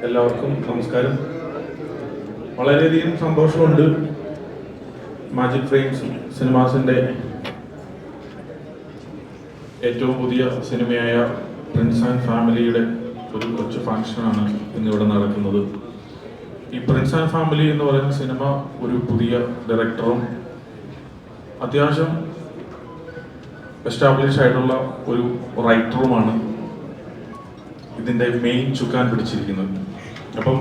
എല്ലാവർക്കും നമസ്കാരം. വളരെയധികം സന്തോഷമുണ്ട്. മാജിക് ഫ്രെയിംസ് സിനിമാസിൻ്റെ ഏറ്റവും പുതിയ സിനിമയായ പ്രിൻസ് ആൻഡ് ഫാമിലിയുടെ ഒരു കൊച്ചു ഫംഗ്ഷനാണ് ഇന്നിവിടെ നടക്കുന്നത്. ഈ പ്രിൻസ് ആൻഡ് ഫാമിലി എന്ന് പറയുന്ന സിനിമ ഒരു പുതിയ ഡയറക്ടറും അത്യാവശ്യം എസ്റ്റാബ്ലിഷ് ആയിട്ടുള്ള ഒരു റൈറ്ററുമാണ് ഇതിൻ്റെ മെയിൻ ചുക്കാൻ പിടിച്ചിരിക്കുന്നത്. അപ്പം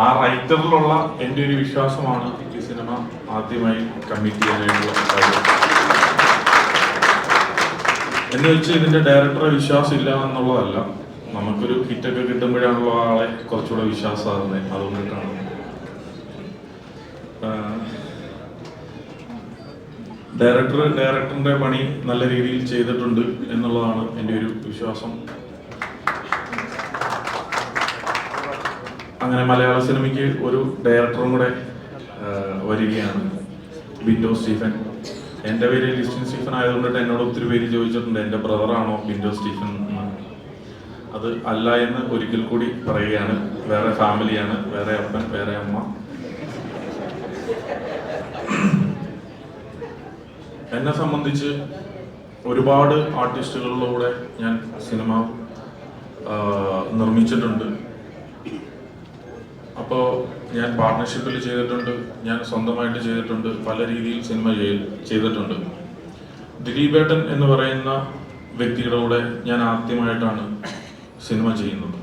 ആ റൈറ്ററിലുള്ള എൻ്റെ ഒരു വിശ്വാസമാണ് ഈ സിനിമ ആദ്യമായി കമ്മിറ്റ് ചെയ്യാനായിട്ടുള്ള കാര്യം. എന്ന് വെച്ച് ഇതിൻ്റെ ഡയറക്ടറെ വിശ്വാസമില്ല എന്നുള്ളതല്ല, നമുക്കൊരു ഹിറ്റൊക്കെ കിട്ടുമ്പോഴാണല്ലോ ആളെ കുറച്ചുകൂടെ വിശ്വാസമാകുന്നത്. അതുകൊണ്ടിട്ടാണ് ഡയറക്ടറിൻ്റെ പണി നല്ല രീതിയിൽ ചെയ്തിട്ടുണ്ട് എന്നുള്ളതാണ് എൻ്റെ ഒരു വിശ്വാസം. അങ്ങനെ മലയാള സിനിമയ്ക്ക് ഒരു ഡയറക്ടറും കൂടെ വരികയാണ്, ബിൻഡോ സ്റ്റീഫൻ. എൻ്റെ പേര് ലിസ്റ്റിൻ സ്റ്റീഫൻ ആയതുകൊണ്ടിട്ട് എന്നോട് ഒത്തിരി പേര് ചോദിച്ചിട്ടുണ്ട് എൻ്റെ ബ്രദറാണോ ബിൻഡോ സ്റ്റീഫൻ എന്ന്. അത് അല്ല എന്ന് ഒരിക്കൽ കൂടി പറയുകയാണ്. വേറെ ഫാമിലിയാണ്, വേറെ അപ്പൻ, വേറെ അമ്മ. എന്നെ സംബന്ധിച്ച് ഒരുപാട് ആർട്ടിസ്റ്റുകളിലൂടെ ഞാൻ സിനിമ നിർമ്മിച്ചിട്ടുണ്ട്. അപ്പോൾ ഞാൻ പാർട്ട്ണർഷിപ്പിൽ ചെയ്തിട്ടുണ്ട്, ഞാൻ സ്വന്തമായിട്ട് ചെയ്തിട്ടുണ്ട്, പല രീതിയിൽ സിനിമ ചെയ്തിട്ടുണ്ട്. ദിലീപേട്ടൻ എന്ന് പറയുന്ന വ്യക്തിയുടെ കൂടെ ഞാൻ ആദ്യമായിട്ടാണ് സിനിമ ചെയ്യുന്നത്.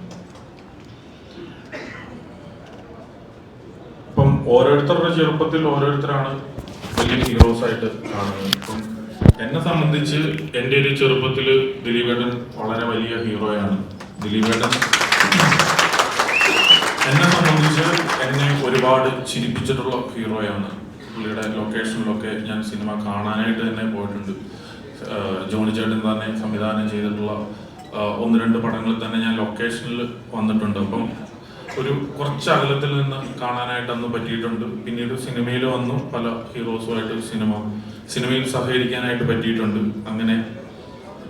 അപ്പം ഓരോരുത്തരുടെ ചെറുപ്പത്തിൽ ഓരോരുത്തരാണ് വലിയ ഹീറോസ് ആയിട്ട് കാണുന്നത്. അപ്പം എന്നെ സംബന്ധിച്ച് എൻ്റെ ഒരു ചെറുപ്പത്തിൽ ദിലീപേട്ടൻ വളരെ വലിയ ഹീറോയാണ്. ദിലീപേട്ടൻ എന്നെ സംബന്ധിച്ച് എന്നെ ഒരുപാട് ചിരിപ്പിച്ചിട്ടുള്ള ഹീറോയാണ്. പുള്ളിയുടെ ലൊക്കേഷനിലൊക്കെ ഞാൻ സിനിമ കാണാനായിട്ട് തന്നെ പോയിട്ടുണ്ട്. ജോണി ചേട്ടൻ തന്നെ സംവിധാനം ചെയ്തിട്ടുള്ള 1-2 പടങ്ങളിൽ തന്നെ ഞാൻ ലൊക്കേഷനിൽ വന്നിട്ടുണ്ട്. അപ്പം ഒരു കുറച്ച് അകലത്തിൽ നിന്ന് കാണാനായിട്ട് അന്ന് പറ്റിയിട്ടുണ്ട്. പിന്നീട് സിനിമയിൽ വന്നു പല ഹീറോസുമായിട്ട് സിനിമയിൽ സഹകരിക്കാനായിട്ട് പറ്റിയിട്ടുണ്ട്. അങ്ങനെ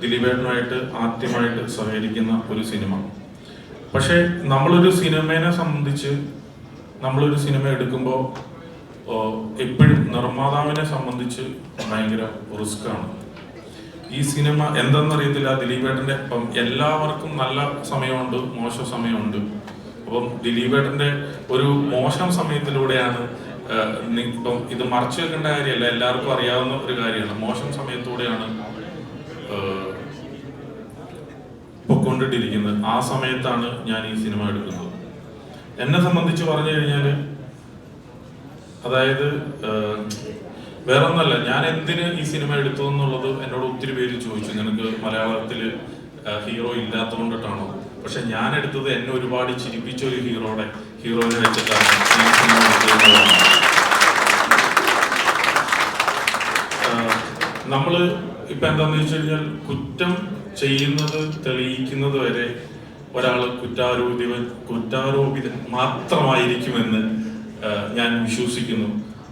ദിലീപേട്ടനുമായിട്ട് ആദ്യമായിട്ട് സഹകരിക്കുന്ന ഒരു സിനിമ. പക്ഷേ നമ്മളൊരു സിനിമയെ സംബന്ധിച്ച് നമ്മളൊരു സിനിമ എടുക്കുമ്പോൾ എപ്പോഴും നിർമ്മാതാവിനെ സംബന്ധിച്ച് ഭയങ്കര റിസ്ക്കാണ്. ഈ സിനിമ എന്തെന്നറിയത്തില്ല, ദിലീപേട്ടൻ്റെ ഇപ്പം എല്ലാവർക്കും നല്ല സമയമുണ്ട്, മോശം സമയമുണ്ട്. അപ്പം ദിലീപേട്ടൻ്റെ ഒരു മോശം സമയത്തിലൂടെയാണ് ഇപ്പം ഇത് മറച്ചു വെക്കേണ്ട കാര്യമല്ല, എല്ലാവർക്കും അറിയാവുന്ന ഒരു കാര്യമാണ്. മോശം സമയത്തൂടെയാണ് പൊക്കൊണ്ടിട്ടിരിക്കുന്നത്. ആ സമയത്താണ് ഞാൻ ഈ സിനിമ എടുക്കുന്നത്. എന്നെ സംബന്ധിച്ച് പറഞ്ഞു കഴിഞ്ഞാൽ, അതായത് വേറൊന്നല്ല, ഞാൻ എന്തിന് ഈ സിനിമ എടുത്തു എന്നുള്ളത് എന്നോട് ഒത്തിരി പേര് ചോദിച്ചു. നിനക്ക് മലയാളത്തിൽ ഹീറോ ഇല്ലാത്തത് കൊണ്ടിട്ടാണോ? പക്ഷെ ഞാൻ എടുത്തത് എന്നെ ഒരുപാട് ചിരിപ്പിച്ച ഒരു ഹീറോയിനെ വെച്ചിട്ടാണ് ഈ സിനിമ എടുത്തത്. നമ്മൾ ഇപ്പം എന്താണെന്ന് വെച്ച് കഴിഞ്ഞാൽ, കുറ്റം ചെയ്യുന്നത് തെളിയിക്കുന്നത് വരെ ഒരാൾ കുറ്റാരോപിതൻ മാത്രമായിരിക്കുമെന്ന് ഞാൻ വിശ്വസിക്കുന്നു.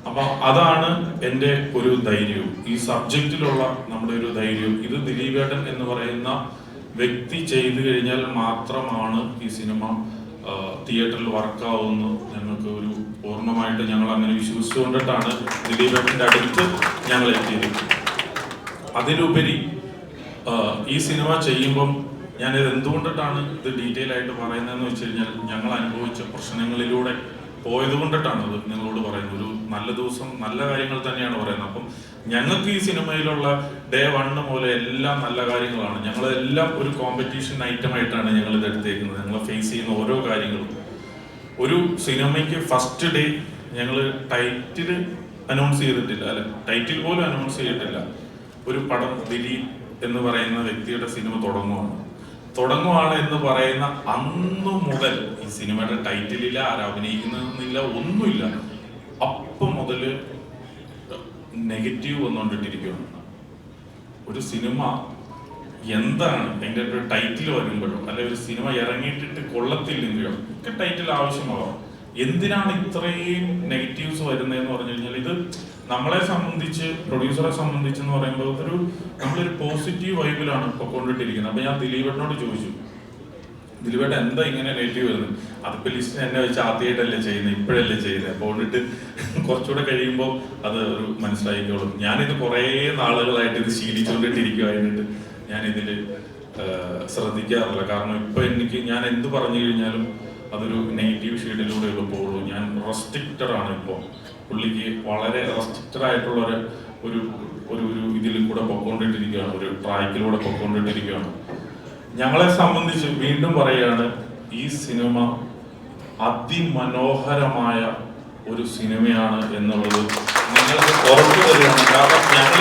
അപ്പം അതാണ് എൻ്റെ ഒരു ധൈര്യവും, ഈ സബ്ജക്റ്റിലുള്ള നമ്മുടെ ഒരു ധൈര്യവും. ഇത് ദിലീപേട്ടൻ എന്ന് പറയുന്ന വ്യക്തി ചെയ്തു കഴിഞ്ഞാൽ മാത്രമാണ് ഈ സിനിമ തിയേറ്ററിൽ വർക്കാവുമെന്ന് ഞങ്ങൾക്ക് ഒരു പൂർണ്ണമായിട്ട് ഞങ്ങൾ അങ്ങനെ വിശ്വസിച്ചുകൊണ്ടിട്ടാണ് ദിലീപേട്ടൻ്റെ അടുത്ത് ഞങ്ങൾ എത്തിയത്. അതിലുപരി ഈ സിനിമ ചെയ്യുമ്പം ഞാനിത് എന്തുകൊണ്ടിട്ടാണ് ഇത് ഡീറ്റെയിൽ ആയിട്ട് പറയുന്നതെന്ന് വെച്ച് കഴിഞ്ഞാൽ, ഞങ്ങൾ അനുഭവിച്ച പ്രശ്നങ്ങളിലൂടെ പോയത് കൊണ്ടിട്ടാണ് ഇത് നിങ്ങളോട് പറയുന്നത്. ഒരു നല്ല ദിവസം നല്ല കാര്യങ്ങൾ തന്നെയാണ് പറയുന്നത്. അപ്പം ഞങ്ങൾക്ക് ഈ സിനിമയിലുള്ള ഡേ 1 മുതൽ എല്ലാം നല്ല കാര്യങ്ങളാണ്. ഞങ്ങളെല്ലാം ഒരു കോമ്പറ്റീഷൻ ഐറ്റമായിട്ടാണ് ഞങ്ങൾ ഇത് എടുത്തേക്കുന്നത്. ഞങ്ങൾ ഫേസ് ചെയ്യുന്ന ഓരോ കാര്യങ്ങളും. ഒരു സിനിമയ്ക്ക് ഫസ്റ്റ് ഡേ ഞങ്ങൾ ടൈറ്റിൽ അനൗൺസ് ചെയ്തിട്ടില്ല, അല്ലെ, ടൈറ്റിൽ പോലും അനൗൺസ് ചെയ്തിട്ടില്ല. ഒരു പടം ദിലീപ് എന്ന് പറയുന്ന വ്യക്തിയുടെ സിനിമ തുടങ്ങുവാണ് എന്ന് പറയുന്ന അന്ന് മുതൽ ഈ സിനിമയുടെ ടൈറ്റിലില്ല, ആരഭിനയിക്കുന്നില്ല, ഒന്നുമില്ല. അപ്പം മുതൽ നെഗറ്റീവ് വന്നുകൊണ്ടിട്ടിരിക്കുകയാണ്. ഒരു സിനിമ എന്താണ് അതിൻ്റെ ഒരു ടൈറ്റിൽ വരുമ്പോഴോ, അല്ലെങ്കിൽ ഒരു സിനിമ ഇറങ്ങിയിട്ടിട്ട് കൊള്ളത്തില്ലെങ്കിലോ ഒക്കെ ടൈറ്റിൽ ആവശ്യമാകാം. എന്തിനാണ് ഇത്രയും നെഗറ്റീവ്സ് വരുന്നതെന്ന് പറഞ്ഞു കഴിഞ്ഞാൽ, ഇത് നമ്മളെ സംബന്ധിച്ച്, പ്രൊഡ്യൂസറെ സംബന്ധിച്ച് എന്ന് പറയുമ്പോൾ നമ്മളൊരു പോസിറ്റീവ് വൈബിലാണ് ഇപ്പോൾ കൊണ്ടിട്ടിരിക്കുന്നത്. അപ്പം ഞാൻ ദിലീപേട്ടനോട് ചോദിച്ചു, ദിലീപേട്ട എന്താ ഇങ്ങനെ നെഗറ്റീവ് വരുന്നത്? അതിപ്പോ ലിസ്റ്റ് എന്നെ വെച്ച് ആദ്യമായിട്ടല്ലേ ചെയ്യുന്നത്, ഇപ്പോഴല്ലേ ചെയ്യുന്നത്. അപ്പോൾ കൊണ്ടിട്ട് കുറച്ചുകൂടെ കഴിയുമ്പോൾ അത് ഒരു മനസ്സിലായിക്കോളും. ഞാനിത് കുറേ നാളുകളായിട്ട് ഇത് ശീലിച്ചുകൊണ്ടിട്ടിരിക്കുവായിട്ട് ഞാനിതിൽ ശ്രദ്ധിക്കാറില്ല. കാരണം ഇപ്പൊ എനിക്ക് ഞാൻ എന്ത് പറഞ്ഞു കഴിഞ്ഞാലും അതൊരു നെഗറ്റീവ് ഷെയ്ഡിലൂടെ പോകുള്ളൂ. ഞാൻ റെസ്ട്രിക്റ്റഡ് ആണ് ഇപ്പോൾ. പുള്ളിക്ക് വളരെ റെസ്ട്രിക്റ്റഡ് ആയിട്ടുള്ള ഒരു ഒരു ഒരു ഇതിൽ കൂടെ പൊക്കോണ്ടിട്ടിരിക്കുകയാണ്, ഒരു ട്രാക്കിലൂടെ പൊക്കോണ്ടിട്ടിരിക്കുകയാണ്. ഞങ്ങളെ സംബന്ധിച്ച് വീണ്ടും പറയുകയാണ്, ഈ സിനിമ അതിമനോഹരമായ ഒരു സിനിമയാണ് എന്നുള്ളത് നിങ്ങൾക്ക് ഉറപ്പു തരികയാണ്. കാരണം ഞങ്ങൾ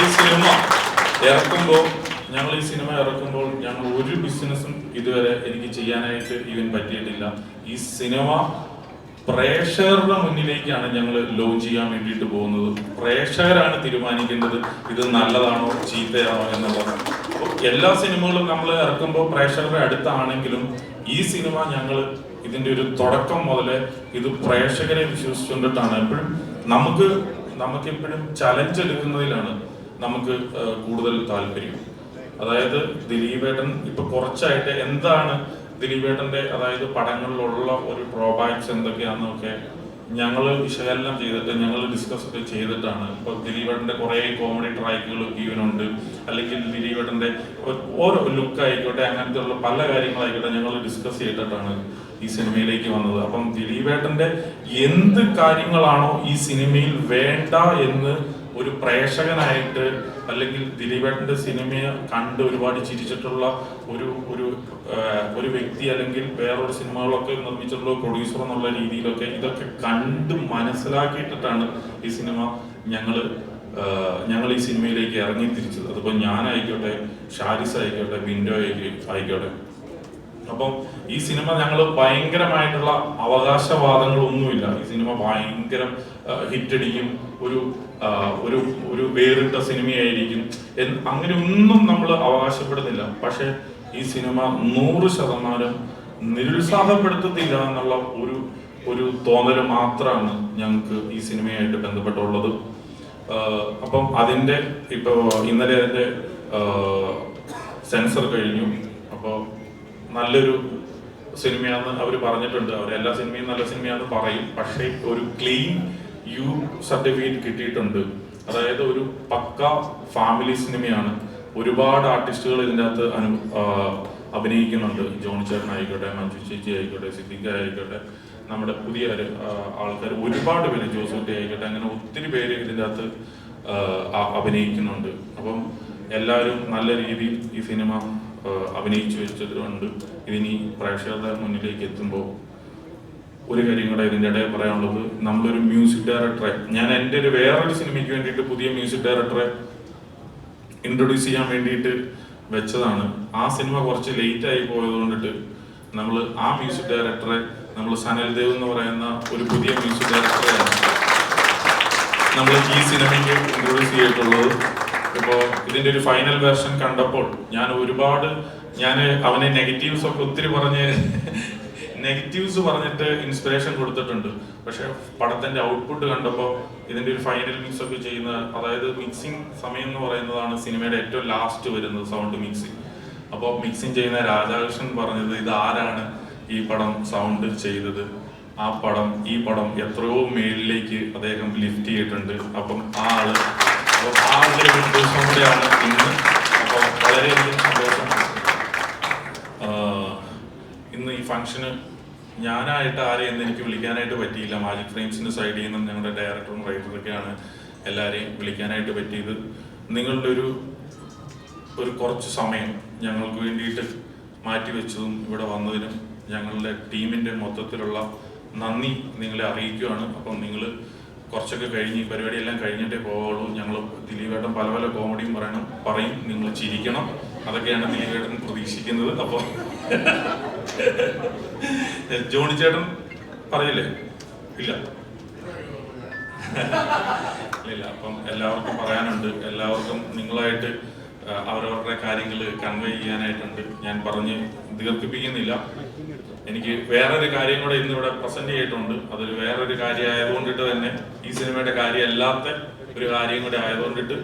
ഈ സിനിമ ഇറക്കുമ്പോൾ ഞങ്ങൾ ഒരു ബിസിനസ്സും ഇതുവരെ എനിക്ക് ചെയ്യാനായിട്ട് ഈവൻ പറ്റിയിട്ടില്ല. ഈ സിനിമ പ്രേക്ഷകരുടെ മുന്നിലേക്കാണ് ഞങ്ങൾ ലോഞ്ച് ചെയ്യാൻ വേണ്ടിയിട്ട് പോകുന്നത്. പ്രേക്ഷകരാണ് തീരുമാനിക്കേണ്ടത് ഇത് നല്ലതാണോ ചീത്തയാണോ എന്നുള്ളത്. എല്ലാ സിനിമകളും നമ്മൾ ഇറക്കുമ്പോൾ പ്രേക്ഷകരുടെ അടുത്താണെങ്കിലും ഈ സിനിമ ഞങ്ങൾ ഇതിന്റെ ഒരു തുടക്കം മുതലേ ഇത് പ്രേക്ഷകരെ വിശ്വസിച്ചുകൊണ്ടിട്ടാണ്. എപ്പോഴും നമുക്കെപ്പോഴും ചലഞ്ച് എടുക്കുന്നതിലാണ് നമുക്ക് കൂടുതൽ താല്പര്യം. അതായത് ദിലീപേട്ടൻ ഇപ്പൊ കുറച്ചായിട്ട് എന്താണ് ദിലീപേട്ടന്റെ അതായത് പടങ്ങളിലുള്ള ഒരു ഡ്രോബാക്സ് എന്തൊക്കെയാണെന്നൊക്കെ ഞങ്ങൾ വിശകലനം ചെയ്തിട്ട് ഞങ്ങൾ ഡിസ്കസ് ഒക്കെ ചെയ്തിട്ടാണ്. ഇപ്പൊ ദിലീപേട്ടന്റെ കുറെ കോമഡി ട്രാക്കുകൾ ഈവനുണ്ട്, അല്ലെങ്കിൽ ദിലീപേട്ടന്റെ ഓരോ ലുക്ക് ആയിക്കോട്ടെ, അങ്ങനത്തെ ഉള്ള പല കാര്യങ്ങളായിക്കോട്ടെ ഞങ്ങൾ ഡിസ്കസ് ചെയ്തിട്ടാണ് ഈ സിനിമയിലേക്ക് വന്നത്. അപ്പം ദിലീപേട്ടന്റെ എന്ത് കാര്യങ്ങളാണോ ഈ സിനിമയിൽ വേണ്ട എന്ന് ഒരു പ്രേക്ഷകനായിട്ട്, അല്ലെങ്കിൽ ദിലീപേട്ടന്റെ സിനിമയെ കണ്ട് ഒരുപാട് ചിരിച്ചിട്ടുള്ള ഒരു വ്യക്തി, അല്ലെങ്കിൽ വേറൊരു സിനിമകളൊക്കെ നിർമ്മിച്ചിട്ടുള്ള പ്രൊഡ്യൂസർ എന്നുള്ള രീതിയിലൊക്കെ ഇതൊക്കെ കണ്ട് മനസ്സിലാക്കിയിട്ടാണ് ഈ സിനിമ ഞങ്ങൾ ഈ സിനിമയിലേക്ക് ഇറങ്ങി തിരിച്ചത്. അതിപ്പോൾ ഞാനായിക്കോട്ടെ, ഷാരിസ് ആയിക്കോട്ടെ, ബിൻഡോ ആയിക്കോട്ടെ. അപ്പം ഈ സിനിമ ഞങ്ങൾ ഭയങ്കരമായിട്ടുള്ള അവകാശവാദങ്ങളൊന്നുമില്ല. ഈ സിനിമ ഭയങ്കര ഹിറ്റടിക്കും, ഒരു വേറിട്ട സിനിമയായിരിക്കും, അങ്ങനെ ഒന്നും നമ്മൾ അവകാശപ്പെടുന്നില്ല. പക്ഷെ ഈ സിനിമ 100% നിരുത്സാഹപ്പെടുത്തത്തില്ല എന്നുള്ള ഒരു തോന്നല് മാത്രമാണ് ഞങ്ങൾക്ക് ഈ സിനിമയായിട്ട് ബന്ധപ്പെട്ടുള്ളത്. അപ്പം അതിന്റെ ഇപ്പൊ ഇന്നലെ അതിന്റെ സെൻസർ കഴിഞ്ഞു. അപ്പോൾ നല്ലൊരു സിനിമയാണെന്ന് അവർ പറഞ്ഞിട്ടുണ്ട്. അവരെല്ലാ സിനിമയും നല്ല സിനിമയാണെന്ന് പറയും, പക്ഷേ ഒരു ക്ലീൻ യു സർട്ടിഫിക്കറ്റ് കിട്ടിയിട്ടുണ്ട്. അതായത് ഒരു പക്ക ഫാമിലി സിനിമയാണ്. ഒരുപാട് ആർട്ടിസ്റ്റുകൾ ഇതിൻ്റെ അകത്ത് അഭിനയിക്കുന്നുണ്ട്. ജോണി ചേട്ടൻ ആയിക്കോട്ടെ, മഞ്ജു ചേച്ചി ആയിക്കോട്ടെ, സിദ്ദിഖ ആയിക്കോട്ടെ, നമ്മുടെ പുതിയ ആൾക്കാർ ഒരുപാട് പേര്, ജോസൂട്ടി ആയിക്കോട്ടെ, അങ്ങനെ ഒത്തിരി പേര് ഇതിൻ്റെ അകത്ത് അഭിനയിക്കുന്നുണ്ട്. അപ്പം എല്ലാവരും നല്ല രീതിയിൽ ഈ സിനിമ അഭിനയിച്ചു വെച്ചിട്ടുണ്ട്. ഇതിനി പ്രേക്ഷകരുടെ മുന്നിലേക്ക് എത്തുമ്പോൾ ഒരു കാര്യം കൂടെ ഇതിൻ്റെ ഇടയിൽ പറയാനുള്ളത്, നമ്മളൊരു മ്യൂസിക് ഡയറക്ടറെ, ഞാൻ എൻ്റെ വേറൊരു സിനിമയ്ക്ക് വേണ്ടിയിട്ട് പുതിയ മ്യൂസിക് ഡയറക്ടറെ ഇൻട്രൊഡ്യൂസ് ചെയ്യാൻ വേണ്ടിയിട്ട് വെച്ചതാണ്. ആ സിനിമ കുറച്ച് ലേറ്റ് ആയി പോയത് കൊണ്ടിട്ട് നമ്മൾ ആ മ്യൂസിക് ഡയറക്ടറെ, നമ്മൾ സനൽ ദേവ് എന്ന് പറയുന്ന ഒരു പുതിയ മ്യൂസിക് ഡയറക്ടറെയാണ് നമ്മൾ ഈ സിനിമയ്ക്ക് ഇൻട്രൊഡ്യൂസ് ചെയ്തിട്ടുള്ളത്. ഇപ്പോൾ ഇതിന്റെ ഒരു ഫൈനൽ വേർഷൻ കണ്ടപ്പോൾ ഞാൻ അവനെ നെഗറ്റീവ്സ് ഒക്കെ ഒത്തിരി പറഞ്ഞിട്ട് ഇൻസ്പിറേഷൻ കൊടുത്തിട്ടുണ്ട്. പക്ഷെ പടത്തിന്റെ ഔട്ട്പുട്ട് കണ്ടപ്പോൾ ഇതിന്റെ ഒരു ഫൈനൽ മിക്സ് ഒക്കെ ചെയ്യുന്ന, അതായത് മിക്സിംഗ് സമയം എന്ന് പറയുന്നതാണ് സിനിമയുടെ ഏറ്റവും ലാസ്റ്റ് വരുന്നത്, സൗണ്ട് മിക്സിംഗ്. അപ്പോൾ മിക്സിംഗ് ചെയ്യുന്ന രാധാകൃഷ്ണൻ പറഞ്ഞത്, ഇത് ആരാണ് ഈ പടം സൗണ്ട് ചെയ്തത്, ഈ പടം എത്രയോ മേളിലേക്ക് അദ്ദേഹം ലിഫ്റ്റ് ചെയ്തിട്ടുണ്ട്. അപ്പം ആളുടെ ഒരു ദിവസം കൂടെയാണ് ഇന്ന്. അപ്പോൾ വളരെയധികം സന്തോഷം. ഇന്ന് ഈ ഫംഗ്ഷന് ഞാനായിട്ട് ആരെയും എനിക്ക് വിളിക്കാനായിട്ട് പറ്റിയില്ല. മാജിക് ഫ്രെയിംസിന്റെ സൈഡിൽ നിന്നും ഞങ്ങളുടെ ഡയറക്ടറും റൈറ്ററൊക്കെയാണ് എല്ലാവരെയും വിളിക്കാനായിട്ട് പറ്റിയത്. നിങ്ങളുടെ ഒരു കുറച്ച് സമയം ഞങ്ങൾക്ക് വേണ്ടിയിട്ട് മാറ്റിവെച്ചതും ഇവിടെ വന്നതിനും ഞങ്ങളുടെ ടീമിന്റെ മൊത്തത്തിലുള്ള നന്ദി നിങ്ങളെ അറിയിക്കുകയാണ്. അപ്പം നിങ്ങൾ കുറച്ചൊക്കെ കഴിഞ്ഞ് പരിപാടിയെല്ലാം കഴിഞ്ഞിട്ടേ പോവുള്ളൂ. ഞങ്ങൾ ദിലീപേട്ടൻ പല പല കോമഡിയും പറയും, നിങ്ങൾ ചിരിക്കണം, അതൊക്കെയാണ് ദിലീപേട്ടൻ പ്രതീക്ഷിക്കുന്നത്. അപ്പോൾ ജോണി ചേട്ടൻ പറയില്ലേ? ഇല്ല. അപ്പം എല്ലാവർക്കും പറയാനുണ്ട്. എല്ലാവർക്കും നിങ്ങളായിട്ട് അവരവരുടെ കാര്യങ്ങൾ കൺവേ ചെയ്യാനായിട്ടുണ്ട്. ഞാൻ പറഞ്ഞ് ദീർഘിപ്പിക്കുന്നില്ല. എനിക്ക് വേറൊരു കാര്യം കൂടെ ഇന്ന് ഇവിടെ പ്രസന്റ് ചെയ്തിട്ടുണ്ട്. അതൊരു വേറൊരു കാര്യം ആയതുകൊണ്ടിട്ട് തന്നെ, ഈ സിനിമയുടെ കാര്യം അല്ലാത്ത ഒരു കാര്യം കൂടെ ആയതുകൊണ്ടിട്ട്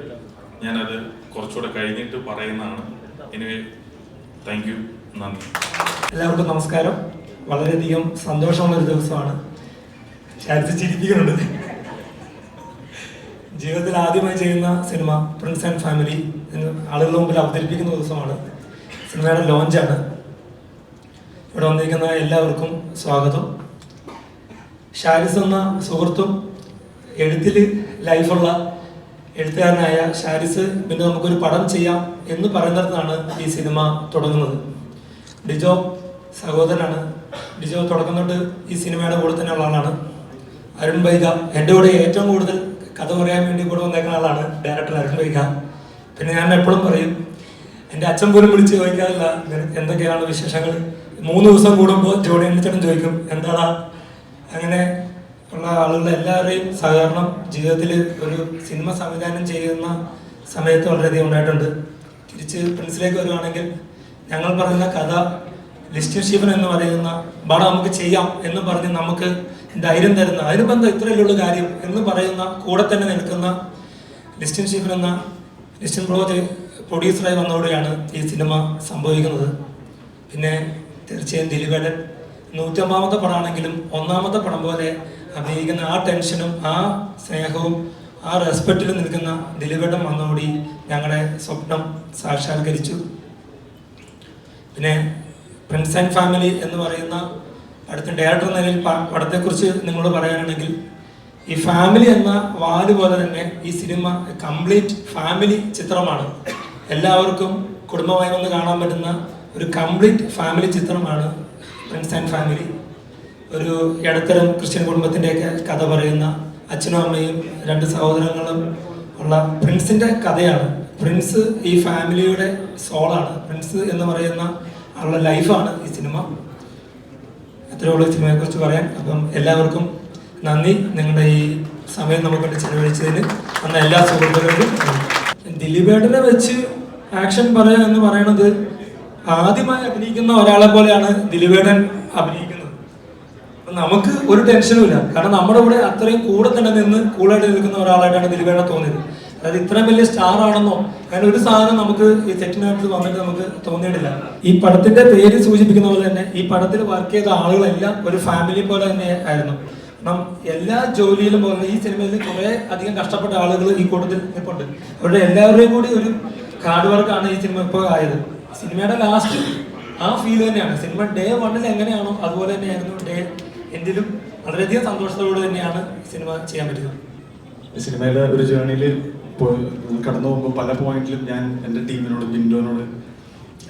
ഞാനത് കുറച്ചുകൂടെ കഴിഞ്ഞിട്ട് പറയുന്നതാണ്. എനിവേ, താങ്ക് യു, നന്ദി. എല്ലാവർക്കും നമസ്കാരം. വളരെയധികം സന്തോഷമുള്ളൊരു ദിവസമാണ്. ചിരിപ്പിക്കുന്നുണ്ട്. ജീവിതത്തിൽ ആദ്യമായി ചെയ്യുന്ന സിനിമ പ്രിൻസ് ആൻഡ് ഫാമിലി ആളുകളുടെ മുമ്പിൽ അവതരിപ്പിക്കുന്ന ദിവസമാണ്. സിനിമയുടെ ലോഞ്ചാണ്. ഇവിടെ വന്നിരിക്കുന്ന എല്ലാവർക്കും സ്വാഗതം. ഷാരിസ് എന്ന സുഹൃത്തും എഴുത്തിൽ ലൈഫുള്ള എഴുത്തുകാരനായ ഷാരിസ് പിന്നെ നമുക്കൊരു പടം ചെയ്യാം എന്ന് പറയുന്നിടത്താണ് ഈ സിനിമ തുടങ്ങുന്നത്. ഡിജോ സഹോദരനാണ്. ഡിജോ തുടക്കം തൊട്ട് ഈ സിനിമയുടെ കൂടെ തന്നെ ഉള്ള ആളാണ്. അരുൺ ബൈഗ എൻ്റെ കൂടെ ഏറ്റവും കൂടുതൽ കഥ പറയാൻ വേണ്ടി കൂടെ വന്നേക്കുന്ന ആളാണ് ഡയറക്ടർ അരുൺ ബൈഗ. പിന്നെ ഞാൻ എപ്പോഴും പറയും, എൻ്റെ അച്ഛൻ പോലും വിളിച്ച് ചോദിക്കാറില്ല എന്തൊക്കെയാണ് വിശേഷങ്ങൾ. 3 ദിവസം കൂടുമ്പോൾ ജോണി അണിച്ചേട്ടൻ ചോദിക്കും എന്താടാ. അങ്ങനെ ഉള്ള ആളുകളുടെ എല്ലാവരുടെയും സഹകരണം ജീവിതത്തിൽ ഒരു സിനിമ സംവിധാനം ചെയ്യുന്ന സമയത്ത് വളരെയധികം ഉണ്ടായിട്ടുണ്ട്. തിരിച്ച് പ്രിൻസിലേക്ക് വരുവാണെങ്കിൽ ഞങ്ങൾ പറയുന്ന കഥ ലിസ്റ്റീൻ സ്റ്റീഫൻ എന്ന് പറയുന്ന ബട നമുക്ക് ചെയ്യാം എന്ന് പറഞ്ഞ് നമുക്ക് ധൈര്യം തരുന്ന, അതിന് ബന്ധം ഇത്രയുള്ള കാര്യം എന്ന് പറയുന്ന കൂടെ തന്നെ നിൽക്കുന്ന ലിസ്റ്റീൻ സ്റ്റീഫൻ എന്ന ലിസ്റ്റീൻ പ്രൊഡ്യൂസറായി വന്നതോടെയാണ് ഈ സിനിമ സംഭവിക്കുന്നത്. പിന്നെ തീർച്ചയായും ദിലീപേട്ടൻ 150ാമത്തെ പടമാണെങ്കിലും 1ാമത്തെ പടം പോലെ അഭിനയിക്കുന്ന ആ ടെൻഷനും ആ സ്നേഹവും ആ റെസ്പെക്റ്റിലും നിൽക്കുന്ന ദിലീപേട്ടൻ വന്നതോടെ ഞങ്ങളുടെ സ്വപ്നം സാക്ഷാത്കരിച്ചു. പിന്നെ പ്രിൻസ് ആൻഡ് ഫാമിലി എന്ന് പറയുന്ന അടുത്ത ഡയറക്ടർ നിലയിൽ പടത്തെക്കുറിച്ച് നിങ്ങളോട് പറയാനാണെങ്കിൽ, ഈ ഫാമിലി എന്ന വാല് പോലെ തന്നെ ഈ സിനിമ കംപ്ലീറ്റ് ഫാമിലി ചിത്രമാണ്. എല്ലാവർക്കും കുടുംബമായി വന്ന് കാണാൻ പറ്റുന്ന ഒരു കംപ്ലീറ്റ് ഫാമിലി ചിത്രമാണ് പ്രിൻസ് ആൻഡ് ഫാമിലി. ഒരു ഇടത്തരം ക്രിസ്ത്യൻ കുടുംബത്തിൻ്റെയൊക്കെ കഥ പറയുന്ന അച്ഛനും അമ്മയും 2 സഹോദരങ്ങളും ഉള്ള പ്രിൻസിൻ്റെ കഥയാണ്. പ്രിൻസ് ഈ ഫാമിലിയുടെ സോളാണ്. പ്രിൻസ് എന്ന് പറയുന്ന ആളുടെ ലൈഫാണ് ഈ സിനിമ. അത്രയുള്ള സിനിമയെക്കുറിച്ച് പറയാൻ. അപ്പം എല്ലാവർക്കും നന്ദി. നിങ്ങളുടെ ഈ സമയം നമുക്ക് ചെലവഴിച്ചതിന് അന്ന് എല്ലാ സുഹൃത്തുക്കൾക്കും. ദിലീപേട്ടനെ വെച്ച് ആക്ഷൻ പറയുക എന്ന് പറയുന്നത് ആദ്യമായി അഭിനയിക്കുന്ന ഒരാളെ പോലെയാണ് ദിലീപേട്ടൻ അഭിനയിക്കുന്നത്. അപ്പം നമുക്ക് ഒരു ടെൻഷനും ഇല്ല. കാരണം നമ്മുടെ കൂടെ അത്രയും കൂടെ തന്നെ നിന്ന് കൂളായിട്ട് നിൽക്കുന്ന ഒരാളായിട്ടാണ് ദിലീപേട്ടനെ തോന്നിയത്. അതായത് ഇത്രയും വലിയ സ്റ്റാർ ആണെന്നോ അങ്ങനെ ഒരു സാധനം നമുക്ക് ഈ സെറ്റിനകത്ത് വന്നിട്ട് നമുക്ക് തോന്നിയിട്ടില്ല. ഈ പടത്തിന്റെ പേര് സൂചിപ്പിക്കുന്ന പോലെ തന്നെ ഈ പടത്തിൽ വർക്ക് ചെയ്ത ആളുകളെല്ലാം ഒരു ഫാമിലി പോലെ തന്നെ ആയിരുന്നു. കാരണം എല്ലാ ജോലിയിലും പോലെ ഈ സിനിമയിൽ കുറെ അധികം കഷ്ടപ്പെട്ട ആളുകൾ ഈ കൂട്ടത്തിൽ നിൽപ്പുണ്ട്. അവരുടെ എല്ലാവരുടെയും കൂടി ഒരു ഹാർഡ് വർക്കാണ് ഈ സിനിമ ഇപ്പോൾ ആയത്. സിനിമയുടെ ലാസ്റ്റ് ആ ഫീൽ തന്നെയാണ്. സിനിമ ഡേ 1 എങ്ങനെയാണോ അതുപോലെ തന്നെയായിരുന്നു ഡേ എൻഡിലും. വളരെയധികം സന്തോഷത്തോടെ തന്നെയാണ് സിനിമ ചെയ്യാൻ പറ്റുന്നത്. സിനിമയിലെ ഒരു ജേർണിയിൽ കടന്നു പോകുമ്പോൾ പല പോയിന്റിലും ഞാൻ എൻ്റെ ടീമിനോട്, ബിൻഡോനോട്,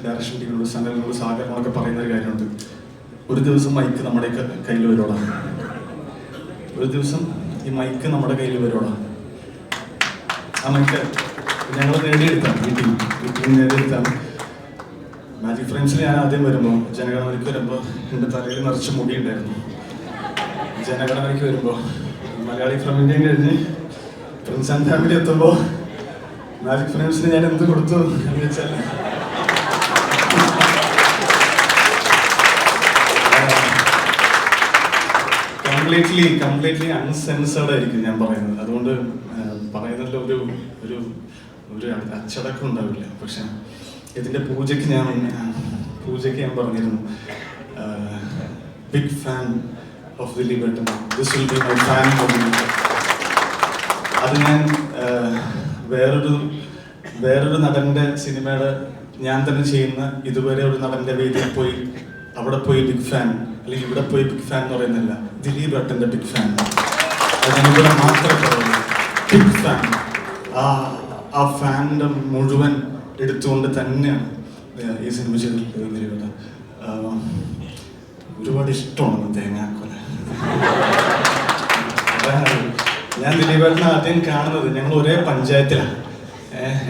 ഡയറക്ഷൻ ടീമിനോട്, സനലിനോട്, സാഗറിനോടൊക്കെ പറയുന്ന ഒരു കാര്യമുണ്ട്. ഒരു ദിവസം മൈക്ക് നമ്മുടെ കയ്യിൽ വരുവോളാം. ഒരു ദിവസം ഈ മൈക്ക് നമ്മുടെ കയ്യിൽ വരുവോളാം. ആ മൈക്ക് ഞങ്ങൾ നേടിയെടുത്താണ്. ഈ ടീം നേടിയെടുത്താണ്. മാജിക് ഫ്രെയിംസിൽ ഞാൻ ആദ്യം വരുമ്പോൾ, ജനഗണമനയ്ക്ക് വരുമ്പോൾ എൻ്റെ തലയിൽ നിറച്ച് മുടി ഉണ്ടായിരുന്നു. ജനഗണമനയ്ക്ക് വരുമ്പോൾ മലയാളി ഫ്രമിൻ്റെയും കഴിഞ്ഞ് പ്രിൻസ് ആൻഡ് ഫാമിലി എത്തുമ്പോൾ മാജിക് ഫ്രെയിംസിന് ഞാൻ എന്ത് കൊടുത്തു എന്ന് വെച്ചാൽ കംപ്ലീറ്റ്ലി അൺസെൻസേർഡ് ആയിരിക്കും ഞാൻ പറയുന്നത്. അതുകൊണ്ട് പറയുന്നതിൽ ഒരു അച്ചടക്കം ഉണ്ടാവില്ല. പക്ഷെ ഇതിൻ്റെ പൂജയ്ക്ക് ഞാൻ പറഞ്ഞിരുന്നു, ബിഗ് ഫാൻ ഓഫ് ദിലീപേട്ടൻ, this will be my fan movie. അത് ഞാൻ വേറൊരു നടൻ്റെ സിനിമയുടെ ഞാൻ തന്നെ ചെയ്യുന്ന ഇതുവരെ ഒരു നടൻ്റെ വേദിയിൽ പോയി അവിടെ പോയി ബിഗ് ഫാൻ അല്ലെങ്കിൽ ഇവിടെ പോയി ബിഗ് ഫാൻ എന്ന് പറയുന്നില്ല. ദിലീപേട്ടൻ്റെ ബിഗ് ഫാൻ. ഞാനിവിടെ മാത്രമേ പറയുള്ളൂ ബിഗ് ഫാൻ. ആ ഫാൻ്റെ മുഴുവൻ എടുത്തുകൊണ്ട് തന്നെയാണ് ഈ സിനിമ ചെയ്തിട്ടുള്ളത്. ദിലീപേട്ടൻ ഒരുപാട് ഇഷ്ടമാണ് തേങ്ങാക്കൊല. ഞാൻ ദിലീപേട്ടനെ ആദ്യം കാണുന്നത്, ഞങ്ങൾ ഒരേ പഞ്ചായത്തിലാണ്,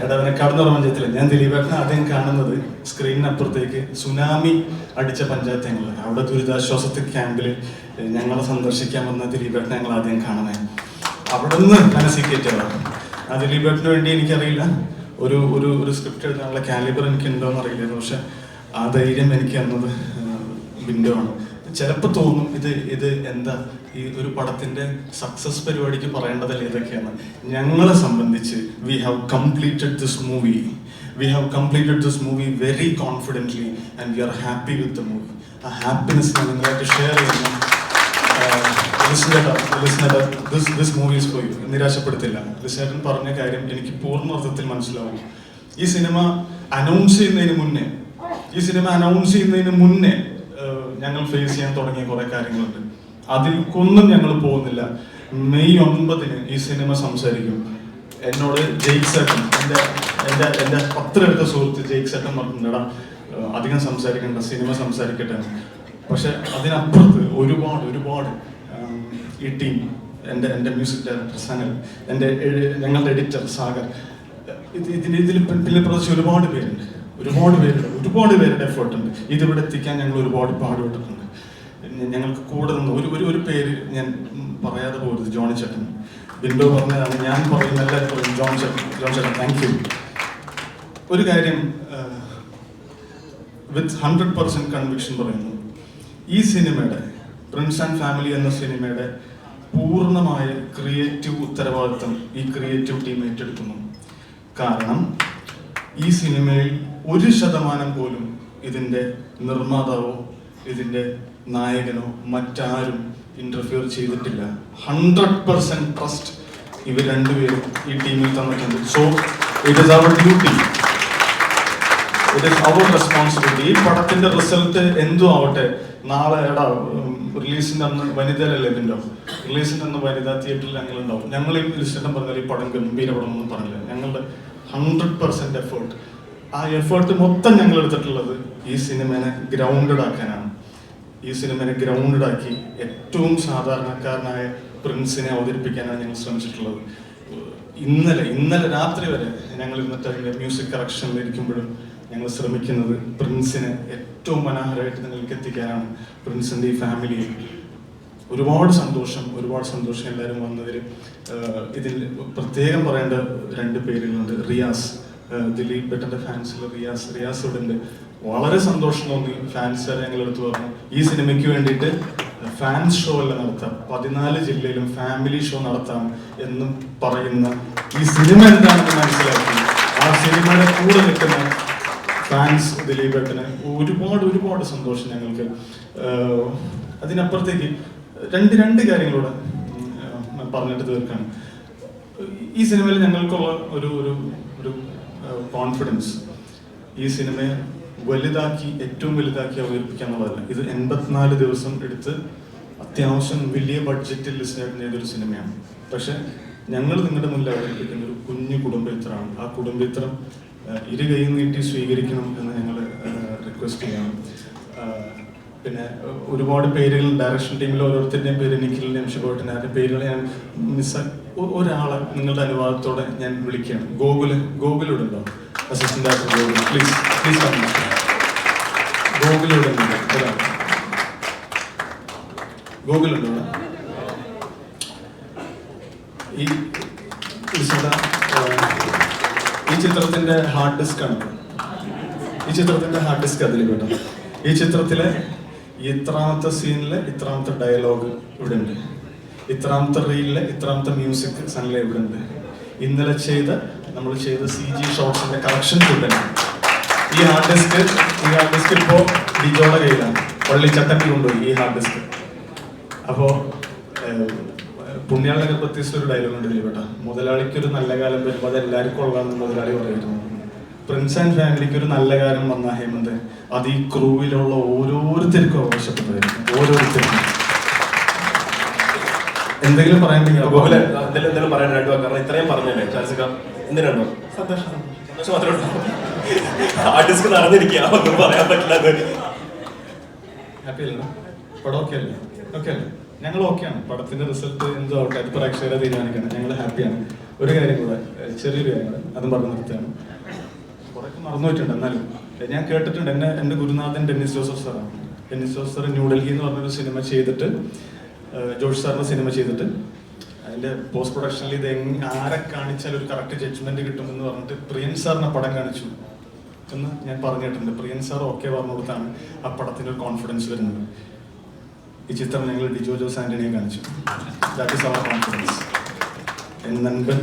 എടവനക്കാട് എന്ന് പറഞ്ഞ പഞ്ചായത്തിലാണ്. ഞാൻ ദിലീപേട്ടനെ ആദ്യം കാണുന്നത് സ്ക്രീനിനപ്പുറത്തേക്ക് സുനാമി അടിച്ച പഞ്ചായത്ത് ഞങ്ങൾ. അവിടെ ദുരിതാശ്വാസ ക്യാമ്പിൽ ഞങ്ങളെ സന്ദർശിക്കാൻ വന്ന ദിലീപേട്ടനെ ഞങ്ങൾ ആദ്യം കാണുന്നത്. അവിടെ നിന്ന് മനസ്സിൽ കയറ്റിയതാണ്. ആ ദിലീപേട്ടന് വേണ്ടി എനിക്കറിയില്ല ഒരു സ്ക്രിപ്റ്റ് എഴുതാനുള്ള കാലിബർ എനിക്ക് ഉണ്ടോയെന്ന് അറിയില്ലായിരുന്നു. പക്ഷെ ആ ധൈര്യം എനിക്ക് തന്നത് ബിൻഡോ ആണ്. ചിലപ്പോൾ തോന്നും ഇത് എന്താ ഈ ഒരു പടത്തിന്റെ സക്സസ് പരിപാടിക്ക് പറയേണ്ടതല്ല ഇതൊക്കെയാണ്. ഞങ്ങളെ സംബന്ധിച്ച് we have completed this movie We have completed this movie very confidently and we are happy with the movie. A happiness ഞാൻ നിങ്ങളായിട്ട് ഷെയർ ചെയ്യുന്നു. This movie is for you. നിരാശപ്പെടുത്തില്ല. ലിസേട്ടൻ പറഞ്ഞ കാര്യം എനിക്ക് പൂർണ്ണ അർത്ഥത്തിൽ മനസ്സിലാവും. ഈ സിനിമ അനൗൺസ് ചെയ്യുന്നതിന് മുന്നേ ഞങ്ങൾ ഫേസ് ചെയ്യാൻ തുടങ്ങിയ കുറെ കാര്യങ്ങളുണ്ട്. അതിൽക്കൊന്നും ഞങ്ങൾ പോകുന്നില്ല. മെയ് 9 ഈ സിനിമ സംസാരിക്കും. എന്നോട് ജെയ്ക് സേട്ടൻ, എൻ്റെ പത്രമെടുത്ത സുഹൃത്ത് ജെയ്ക് സേട്ടൻ പറഞ്ഞിട്ടുണ്ടാ അധികം സംസാരിക്കണ്ട, സിനിമ സംസാരിക്കട്ടെ. പക്ഷെ അതിനപ്പുറത്ത് ഒരുപാട് ഈ ടീം, എൻ്റെ മ്യൂസിക് ഡയറക്ടർ സനൽ, ഞങ്ങളുടെ എഡിറ്റർ സാഗർ, ഇതിൽ പിന്നെ പ്രവർത്തിച്ച ഒരുപാട് പേരുടെ എഫേർട്ട് ഉണ്ട്. ഇതിവിടെ എത്തിക്കാൻ ഞങ്ങൾ ഒരുപാട് പാടുപെട്ടിട്ടുണ്ട്. ഞങ്ങൾക്ക് കൂടെ നിന്ന് ഒരു പേര് ഞാൻ പറയാതെ പോകരുത്, ജോണി ചേട്ടൻ. ബിൻഡോ പറഞ്ഞതാണ്, ഞാൻ പറയുന്ന എല്ലാവരും പറയും ജോൺ ചേട്ടൻ താങ്ക് യു. ഒരു കാര്യം വിത്ത് 100% കൺവിക്ഷൻ പറയുന്നു, ഈ സിനിമയുടെ പ്രിൻസ് ആൻഡ് ഫാമിലി എന്ന സിനിമയുടെ പൂർണ്ണമായ ക്രിയേറ്റീവ് ഉത്തരവാദിത്വം ഈ ക്രിയേറ്റീവ് ടീം ഏറ്റെടുക്കുന്നു. കാരണം ഈ സിനിമയിൽ 1% പോലും ഇതിൻ്റെ നിർമ്മാതാവോ ഇതിൻ്റെ നായകനോ മറ്റാരും ഇന്റർഫിയർ ചെയ്തിട്ടില്ല. 100% ട്രസ്റ്റ് ഇവർ രണ്ടുപേരും ഈ ടീമിൽ തന്നിട്ടുണ്ട്. So it is our duty, it is our responsibility. ഈ പടത്തിന്റെ റിസൾട്ട് എന്തും ആവട്ടെ, നാളെ റിലീസിന്റെ അന്ന് വനിതയിലല്ലേ ഇതിൻ്റെ റിലീസിന്റെ അന്ന് വനിതാ തിയേറ്ററിൽ ഞങ്ങളുണ്ടാവും. ഞങ്ങൾ ഈ ലിസ്റ്റം പറഞ്ഞാൽ ഈ പടം ഗംഭീര പടം ഒന്നും പറഞ്ഞില്ല. ഞങ്ങളുടെ 100% എഫേർട്ട്, ആ എഫേർട്ട് മൊത്തം ഞങ്ങൾ എടുത്തിട്ടുള്ളത് ഈ സിനിമനെ ഗ്രൗണ്ടഡ് ആക്കാനാണ്. ഈ സിനിമനെ ഗ്രൗണ്ടഡ് ആക്കി ഏറ്റവും സാധാരണക്കാരനായ പ്രിൻസിനെ അവതരിപ്പിക്കാനാണ് ഞങ്ങൾ ശ്രമിച്ചിട്ടുള്ളത്. ഇന്നലെ രാത്രി വരെ ഞങ്ങൾ ഇന്നത്തെ അതിൻ്റെ മ്യൂസിക് കറക്ഷനിൽ ഇരിക്കുമ്പോഴും ഞങ്ങൾ ശ്രമിക്കുന്നത് പ്രിൻസിനെ ഏറ്റവും മനോഹരമായിട്ട് നിങ്ങൾക്ക് എത്തിക്കാനാണ്. പ്രിൻസിൻ്റെ ഈ ഫാമിലി ഒരുപാട് സന്തോഷം എല്ലാവരും വന്നതിൽ. ഇതിൽ പ്രത്യേകം പറയേണ്ട 2 പേരുകളുണ്ട്. റിയാസ്, ദിലീപ് ഭട്ടന്റെ ഫാൻസിൽ റിയാസ് ഇവിടെ ഉണ്ട്. വളരെ സന്തോഷം തോന്നി. ഫാൻസ് ഞങ്ങൾ എടുത്തു പറഞ്ഞു ഈ സിനിമയ്ക്ക് വേണ്ടിയിട്ട് ഫാൻസ് ഷോ എല്ലാം നടത്താം, 14 ജില്ലയിലും ഫാമിലി ഷോ നടത്താം എന്നും പറയുന്ന ഈ സിനിമ എന്താണെന്ന് മനസ്സിലാക്കി ആ സിനിമയുടെ കൂടെ നിൽക്കുന്ന ഫാൻസ് ദിലീപ് ഭട്ടന് ഒരുപാട് സന്തോഷം ഞങ്ങൾക്ക്. അതിനപ്പുറത്തേക്ക് രണ്ട് കാര്യങ്ങളൂടെ പറഞ്ഞിട്ട് തീർക്കാണ്. ഈ സിനിമയിൽ ഞങ്ങൾക്കുള്ള ഒരു കോൺഫിഡൻസ്, ഈ സിനിമയെ ഏറ്റവും വലുതാക്കി അവതരിപ്പിക്കുക എന്നുള്ളതല്ല. ഇത് 84 ദിവസം എടുത്ത് അത്യാവശ്യം വലിയ ബഡ്ജറ്റിൽ ലിസ്റ്റ് ചെയ്തൊരു സിനിമയാണ്. പക്ഷെ ഞങ്ങൾ നിങ്ങളുടെ മുന്നിൽ അവതരിപ്പിക്കുന്ന ഒരു കുഞ്ഞു കുടുംബചിത്രമാണ്. ആ കുടുംബചിത്രം ഇരുകൈ നീട്ടി സ്വീകരിക്കണം എന്ന് ഞങ്ങൾ റിക്വസ്റ്റ് ചെയ്യണം. പിന്നെ ഒരുപാട് പേരുകൾ ഡയറക്ഷൻ ടീമിൽ ഓരോരുത്തരുടെയും പേര്, നിഖിലിൻ്റെയും ഷിബോട്ടിൻ്റെ ആരുടെ പേരുകൾ ഞാൻ ഒരാളെ നിങ്ങളുടെ അനുവാദത്തോടെ ഞാൻ വിളിക്കുകയാണ്. ഗോകുലൂടെ ഉണ്ടോ? അസിസ്റ്റന്റ് ഡയറക്ടർ ഗോകുൽ, പ്ലീസ് ഗോകുലൂടെ ഗോകുലുണ്ടോ? ഈ ചിത്രത്തിന്റെ ഹാർഡ് ഡിസ്ക് ആണ്. അതിൽ കേട്ടോ. ഈ ചിത്രത്തിലെ ഇത്രാമത്തെ സീനിലെ ഇത്രാമത്തെ ഡയലോഗ് ഇവിടെ ഉണ്ട്, ഇത്രാമത്തെ റീലിലെ ഇത്രാമത്തെ മ്യൂസിക് സനലെ ഇവിടെ ഉണ്ട്. ഇന്നലെ നമ്മൾ ചെയ്ത CG ഷോട്ട്സിന്റെ കളക്ഷൻസ് ഇവിടെ ഉണ്ട്. ഈ ഹാർഡ് ഡിസ്ക് ഇപ്പോൾ ഡിജോയുടെ കയ്യിലാണ്. പള്ളിച്ചട്ടത്തിൽ കൊണ്ടുപോയി ഈ ഹാർഡ് ഡിസ്ക്. അപ്പോൾ പുണ്യാള പ്രത്യേകിച്ച് ഒരു ഡയലോഗ് ഉണ്ട് ഇതിൽപ്പെട്ട, മുതലാളിക്കൊരു നല്ല കാലം വരുമ്പോൾ അത് എല്ലാവർക്കും ഉള്ളതാണെന്ന് മുതലാളി പറയുന്നു. പ്രിൻസ് ആൻഡ് ഫാമിലിക്ക് ഒരു നല്ല കാലം വന്ന ഹേമന്ത് അത് ഈ ക്രൂവിലുള്ള ഓരോരുത്തർക്കും ആവശ്യപ്പെട്ടതായിരിക്കും. ഓരോരുത്തർക്കും എന്തെങ്കിലും പറയാനുണ്ടെങ്കിൽ കാരണം ഇത്രയും പറഞ്ഞല്ലേ എന്തിനാണോ സന്തോഷം മാത്രമേ നടന്നിരിക്കുക, ഒന്നും പറയാൻ പറ്റില്ല. ഹാപ്പി അല്ലേ? പടം ഓക്കെ അല്ലേ? ഓക്കെ അല്ലേ? ഞങ്ങൾ ഓക്കെയാണ്. പടത്തിന്റെ റിസൾട്ട് എന്തോ ആവട്ടെ, അത് പ്രേക്ഷകരെ തീരുമാനിക്കണം. ഞങ്ങൾ ഹാപ്പിയാണ്. ഒരു കാര്യം കൂടെ, ചെറിയൊരു കാര്യം കൂടെ, അതും പറഞ്ഞു നിർത്തുകയാണ്. കുറേയൊക്കെ മറന്നു പോയിട്ടുണ്ട്. എന്നാലും ഞാൻ കേട്ടിട്ടുണ്ട്, എൻ്റെ ഗുരുനാഥൻ ഡെന്നിസ് ജോസഫ് സാറാണ്. ഡെന്നിസ് ജോസഫ് സാർ ന്യൂഡൽഹി എന്ന് പറഞ്ഞൊരു സിനിമ ചെയ്തിട്ട്, ജോഷ് സാറിന്റെ സിനിമ ചെയ്തിട്ട് അതിന്റെ പോസ്റ്റ് പ്രൊഡക്ഷനിൽ ഇത് ആരെ കാണിച്ചാൽ ഒരു കറക്റ്റ് ജഡ്ജ്മെന്റ് കിട്ടുമെന്ന് പറഞ്ഞിട്ട് പ്രിയൻ സാറിനെ പടം കാണിച്ചു എന്ന് ഞാൻ പറഞ്ഞിട്ടുണ്ട്. പ്രിയൻ സാർ ഓക്കെ പറഞ്ഞു കൊടുത്താണ് ആ പടത്തിന് ഒരു കോൺഫിഡൻസ് വരുന്നത്. ഈ ചിത്രം ഞങ്ങൾ ഡിജോ ജോസ് ആന്റണിയെ കാണിച്ചു. That is our confidence. എൻ്റെ നൻപൻ,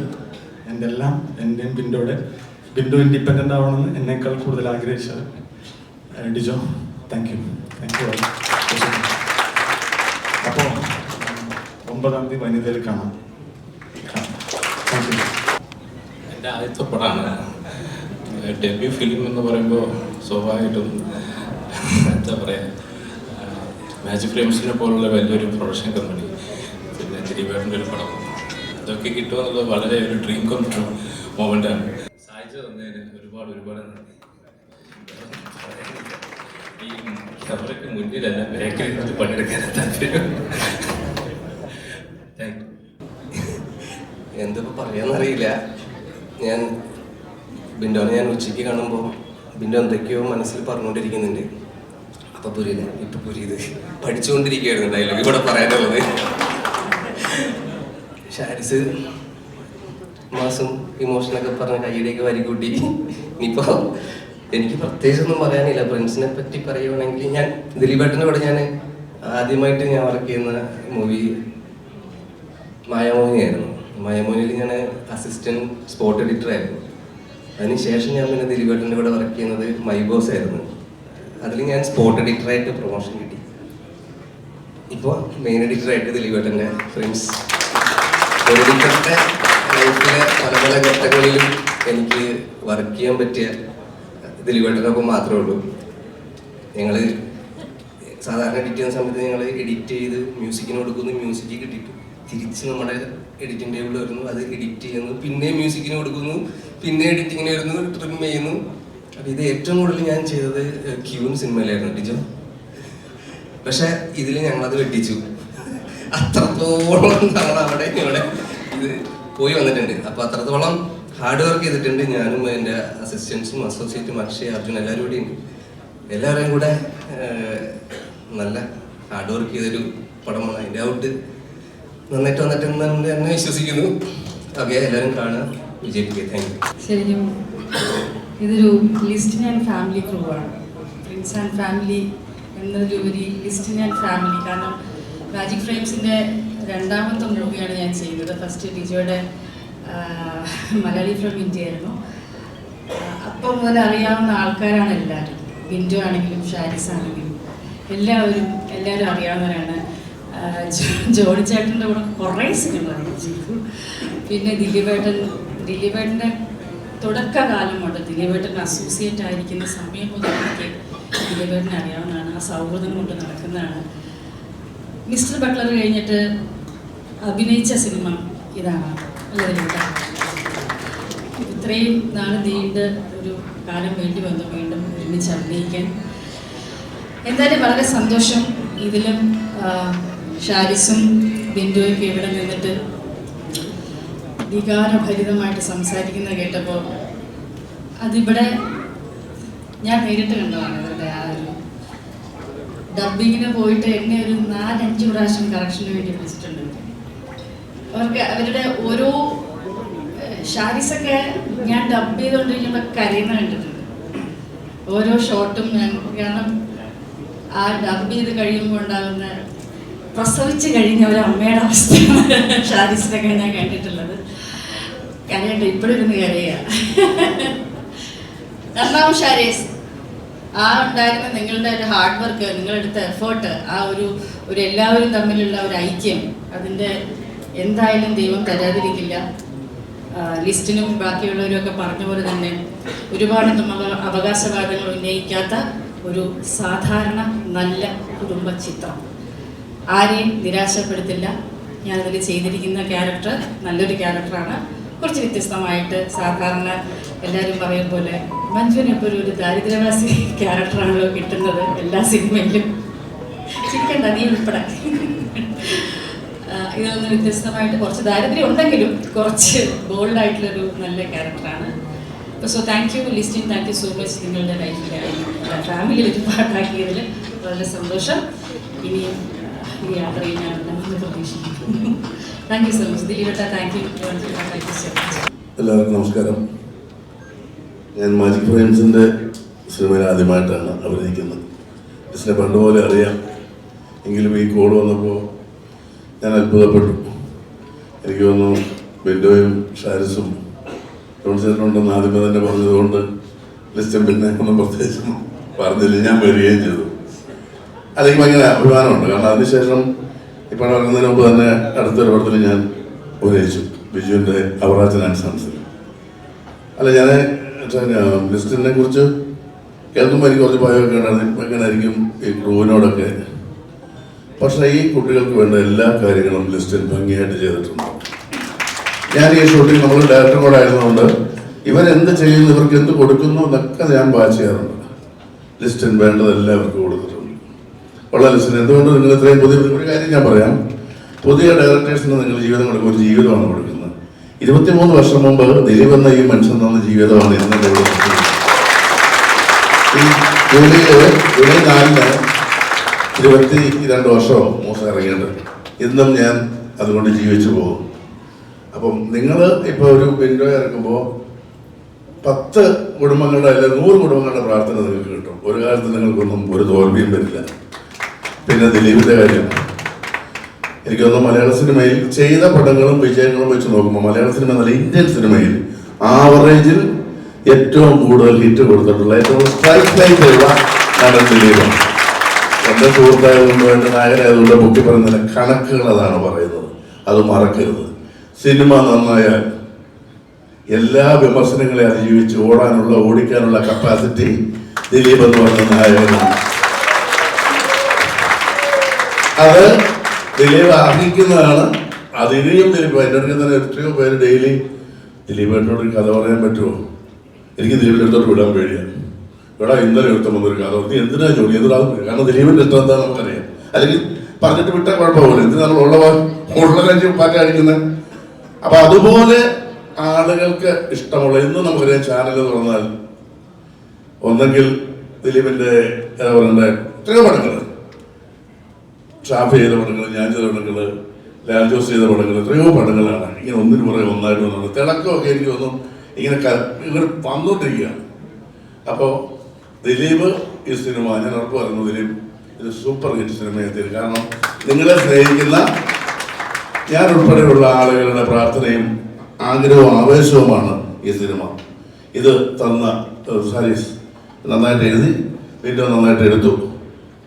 എൻ്റെ എല്ലാം, എൻ്റെയും പിന്നോടെ ബിന്ദു ഇൻഡിപെൻഡൻ്റ് ആവണമെന്ന് എന്നേക്കാൾ കൂടുതൽ ആഗ്രഹിച്ച ഡിജോ, താങ്ക് യു. അപ്പോൾ 9-ാം തീയതി വനിതയിൽ കാണാം. Thank you. എൻ്റെ ആദ്യത്തെ പടമാണ്. ഡെബ്യൂ ഫിലിം എന്ന് പറയുമ്പോൾ സ്വാഭാവികമായിട്ടും എന്താ പറയുക, മാജിക് ഫ്രെയിംസിനെ പോലുള്ള വലിയൊരു പ്രൊഡക്ഷൻ കമ്പനി, പിന്നെ ദിലീപേട്ടൻ്റെ ഒരു പടം, ഇതൊക്കെ കിട്ടുമെന്നുള്ളത് വളരെ ഒരു ഡ്രീം കം ട്രൂ മൊമെൻ്റാണ്. സാധിച്ചു തന്നതിന് ഒരുപാട് നന്ദി. ഈ ക്യാമറയ്ക്ക് മുന്നിലല്ല ബാക്കിൽ ഇരുന്നിട്ട് പണിയെടുക്കാൻ താല്പര്യം. Thank you. എന്തിപ്പോൾ പറയാന്നറിയില്ല. ഞാൻ ബിൻഡോനെ ഉച്ചയ്ക്ക് കാണുമ്പോൾ ബിൻഡോ എന്തൊക്കെയോ മനസ്സിൽ പറഞ്ഞുകൊണ്ടിരിക്കുന്നുണ്ട്. അപ്പം പുരിയില്ല, ഇപ്പം പുരിയത് പഠിച്ചുകൊണ്ടിരിക്കുകയായിരുന്നു ഡയലോഗ് ഇവിടെ പറയാനുള്ളത്. ഷാരിസ് മാസം ഇമോഷനൊക്കെ പറഞ്ഞ് കൈയിലേക്ക് വരിക്കൂട്ടി. ഇനിയിപ്പോൾ എനിക്ക് പ്രത്യേകിച്ചൊന്നും പറയാനില്ല. പ്രിൻസിനെ പറ്റി പറയുകയാണെങ്കിൽ, ഞാൻ ദിലീപേട്ടൻ്റെ കൂടെ ഞാൻ ആദ്യമായിട്ട് ഞാൻ വർക്ക് ചെയ്യുന്ന മൂവി മായാമോഹിനിയായിരുന്നു. മായാമോഹിനിയിൽ ഞാൻ അസിസ്റ്റൻറ്റ് സ്പോട്ട് എഡിറ്റർ ആയിരുന്നു. അതിനുശേഷം ഞാൻ പിന്നെ ദിലീപേട്ടൻ്റെ കൂടെ വർക്ക് ചെയ്യുന്നത് മൈ ബോസ് ആയിരുന്നു. അതിൽ ഞാൻ സ്പോട്ട് എഡിറ്ററായിട്ട് പ്രൊമോഷൻ കിട്ടി. ഇപ്പോൾ മെയിൻ എഡിറ്ററായിട്ട് ദിലീപേട്ടൻ്റെ ഫ്രണ്ട്സ്. എഡിറ്ററുടെ ലൈഫിലെ പല ഘട്ടങ്ങളിലും എനിക്ക് വർക്ക് ചെയ്യാൻ പറ്റിയ ദിലീപേട്ടനൊപ്പം മാത്രമേ ഉള്ളൂ. ഞങ്ങൾ സാധാരണ എഡിറ്റ് ചെയ്യുന്ന സമയത്ത് ഞങ്ങൾ എഡിറ്റ് ചെയ്ത് മ്യൂസിക്കിന് കൊടുക്കുന്നു, മ്യൂസിക് കിട്ടിയിട്ട് തിരിച്ച് നമ്മുടെ എഡിറ്റിംഗ് ടേബിൾ വരുന്നു, അത് എഡിറ്റ് ചെയ്യുന്നു, പിന്നെ മ്യൂസിക്കിന് കൊടുക്കുന്നു, പിന്നെ എഡിറ്റിങ്ങിന് വരുന്നു, ട്രിം ചെയ്യുന്നു. അപ്പം ഇത് ഏറ്റവും കൂടുതൽ ഞാൻ ചെയ്തത് ക്യൂൻ സിനിമയിലായിരുന്നു ഡിജോ. പക്ഷെ ഇതിൽ ഞങ്ങളത് വെട്ടിച്ചു. അത്രത്തോളം നമ്മൾ അവിടെ ഇവിടെ ഇത് പോയി വന്നിട്ടുണ്ട്. അപ്പോൾ അത്രത്തോളം ഹാർഡ് വർക്ക് ചെയ്തിട്ടുണ്ട്. ഞാനും എൻ്റെ അസിസ്റ്റൻസും അസോസിയേറ്റും അക്ഷയ്, അർജുൻ എല്ലാവരും കൂടി ഉണ്ട്. എല്ലാവരെയും കൂടെ നല്ല ഹാർഡ് വർക്ക് ചെയ്തൊരു പടമാണ്. അതിൻ്റെ ഔട്ട് നന്നായിട്ട് വന്നിട്ടെന്ന് തന്നെ വിശ്വസിക്കുന്നു. ഓക്കെ, എല്ലാവരും കാണുക, വിജയിപ്പിക്കുക. Thank you. ശരിക്കും ഇതൊരു ലിസ്റ്റ് ആൻഡ് ഫാമിലി ക്രൂ ആണ്. പ്രിൻസ് ആൻഡ് ഫാമിലി എന്നതിലുപരി ലിസ്റ്റ് ആൻഡ് ഫാമിലി. കാരണം മാജിക് ഫ്രെയിംസിൻ്റെ രണ്ടാമത്തെ മൂവിയാണ് ഞാൻ ചെയ്യുന്നത്. ഫസ്റ്റ് ഡിജോയുടെ മലയാളി ഫ്രം ഇന്ത്യ ആയിരുന്നു. അപ്പം മുതൽ അറിയാവുന്ന ആൾക്കാരാണ് എല്ലാവരും. ബിന്ദു ആണെങ്കിലും ഷാരിസ് ആണെങ്കിലും എല്ലാവരും അറിയാവുന്നവരാണ്. ജോണിച്ചേട്ടൻ്റെ കൂടെ കുറേ സിനിമ ചെയ്തു. പിന്നെ ദിലീപേട്ടൻ്റെ തുടക്കകാലം കൊണ്ട് ദിലീപേട്ടൻ അസോസിയേറ്റ് ആയിരിക്കുന്ന സമയം മുതൽ എനിക്ക് ദിലീപേട്ടനെ അറിയാവുന്നതാണ്. ആ സൗഹൃദം കൊണ്ട് നടക്കുന്നതാണ്. മിസ്റ്റർ ബട്ട്ലർ കഴിഞ്ഞിട്ട് അഭിനയിച്ച സിനിമ ഇതാണ്. ഇത്രയും നാൾ നീണ്ട് ഒരു കാലം വേണ്ടി വന്നു വീണ്ടും ഒരുമിച്ച് അഭിനയിക്കാൻ. എന്തായാലും വളരെ സന്തോഷം. ഇതിലും ഷാരിസും ബിന്ദുവൊക്കെ ഇവിടെ നിന്നിട്ട് വികാരഭരിതമായിട്ട് സംസാരിക്കുന്നത് കേട്ടപ്പോൾ അതിവിടെ ഞാൻ നേരിട്ട് കണ്ടതാണ്. ഇവരുടെ ആ ഒരു ഡബിങ്ങിന് പോയിട്ട് എന്നെ ഒരു 4-5 പ്രാവശ്യം കറക്ഷന് വേണ്ടി വിളിച്ചിട്ടുണ്ട്. അവരുടെ ഓരോ ഷാരിസൊക്കെ ഞാൻ ഡബ് ചെയ്തുകൊണ്ടിരിക്കുമ്പോൾ കരയുന്ന കണ്ടിട്ടുണ്ട്. ഓരോ ഷോട്ടും ഞാൻ, കാരണം ആ ഡബ് ചെയ്ത് കഴിയുമ്പോൾ ഉണ്ടാകുന്ന പ്രസവിച്ച് കഴിഞ്ഞ ഒരു അമ്മയുടെ അവസ്ഥയാണ് ഷാരിസിനൊക്കെ ഞാൻ കണ്ടിട്ടുള്ളത്. കരയുണ്ട്, ഇപ്പോഴും ഇരുന്ന് കരയുക. കാരണം ഷാരിസ് ആ ഉണ്ടായിരുന്ന നിങ്ങളുടെ ഒരു ഹാർഡ് വർക്ക്, നിങ്ങളെടുത്ത എഫേർട്ട്, ആ ഒരു എല്ലാവരും തമ്മിലുള്ള ഒരു ഐക്യം, അതിൻ്റെ എന്തായാലും ദൈവം തരാതിരിക്കില്ല. ലിസ്റ്റിനും ബാക്കിയുള്ളവരും ഒക്കെ പറഞ്ഞ പോലെ തന്നെ ഒരുപാട് അവകാശവാദങ്ങൾ ഉന്നയിക്കാത്ത ഒരു സാധാരണ നല്ല കുടുംബ ചിത്രം. ആരെയും നിരാശപ്പെടുത്തില്ല. ഞാനതിൽ ചെയ്തിരിക്കുന്ന ക്യാരക്ടർ നല്ലൊരു ക്യാരക്ടറാണ്. കുറച്ച് വ്യത്യസ്തമായിട്ട്, സാധാരണ എല്ലാവരും പറയും പോലെ മഞ്ജുവിന് എപ്പോഴും ഒരു ദാരിദ്ര്യവാസി ക്യാരക്ടറാണല്ലോ കിട്ടുന്നത് എല്ലാ സിനിമയിലും. ചിരിക്കണ്ട, നീ ഉൾപ്പെടെ. ഇതൊന്ന് വ്യത്യസ്തമായിട്ട് കുറച്ച് ദാരിദ്ര്യം ഉണ്ടെങ്കിലും കുറച്ച് ബോൾഡായിട്ടുള്ളൊരു നല്ല ക്യാരക്ടറാണ്. അപ്പോൾ so thank you Listin, thank you so much. നിങ്ങളുടെ ലൈഫിലെ ഫാമിലി ഒരു പാട്ടാക്കിയതിൽ വളരെ സന്തോഷം. ഇനിയും ഈ യാത്രയിൽ ഞാൻ ഉണ്ടാകുമെന്ന് പ്രതീക്ഷിക്കുന്നു. Thank you so much. ദിലീപേട്ട, thank you. Thank you so much. എല്ലാവർക്കും നമസ്കാരം. ഞാൻ മാജിക് ഫ്രെയിംസിൻ്റെ സിനിമയിൽ ആദ്യമായിട്ടാണ് അഭിനയിക്കുന്നത്. ലിസ്റ്റിനെ പണ്ടുപോലെ അറിയാം, എങ്കിലും ഈ കോൾ വന്നപ്പോൾ ഞാൻ അത്ഭുതപ്പെട്ടു. എനിക്ക് തോന്നുന്നു ബിന്ദോയും ഷാരിസും ജോൺസേട്ടനുണ്ടെന്ന് ആദ്യമേ തന്നെ പറഞ്ഞതുകൊണ്ട് ലിസ്റ്റും പിന്നെ ഒന്നും പ്രത്യേകിച്ച് പറഞ്ഞില്ല, ഞാൻ വരികയും ചെയ്തു. അല്ലെങ്കിൽ ഭയങ്കര അഭിമാനമുണ്ട്. കാരണം അതിനുശേഷം ഇപ്പോൾ ഇറങ്ങുന്നതിന് മുമ്പ് തന്നെ അടുത്തൊരു പടത്തിൽ ഞാൻ അഭിനയിച്ചു, ബിജുവിൻ്റെ അവറാച്ചൻ ആൻഡ് സൺസിൽ. അല്ല, ഞാൻ ലിസ്റ്റിനെ കുറിച്ച് കേൾക്കുമ്പോൾ എനിക്ക് കുറച്ച് ഭയമൊക്കെ ഉണ്ടായിരുന്നു, എങ്ങനെയായിരിക്കും ഈ ക്രൂവിനോടൊക്കെ. പക്ഷേ ഈ കുട്ടികൾക്ക് വേണ്ട എല്ലാ കാര്യങ്ങളും ലിസ്റ്റിൽ ഭംഗിയായിട്ട് ചെയ്തിട്ടുണ്ട്. ഞാൻ ഈ ഷൂട്ടിംഗ് നമ്മൾ ഡയറക്ടറും കൂടെ ആയിരുന്നതുകൊണ്ട് ഇവരെന്ത് ചെയ്യുന്നു, ഇവർക്ക് എന്ത് കൊടുക്കുന്നു എന്നൊക്കെ ഞാൻ വാച്ച് ചെയ്യാറുണ്ട്. ലിസ്റ്റിന് വേണ്ടതെല്ലാം ഇവർക്ക് കൊടുത്തിട്ടുണ്ട്. ഉള്ള ലിസ്റ്റിന് എന്തുകൊണ്ട് നിങ്ങൾ ഇത്രയും പുതിയ ഒരു കാര്യം ഞാൻ പറയാം, പുതിയ ഡയറക്ടേഴ്സിന് നിങ്ങൾ ജീവിതം കൊടുക്കുക, ഒരു ജീവിതമാണ് കൊടുക്കുന്നത്. 23 വർഷം മുമ്പ് ദിലീപ് എന്ന ഈ മനുഷ്യൻ തന്ന ജീവിതമാണ് ഇന്ന് ഇവിടെ ഈ ജൂലൈ 4-ന് 22 വർഷമോ മൂസം ഇറങ്ങിയിട്ട് ഇന്നും ഞാൻ അതുകൊണ്ട് ജീവിച്ചു പോകും. അപ്പം നിങ്ങൾ ഇപ്പോൾ ഒരു വിൻഡോ ഇറക്കുമ്പോൾ 10 കുടുംബങ്ങളുടെ അല്ലെങ്കിൽ 100 കുടുംബങ്ങളുടെ പ്രാർത്ഥന നിങ്ങൾക്ക് കിട്ടും. ഒരു കാലത്ത് നിങ്ങൾക്കൊന്നും ഒരു തോൽവിയും വരില്ല. പിന്നെ ദിലീപിൻ്റെ കാര്യം എനിക്ക് തോന്നുന്നു മലയാള സിനിമയിൽ ചെയ്ത പടങ്ങളും വിജയങ്ങളും വെച്ച് നോക്കുമ്പോൾ മലയാള സിനിമ എന്നല്ല ഇന്ത്യൻ സിനിമയിൽ ആവറേജിൽ ഏറ്റവും കൂടുതൽ ഹിറ്റ് കൊടുത്തിട്ടുള്ള ഏറ്റവും സ്ട്രൈക്ക് ലൈറ്റുള്ള നടൻ ദിലീപാണ്. എൻ്റെ സുഹൃത്തായതുകൊണ്ട് എൻ്റെ നായകനായതുകൊണ്ട് പൊക്കി പറയുന്നില്ല, കണക്കുകൾ അതാണ് പറയുന്നത്, അത് മറക്കരുത്. സിനിമ നന്നായാൽ എല്ലാ വിമർശനങ്ങളെ അതിജീവിച്ച് ഓടിക്കാനുള്ള കപ്പാസിറ്റി ദിലീപ് എന്ന് പറഞ്ഞ നായകനാണ്. അത് ദിലീപ് അർഹിക്കുന്നതാണ്. അതിനെയും ദിലീപ് എൻ്റെ അടുത്ത് തന്നെ എത്രയോ പേര് ഡെയിലി ദിലീപേട്ടനോട് ഒരു കഥ പറയാൻ പറ്റുമോ, എനിക്ക് ദിലീപിൻ്റെ അടുത്തോട്ട് വിടാൻ പേടിയാണ്. ഇവിടെ ഇന്നലെ എടുത്ത വന്നൊരു കഥ, നീ എന്തിനാ ജോലി എന്തിനാ, കാരണം ദിലീപിൻ്റെ ഇഷ്ടം എന്താ നമുക്കറിയാം. അല്ലെങ്കിൽ പറഞ്ഞിട്ട് വിട്ടാൽ കുഴപ്പമില്ല, എന്തിനാ നമ്മൾ ഉള്ള കാര്യം പാറ്റ അടിക്കുന്നത്. അപ്പൊ അതുപോലെ ആളുകൾക്ക് ഇഷ്ടമുള്ള ഇന്ന് നമുക്കറിയാം, ചാനൽ തുറന്നാൽ ഒന്നെങ്കിൽ ദിലീപിൻ്റെ എന്താ പറയണ്ടേ എത്രയോ പടങ്ങൾ, ഷാഫി ചെയ്ത പടങ്ങൾ, ഞാൻ ചെയ്ത പടങ്ങൾ, ലാൽ ജോസ് ചെയ്ത പടങ്ങൾ, എത്രയോ പടങ്ങളാണ് ഇങ്ങനെ ഒന്നിന് പുറകെ ഒന്നായിട്ട് വന്നത്. തിളക്കമൊക്കെ എനിക്ക് തോന്നും ഇങ്ങനെ ഇവർ വന്നുകൊണ്ടിരിക്കുകയാണ്. അപ്പോൾ ദിലീപ് ഈ സിനിമ ഞാൻ ഉറപ്പ് പറയുന്നു, ദിലീപ് ഇത് സൂപ്പർ ഹിറ്റ് സിനിമയെത്തി. കാരണം നിങ്ങളെ സ്നേഹിക്കുന്ന ഞാൻ ഉൾപ്പെടെയുള്ള ആളുകളുടെ പ്രാർത്ഥനയും ആഗ്രഹവും ആവേശവുമാണ് ഈ സിനിമ. ഇത് തന്ന സാരീസ് നന്നായിട്ട് എഴുതി, വീണ്ടും നന്നായിട്ട് എടുത്തു.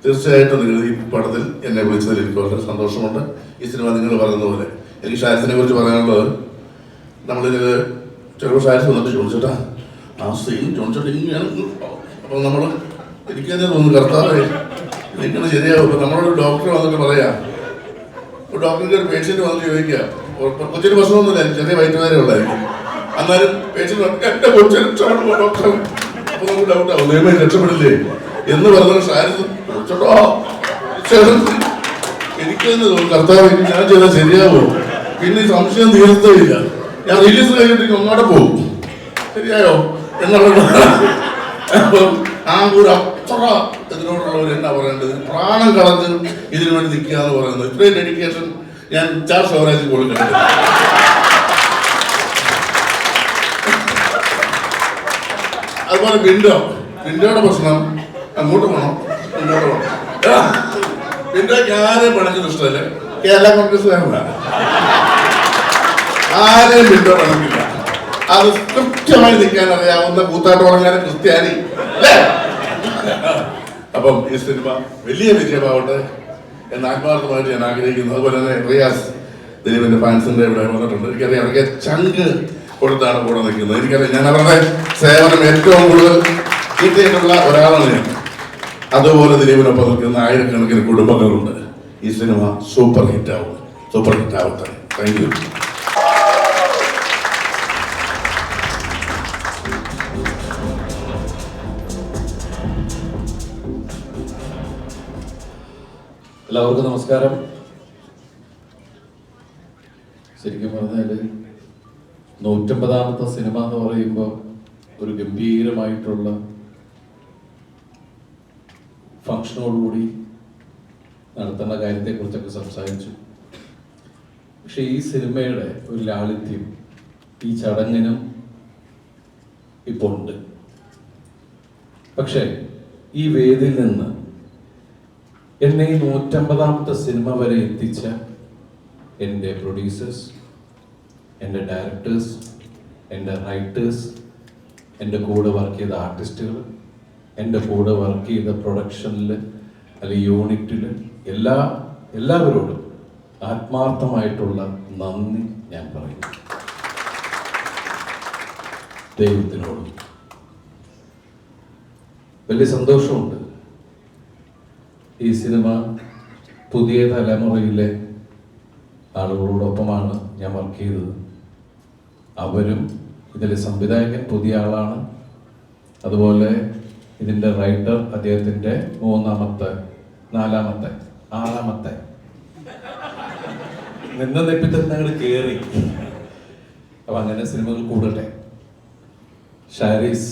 തീർച്ചയായിട്ടും നിങ്ങൾ ഈ പടത്തിൽ എന്നെ വിളിച്ചതിൽ എനിക്ക് വളരെ സന്തോഷമുണ്ട്. ഈ സിനിമ നിങ്ങൾ പറയുന്ന പോലെ എനിക്ക് ഷാരിസിനെ കുറിച്ച് പറയാനുള്ളത്, നമ്മളിതിൽ ചിലപ്പോൾ ഷാരിസ് വന്നിട്ട് ചോദിച്ചിട്ടാ ആ സീൻ ചോദിച്ചിട്ട് ഇങ്ങനെയാണ്. അപ്പം നമ്മൾ എനിക്ക് തന്നെ തോന്നുന്നു, കർത്താവേ എനിക്കാണ് ശരിയാവും. ഇപ്പം നമ്മളൊരു ഡോക്ടർ വന്നിട്ട് പറയാം, ഒരു ഡോക്ടറിൻ്റെ ഒരു പേഷ്യൻറ്റ് വന്നിട്ട് ചോദിക്കുക, കൊച്ചിന് പ്രശ്നമൊന്നുമില്ല, ചെറിയ വയറ്റുവേദന ഉള്ളായിരിക്കും, എന്നാലും പേഷ്യൻറ്റ് എൻ്റെ കൊച്ചിന് ഡോക്ടർ. അപ്പോൾ നമുക്ക് ഡൗട്ടാവും, ദൈവം രക്ഷപ്പെടില്ലേ എന്ന് പറഞ്ഞ ഷാരിസ് ചോട്ടോ എനിക്ക് തന്നെ തോന്നുന്നു, കർത്താവ് ഞാൻ ചെയ്താൽ ശരിയാവോ, പിന്നെ ഈ സംശയം തീർത്തേയില്ല. ഞാൻ റിലീസ് കഴിഞ്ഞിട്ട് ഒന്നോടെ പോകും, ശരിയായോ എന്നുള്ള. അപ്പം ആ ഒരു അത്ര ഇതിനോടുള്ളവർ എന്നാ പറയേണ്ടത്, പ്രാണം കളഞ്ഞ് ഇതിനു വേണ്ടി നിൽക്കുക എന്ന് പറയുന്നത്. ഇത്രയും ഡെഡിക്കേഷൻ ഞാൻ ചാർ സ്വരാജിൽ കൊടുക്കുന്നുണ്ട്. അതുപോലെ വിൻഡോയുടെ പ്രശ്നം അങ്ങോട്ട് പോകണം, ഇങ്ങോട്ട് പോകണം. വിൻഡോയ്ക്ക് ആരെയും പണിക്കുന്ന ഇഷ്ടമല്ല, കേരള കോൺഗ്രസ്സുകാരനാണ്, ആരെയും വിൻഡോ പണിക്കില്ല. അത് കൃത്യമായി നിൽക്കാൻ അറിയാവുന്ന കൂത്താട്ടോളങ്ങാരൻ ക്രിസ്ത്യാനി അല്ലേ. അപ്പം ഈ സിനിമ വലിയ വിജയമാവട്ടെ എന്ന് ആത്മാർത്ഥമായിട്ട് ഞാൻ ആഗ്രഹിക്കുന്നു. അതുപോലെ തന്നെ റിയാസ് ദിലീപിന്റെ ഫാൻസിന്റെ ഇവിടെ വന്നിട്ടുണ്ട്. എനിക്കറിയാം അവർക്ക് ചങ്ക് കൊടുത്താണ് കൂടെ നിൽക്കുന്നത്. എനിക്കറിയാം, ഞാൻ അവരുടെ സേവനം ഏറ്റവും കൂടുതൽ കിട്ടിയിട്ടുള്ള ഒരാളാണ് ഞാൻ. അതുപോലെ ദിലീപിനൊപ്പം നിൽക്കുന്ന ആയിരക്കണക്കിന് കുടുംബങ്ങളുണ്ട്. ഈ സിനിമ സൂപ്പർ ഹിറ്റ് ആവട്ടെ. Thank you. എല്ലാവർക്കും നമസ്കാരം. ശരിക്കും പറഞ്ഞാൽ 150ാമത്തെ സിനിമ എന്ന് പറയുമ്പോൾ ഒരു ഗംഭീരമായിട്ടുള്ള ഫംഗ്ഷനോടുകൂടി നടത്തേണ്ട കാര്യത്തെക്കുറിച്ചൊക്കെ സംസാരിച്ചു. പക്ഷെ ഈ സിനിമയുടെ ഒരു ലാളിത്യം ഈ ചടങ്ങിനും ഇപ്പോൾ ഉണ്ട്. പക്ഷേ ഈ വേദിയിൽ നിന്ന് എന്നെ ഈ 150ാമത്തെ സിനിമ വരെ എത്തിച്ച എൻ്റെ പ്രൊഡ്യൂസേഴ്സ്, എൻ്റെ ഡയറക്ടേഴ്സ്, എൻ്റെ റൈറ്റേഴ്സ്, എൻ്റെ കൂടെ വർക്ക് ചെയ്ത ആർട്ടിസ്റ്റുകൾ, എൻ്റെ കൂടെ വർക്ക് ചെയ്ത പ്രൊഡക്ഷനിൽ അല്ലെങ്കിൽ യൂണിറ്റിൽ എല്ലാവരോടും ആത്മാർത്ഥമായിട്ടുള്ള നന്ദി ഞാൻ പറയുന്നു. ദൈവത്തിനോടും വലിയ സന്തോഷമുണ്ട്. ഈ സിനിമ പുതിയ തലമുറയിലെ ആളുകളോടൊപ്പമാണ് ഞാൻ വർക്ക് ചെയ്തത്. അവരും ഇതിലെ സംവിധായകൻ പുതിയ ആളാണ്. അതുപോലെ ഇതിൻ്റെ റൈറ്റർ അദ്ദേഹത്തിൻ്റെ ആറാമത്തെ നിന്ന് നെപ്പിത്തന്നെ അങ്ങോട്ട് കയറി. അപ്പം അങ്ങനെ സിനിമകൾ കൂടട്ടെ. ഷാരീസ്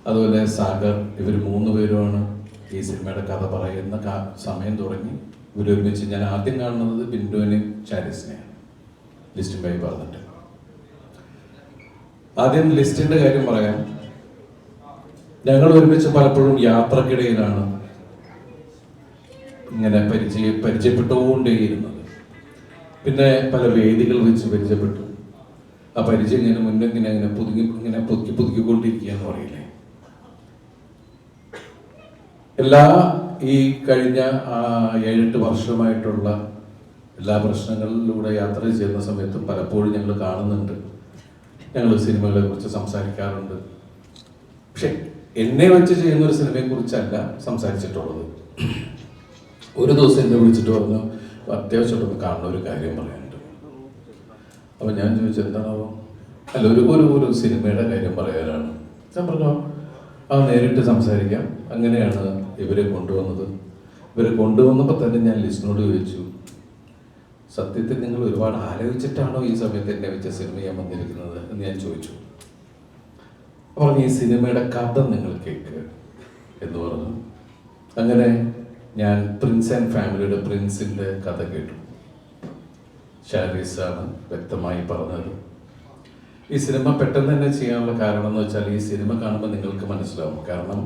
അതുപോലെ സാഗർ, ഇവർ 3 പേരുമാണ് ഈ സിനിമയുടെ കഥ പറയുന്ന സമയം തുടങ്ങി ഇവരൊരുമിച്ച്. ഞാൻ ആദ്യം കാണുന്നത് ബിന്ദുവിനെയും ഷാരീസിനെയാണ് ലിസ്റ്റും വഴി പറഞ്ഞിട്ട്. ആദ്യം ലിസ്റ്റിൻ്റെ കാര്യം പറയാം. ഞങ്ങൾ ഒരുമിച്ച് പലപ്പോഴും യാത്രക്കിടയിലാണ് ഇങ്ങനെ പരിചയപ്പെട്ടുകൊണ്ടേയിരുന്നത്. പിന്നെ പല വേദികൾ വെച്ച് പരിചയപ്പെട്ടു. ആ പരിചയം ഇങ്ങനെ മുന്നിങ്ങനെ പുതുക്കിക്കൊണ്ടിരിക്കുകയെന്ന് പറയില്ലേ. എല്ലാ ഈ കഴിഞ്ഞ 7-8 വർഷമായിട്ടുള്ള എല്ലാ പ്രശ്നങ്ങളിലൂടെ യാത്ര ചെയ്യുന്ന സമയത്തും പലപ്പോഴും ഞങ്ങൾ കാണുന്നുണ്ട്, ഞങ്ങൾ സിനിമകളെ കുറിച്ച് സംസാരിക്കാറുണ്ട്. പക്ഷെ എന്നെ വെച്ച് ചെയ്യുന്ന ഒരു സിനിമയെ കുറിച്ചല്ല സംസാരിച്ചിട്ടുള്ളത്. ഒരു ദിവസം എന്നെ വിളിച്ചിട്ട് പറഞ്ഞു, അത്യാവശ്യമായിട്ടൊന്ന് കാണുന്ന ഒരു കാര്യം പറയാനുണ്ട്. അപ്പം ഞാൻ ചോദിച്ചു, എന്താണോ? അല്ല, ഒരു സിനിമയുടെ കാര്യം പറയാനാണ്. ഞാൻ പറഞ്ഞു, നേരിട്ട് സംസാരിക്കാം. അങ്ങനെയാണ് ഇവരെ കൊണ്ടുവന്നത്. ഇവരെ കൊണ്ടുവന്നപ്പോൾ തന്നെ ഞാൻ ലിസ്റ്റിനോട് ചോദിച്ചു, സത്യത്തിൽ നിങ്ങൾ ഒരുപാട് ആലോചിച്ചിട്ടാണോ ഈ സമയത്ത് എന്നെ വെച്ച് സിനിമ ചെയ്യാൻ വന്നിരിക്കുന്നത് എന്ന് ഞാൻ ചോദിച്ചു. അപ്പോൾ ഈ സിനിമയുടെ കഥ നിങ്ങൾ കേൾക്കുക എന്ന് പറഞ്ഞു. അങ്ങനെ ഞാൻ പ്രിൻസ് ആൻഡ് ഫാമിലിയുടെ പ്രിൻസിൻ്റെ കഥ കേട്ടു. ഷാരീസാണ് വ്യക്തമായി പറഞ്ഞത്. ഈ സിനിമ പെട്ടെന്ന് തന്നെ ചെയ്യാനുള്ള കാരണം എന്ന് വെച്ചാൽ, ഈ സിനിമ കാണുമ്പോൾ നിങ്ങൾക്ക് മനസ്സിലാവും. കാരണം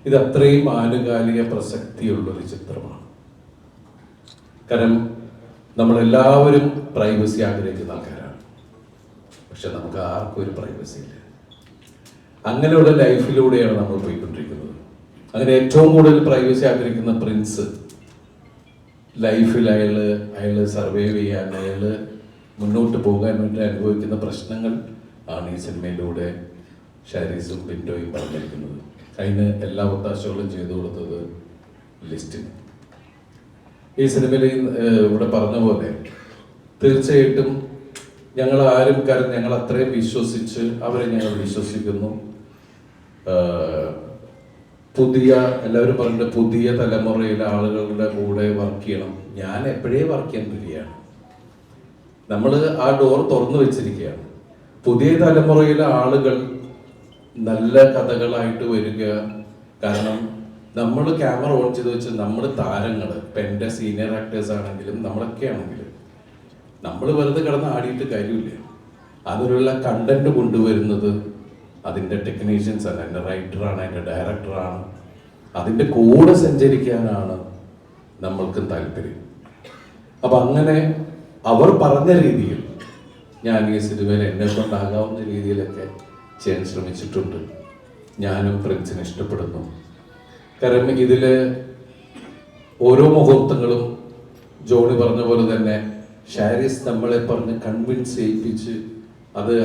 ഇത് അത്രയും ആനുകാലിക പ്രസക്തിയുള്ളൊരു ചിത്രമാണ്. കാരണം നമ്മളെല്ലാവരും പ്രൈവസി ആഗ്രഹിക്കുന്ന ആൾക്കാരാണ്. പക്ഷെ നമുക്ക് ആർക്കും ഒരു പ്രൈവസി ഇല്ല. അങ്ങനെയുള്ള ലൈഫിലൂടെയാണ് നമ്മൾ പോയിക്കൊണ്ടിരിക്കുന്നത്. അങ്ങനെ ഏറ്റവും കൂടുതൽ പ്രൈവസി ആഗ്രഹിക്കുന്ന പ്രിൻസ് ലൈഫിൽ അയാൾ സർവൈവ് ചെയ്യാൻ, അയാൾ മുന്നോട്ട് പോകാൻ വേണ്ടി അനുഭവിക്കുന്ന പ്രശ്നങ്ങൾ ആണ് ഈ സിനിമയിലൂടെ ഷാരീസും ബിൻഡോയും പറഞ്ഞിരിക്കുന്നത്. അതിന് എല്ലാ ഒത്താശകളും ചെയ്തു കൊടുത്തത് ലിസ്റ്റിന്. ഈ സിനിമയിൽ ഇവിടെ പറഞ്ഞ പോലെ തീർച്ചയായിട്ടും ഞങ്ങൾ അത്രയും വിശ്വസിച്ച് അവരെ ഞങ്ങൾ വിശ്വസിക്കുന്നു. എല്ലാവരും പറഞ്ഞിട്ട് പുതിയ തലമുറയിലെ ആളുകളുടെ കൂടെ വർക്ക് ചെയ്യണം. ഞാൻ എപ്പോഴേ വർക്ക് ചെയ്യാൻ വരികയാണ്. നമ്മൾ ആ ഡോർ തുറന്നു വെച്ചിരിക്കുകയാണ്. പുതിയ തലമുറയിലെ ആളുകൾ നല്ല കഥകളായിട്ട് വരിക. കാരണം നമ്മൾ ക്യാമറ ഓൺ ചെയ്ത് വെച്ച് നമ്മൾ താരങ്ങൾ, ഇപ്പം എൻ്റെ സീനിയർ ആക്ടേഴ്സ് ആണെങ്കിലും നമ്മളൊക്കെ ആണെങ്കിലും നമ്മൾ വെറുതെ കിടന്ന് ആടിയിട്ട് കാര്യമില്ല. അതിനുള്ള കണ്ടന്റ് കൊണ്ടുവരുന്നത് അതിൻ്റെ ടെക്നീഷ്യൻസാണ്, എൻ്റെ റൈറ്ററാണ്, എൻ്റെ ഡയറക്ടറാണ്. അതിൻ്റെ കൂടെ സഞ്ചരിക്കാനാണ് നമ്മൾക്കും താല്പര്യം. അപ്പം അങ്ങനെ അവർ പറഞ്ഞ രീതിയിൽ ഞാൻ ഈ സിനിമയിൽ എന്നെ കൊണ്ടാകാവുന്ന രീതിയിലൊക്കെ ചെയ്യാൻ ശ്രമിച്ചിട്ടുണ്ട്. ഞാനും പ്രിൻസിനെ ഇഷ്ടപ്പെടുന്നു. കാരണം ഇതിൽ ഓരോ മുഹൂർത്തങ്ങളും ജോണി പറഞ്ഞ പോലെ തന്നെ ഷാരീസ് നമ്മളെ പറഞ്ഞ് കൺവിൻസ് ചെയ്യിപ്പിച്ച് അത്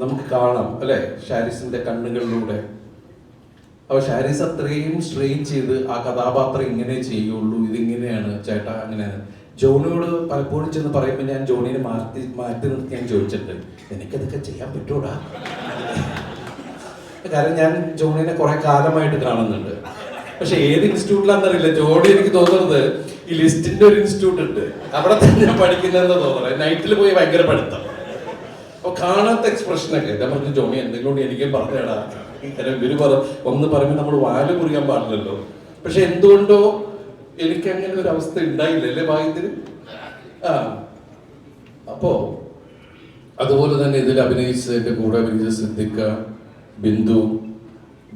നമുക്ക് കാണാം അല്ലേ, ഷാരീസിന്റെ കണ്ണുകളിലൂടെ. അപ്പോൾ ഷാരീസ് അത്രയും സ്ട്രെയിൻ ചെയ്ത് ആ കഥാപാത്രം ഇങ്ങനെ ചെയ്യുള്ളൂ, ഇതിങ്ങനെയാണ് ചേട്ടാ അങ്ങനെയാണ്. ജോണിയോട് പലപ്പോഴും ചെന്ന് പറയുമ്പോൾ ഞാൻ ജോണിനെ മാറ്റി നിർത്തി ഞാൻ ചോദിച്ചിട്ടുണ്ട്, എനിക്കതൊക്കെ ചെയ്യാൻ പറ്റൂടാ? കാരണം ഞാൻ ജോണിനെ കുറെ കാലമായിട്ട് കാണുന്നുണ്ട്. പക്ഷെ ഏത് ഇൻസ്റ്റിറ്റ്യൂട്ടിലാണെന്നറിയില്ല, ജോണി എനിക്ക് തോന്നുന്നത് ഈ ലിസ്റ്റിന്റെ ഒരു ഇൻസ്റ്റിറ്റ്യൂട്ട് ഉണ്ട്, അവിടെ തന്നെ പഠിക്കുന്നതെന്ന് തോന്നുന്നത്. നൈറ്റിൽ പോയി ഭയങ്കര പഠിത്തം. അപ്പൊ കാണാത്ത എക്സ്പ്രഷനൊക്കെ ഞാൻ പറഞ്ഞു, ജോണി എന്തെങ്കിലും എനിക്കും പറഞ്ഞേടാ. ഇവര് ഒന്ന് പറയുമ്പോൾ നമ്മൾ വാല് മുറിയാൻ പാടില്ലല്ലോ. പക്ഷെ എന്തുകൊണ്ടോ എനിക്ക് അങ്ങനെ ഒരു അവസ്ഥ ഉണ്ടായില്ല അല്ലേ ഭാഗ്യത്തിന്. അപ്പോ അതുപോലെ തന്നെ ഇതിൽ അഭിനയിച്ചതിന്റെ കൂടെ അഭിനയിച്ച സിദ്ദിഖ, ബിന്ദു,